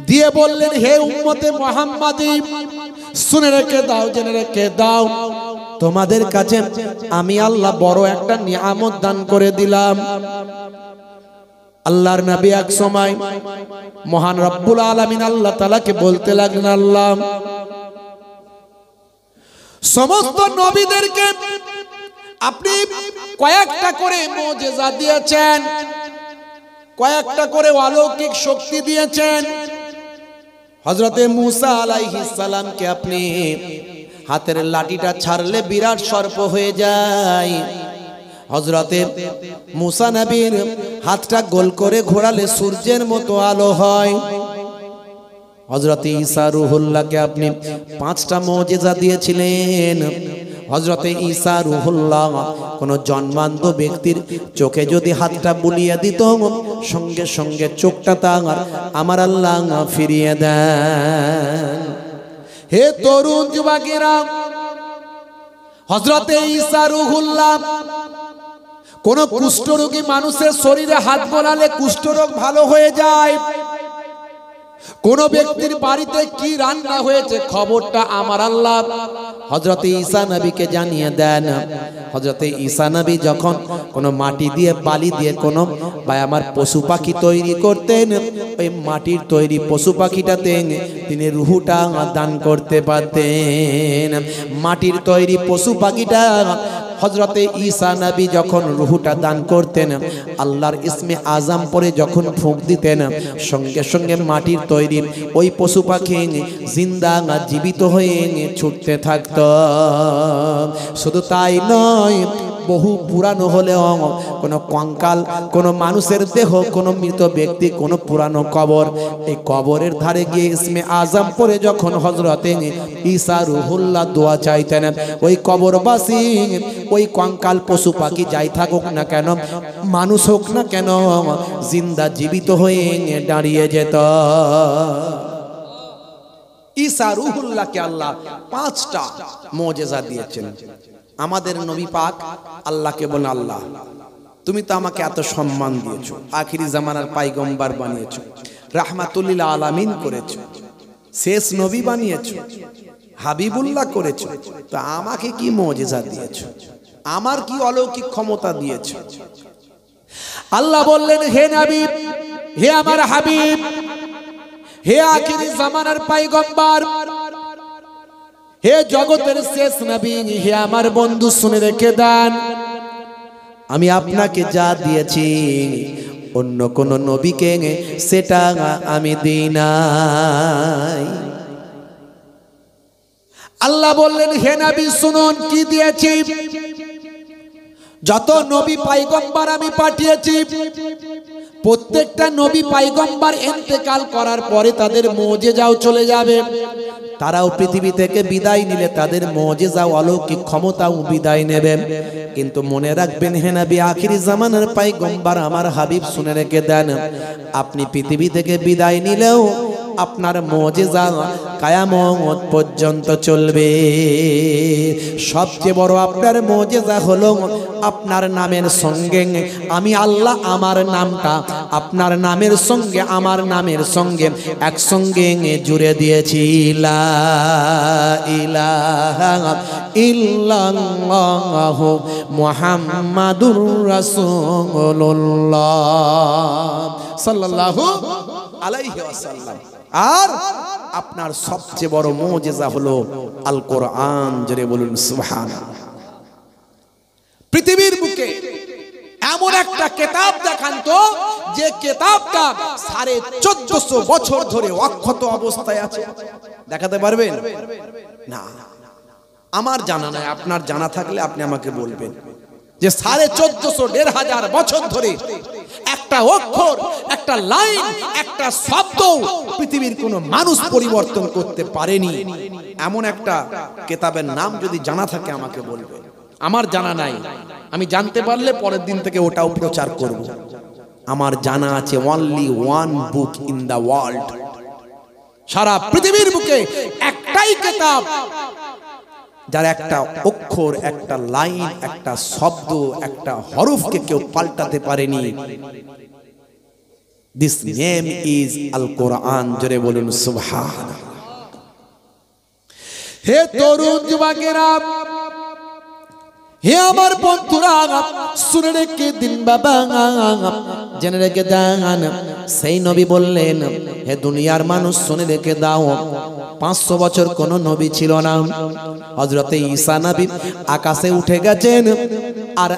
দিয়ে বললেন, হে উম্মতে মুহাম্মাদী, শুনে রেখে দাও, জেনে রেখে দাও, তোমাদের কাছে আমি আল্লাহ বড় একটা নিয়ামত দান করে দিলাম। আল্লাহর নবী এক সময় মহান রব্বুল আলামিন আল্লাহ তাআলাকে বলতে লাগলেন, আল্লাহ সমস্ত নবীদেরকে আপনি কয়েকটা করে মুজিজা দিয়েছেন, কয়েকটা করে অলৌকিক শক্তি দিয়েছেন। হযরতে মূসা আলাইহিস সালামকে আপনি হাতের লাঠিটা ছাড়লে বিরাট সর্প হয়ে যায়। হযরতে মূসা নবীর হাতটা গোল করে ঘোরালে সূর্যের মতো আলো হয়। হযরতে ঈসা রূহুল্লাহকে আপনি 5টা মুজিজা দিয়েছিলেন। হযরতে ঈসা রূহুল্লাহ কোন জন্মান্ধ ব্যক্তির চোখে যদি হাতটা বুলিয়ে দিত, সঙ্গে সঙ্গে চোখটা তার আমার আল্লাহ ফিরিয়ে দেন। হে তরুণ যুবকেরা, হযরতে ঈসা রূহুল্লাহ কোন কুষ্ঠরোগী মানুষের শরীরে হাত বোলালে কুষ্ঠরোগ ভালো হয়ে যায়। কোন ব্যক্তির বাড়িতে কি রান্না হয়েছে খবরটা আমার আল্লাহ হযরতে ঈসা নবীকে জানিয়ে দেন। হযরতে ঈসা নবী যখন কোন মাটি দিয়ে বালি দিয়ে কোন আমার পশু পাখি তৈরি করতেন, ওই মাটির তৈরি পশু পাখিটাতে তিনি রূহটা দান করতে পারতেন। মাটির তৈরি পশু পাখিটা হযরতে ঈসা নবী যখন রূহটা দান করতেন, আল্লাহর ইসমে আজম পরে যখন ফুঁক দিতেন, সঙ্গে সঙ্গে মাটির তৈরি ওই পশু পাখি জিন্দা জীবিত হয়ে ছুটতে থাকত। শুধু তাই নয়, বহু পুরানো হলেও কোনো কঙ্কাল, কোনো মানুষের দেহ, কোনো মৃত ব্যক্তি, কোনো পুরানো কবর, এই কবরের ধারে গিয়ে ইসমে আজম পরে যখন হযরতে ঈসা রূহুল্লাহ দোয়া চাইতেন, ওই কবরবাসী, ওই কঙ্কাল পশু পাখি যাই থাকুক না কেন, মানুষ হোক না কেন, জিন্দা জীবিত হয়ে দাঁড়িয়ে যেত। ঈসা রূহুল্লাহকে আল্লাহ 5টা মুজিজা দিয়েছেন। আমাদের নবী পাক আল্লাহকে বলেন, আল্লাহ তুমি তো আমাকে এত সম্মান দিয়েছো, আখিরি জামানার পয়গম্বর বানিয়েছো, রাহমাতুল লিল আলামিন করেছো, শেষ নবী বানিয়েছো, হাবিবুল্লাহ করেছো, তো আমাকে কি মুজিজা দিয়েছো, আমার কি অলৌকিক ক্ষমতা দিয়েছো? আল্লাহ বললেন, হে নবী, হে আমার হাবিব, হে আখিরি জামানার পয়গম্বর, হে জগতের শেষ নবী, হে আমার বন্ধু, শুনে রেখে দেন, আমি আপনাকে যা দিয়েছি অন্য কোন নবীকে সেটা আমি দিই নাই। আল্লাহ বললেন, হে নবী শুনুন কি দিয়েছি। যত নবী পয়গম্বর আমি পাঠিয়েছি, প্রত্যেকটা নবী পয়গম্বর ইন্তেকাল করার পরে তাদের মুজিজাও চলে যাবে। তারাও পৃথিবী থেকে বিদায় নিলে তাদের মুজিজা অলৌকিক ক্ষমতাও বিদায় নেবে। কিন্তু মনে রাখবেন হে নবী, আখিরি জামানার পয়গম্বর আমার হাবিব, শুনে রেখে দেন, আপনি পৃথিবী থেকে বিদায় নিলেও আপনার মুজিজা কিয়ামত পর্যন্ত চলবে। সবচেয়ে বড় আপনার মুজিজা হলো আপনার নামের সঙ্গে আমি আল্লাহ আমার নামটা আপনার নামের সঙ্গে আমার নামের সঙ্গে একসঙ্গে জুড়ে দিয়েছি। লা ইলাহা ইল্লাল্লাহু মুহাম্মাদুর রাসূলুল্লাহ সাল্লাল্লাহু আলাইহি ওয়াসাল্লাম। আর আপনার সবচেয়ে বড় মুজিজা হলো আল কোরআন। জোরে বলুন সুবহানাল্লাহ। পৃথিবীর বুকে এমন একটা কিতাব দেখান তো, যে কিতাবটা 1450 বছর ধরে অক্ষত অবস্থায় আছে, দেখাতে পারবেন? না, আমার জানা নাই। আপনার জানা থাকলে আপনি আমাকে বলবেন যে 1450 বছর ধরে একটা অক্ষর, একটা লাইন, একটা শব্দ পৃথিবীর কোনো মানুষ পরিবর্তন করতে পারেনি। এমন একটা কিতাবের নাম যদি জানা থাকে আমাকে বলবেন। আমার জানা নাই, আমি জানতে পারলে পরের দিন থেকে ওটাও প্রচার করব। আমার জানা আছে only one book in the world, সারা পৃথিবীর বুকে একটাই কিতাব যার একটা অক্ষর, একটা লাইন, একটা শব্দ, একটা হরফকে কেউ পাল্টাতে পারেনি। দিস নেম ইজ আল কোরআন। জোরে বলুন সুবহানাল্লাহ। হে তরুণ যুবকেরা, হে আমার বন্ধুরা, শুনে রেখে দিন বাবা, জেনে রেখে দেন। সেই নবী বললেন, হে দুনিয়ার মানুষ শুনে রেখে দাও, 500 বছর কোন নবী ছিল না। হযরতে ঈসা নবী আকাশে উঠে গেছেন, আর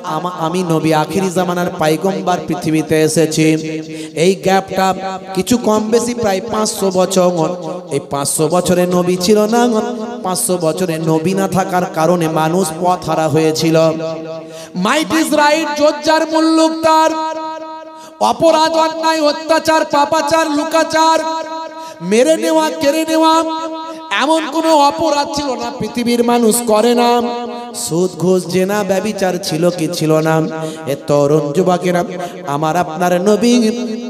আমি নবী আখিরি জামানার পয়গম্বর পৃথিবীতে এসেছি। এই গ্যাপটা কিছু কম বেশি প্রায় 500 বছর। এই 500 বছরে নবী ছিল না। 500 বছরে নবী না থাকার কারণে মানুষ পথহারা হয়েছিল। মাইট ইজ রাইট, জোজ্জার মুল্লুক তার, অপরাধ, অন্যায়, অত্যাচার, পাপাচার, লুকাচার, মেরে নেওয়া, কেড়ে নেওয়া, এমন কোন অপরাধ ছিল না পৃথিবীর মানুষ করে না। সুদ, ঘুষ, জেনা, ব্যভিচার ছিল কি ছিল না? এ তরুণ যুবকেরা, আমার আপনার নবী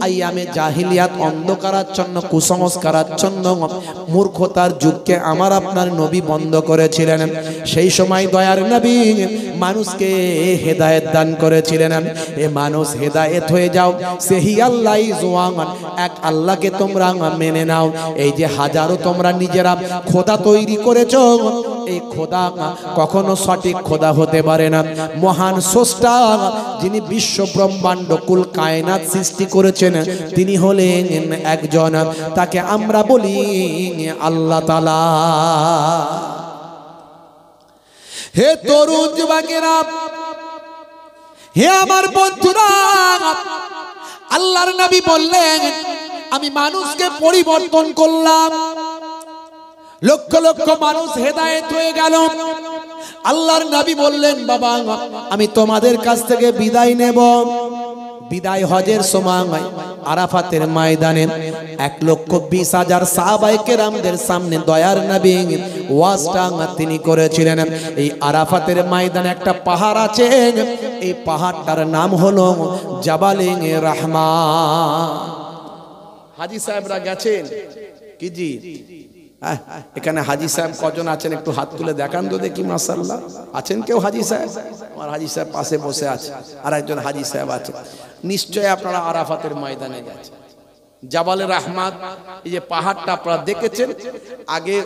আইয়ামে জাহিলিয়াত, অন্ধকারাচ্ছন্ন, কুসংস্কারাচ্ছন্ন, মূর্খতার যুগকে আমার আপনার নবী বন্ধ করেছিলেন। সেই সময় দয়ার নবী মানুষকে হেদায়েত দান করেছিলেন। এ মানুষ হেদায়েত হয়ে যাও, সেহি আল্লাহ জওয়ান, এক আল্লাহকে তোমরা মেনে নাও। এই যে হাজারো তোমরা নিজেরা খোদা তৈরি করেছো, এই খোদা কখনো সঠিক খোদা হতে পারে না। মহান স্রষ্টা, যিনি বিশ্ব ব্রহ্মাণ্ড কুল কায়নাত সৃষ্টি করেছেন, তিনি হলেন একজন, তাকে আমরা বলি আল্লাহ তাআলা। হে তরুণ যুবকেরা, হে আমার বন্ধুরা, আল্লাহর নবী বললেন, আমি মানুষকে পরিবর্তন করলাম, লক্ষ লক্ষ মানুষ হেদায়েত হয়ে গেল। আল্লাহর নবী বললেন, বাবা আমি তোমাদের কাছ থেকে বিদায় নেব। বিদায় হজের সময় আরাফাতের ময়দানে 1,20,000 সাহাবায়ে কেরামদের সামনে দয়ার নবী ওয়াজটা তিনি করেছিলেন। এই আরাফাতের ময়দানে একটা পাহাড় আছে, এই পাহাড়টার নাম হলো জাবালে রাহমা। হাজী সাহেবরা গেছেন কি জি? এখানে হাজী সাহেব কজন আছেন একটু হাত তুলে দেখান তো দেখি। মাশাআল্লাহ, আছেন কেউ হাজী সাহেব? আমার হাজী সাহেব পাশে বসে আছে, আর একজন হাজী সাহেব আছে। নিশ্চয়ই আপনারা আরাফাতের ময়দানে গেছেন। জাবালে রাহমাত, এই যে পাহাড়টা আপনারা দেখেছেন, আগে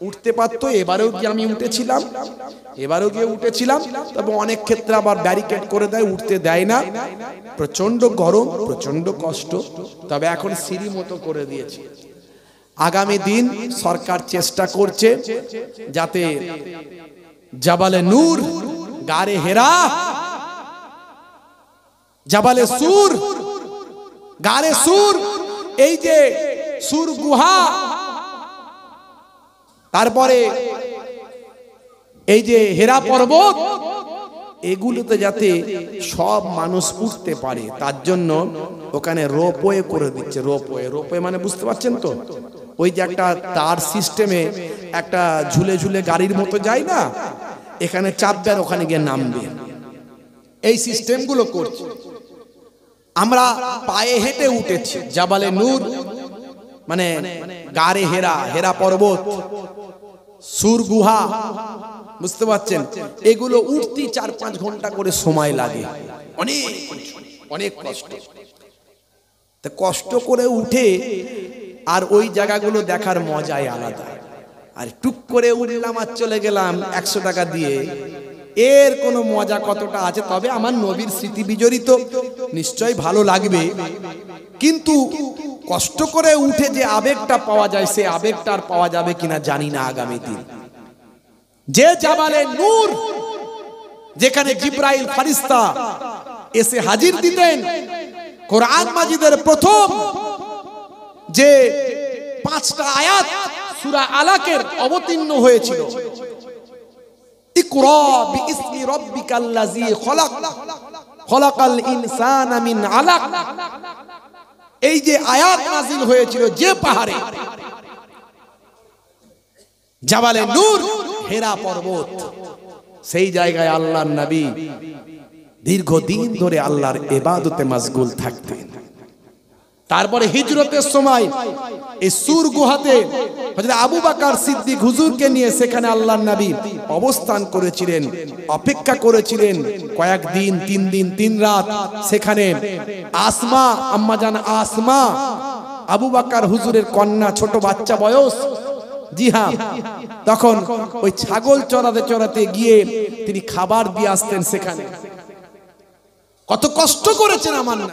উঠতে পারতো, এবারেও কি আমি উঠেছিলাম, এবারেও গিয়ে উঠেছিলাম, তবে অনেক ক্ষেত্রে আবার ব্যারিকেড করে দেয়, উঠতে দেয় না। প্রচন্ড গরম, প্রচন্ড কষ্ট, তবে এখন সিঁড়ি মতো করে দিয়েছে। আগামী দিন সরকার চেষ্টা করছে যাতে জাবালে নূর, গারে হেরা, জাবালে সুর, গারে সুর, এই যে সুর গুহা, তারপরে এই যে হেরা পর্বত, এগুলোতে যাতে সব মানুষ উঠতে পারে, তার জন্য ওখানে রোপওয়ে করে দিচ্ছে। রোপওয়ে, রোপওয়ে মানে বুঝতে পারছেন তো, ওই যে একটা তার সিস্টেমে একটা ঝুলে ঝুলে গাড়ির মতো যায় না, এখানে চাপবে আর ওখানে গিয়ে নামবে, এই সিস্টেমগুলো করছে। আমরা পায়ে হেঁটে উঠেছি জাবালে নূর, মানে গারে হেরা, হেরা পর্বত, সুর গুহা, বুঝতে পারছেন? এগুলো উঠতে 4-5 ঘন্টা করে সময় লাগে, অনেক অনেক কষ্ট। তা কষ্ট করে উঠে আর ওই জায়গাগুলো দেখার মজাই আলাদা। আর টুক করে উঠলাম আর চলে গেলাম 100 টাকা দিয়ে, এর কোনো মজা কতটা আছে? তবে আমার নবীর স্মৃতি বিজড়িত, নিশ্চয়ই ভালো লাগবে, কিন্তু কষ্ট করে উঠে যে আবেগটা পাওয়া যায়, সে আবেগটা আর পাওয়া যাবে কিনা জানি না আগামী দিন। যে জাবালে নূর, যেখানে জিবরাইল ফেরেশতা এসে হাজির দিতেন, কোরআন মাজিদের প্রথম যে 5টা আয়াত সূরা আলাকের অবতীর্ণ হয়েছিল, ইকরা বিইসমি রাব্বিকাল্লাযী খলাক, খলাকাল ইনসানা মিন আলাক, এই যে আয়াত নাযিল হয়েছিল যে পাহাড়ে, জাবালে নূর, হেরা পর্বত, সেই জায়গায় আল্লাহর নবী দীর্ঘদিন ধরে আল্লাহর ইবাদতে মশগুল থাকতেন। তারপরে হিজরতের সময় এই সূর গুহাতে হযরত আবু বকর সিদ্দিক হুজুরকে নিয়ে সেখানে আল্লাহর নবী অবস্থান করেছিলেন, অপেক্ষা করেছিলেন কয়েকদিন, 3 দিন 3 রাত। সেখানে আসমা, আম্মা জান আসমা, আবু বকর হুজুরের কন্যা, ছোট বাচ্চা বয়স, জি হ্যাঁ, তখন ওই ছাগল চড়াতে চড়াতে গিয়ে তিনি খাবার দিয়ে আসতেন সেখানে। কত কষ্ট করেছেন আমার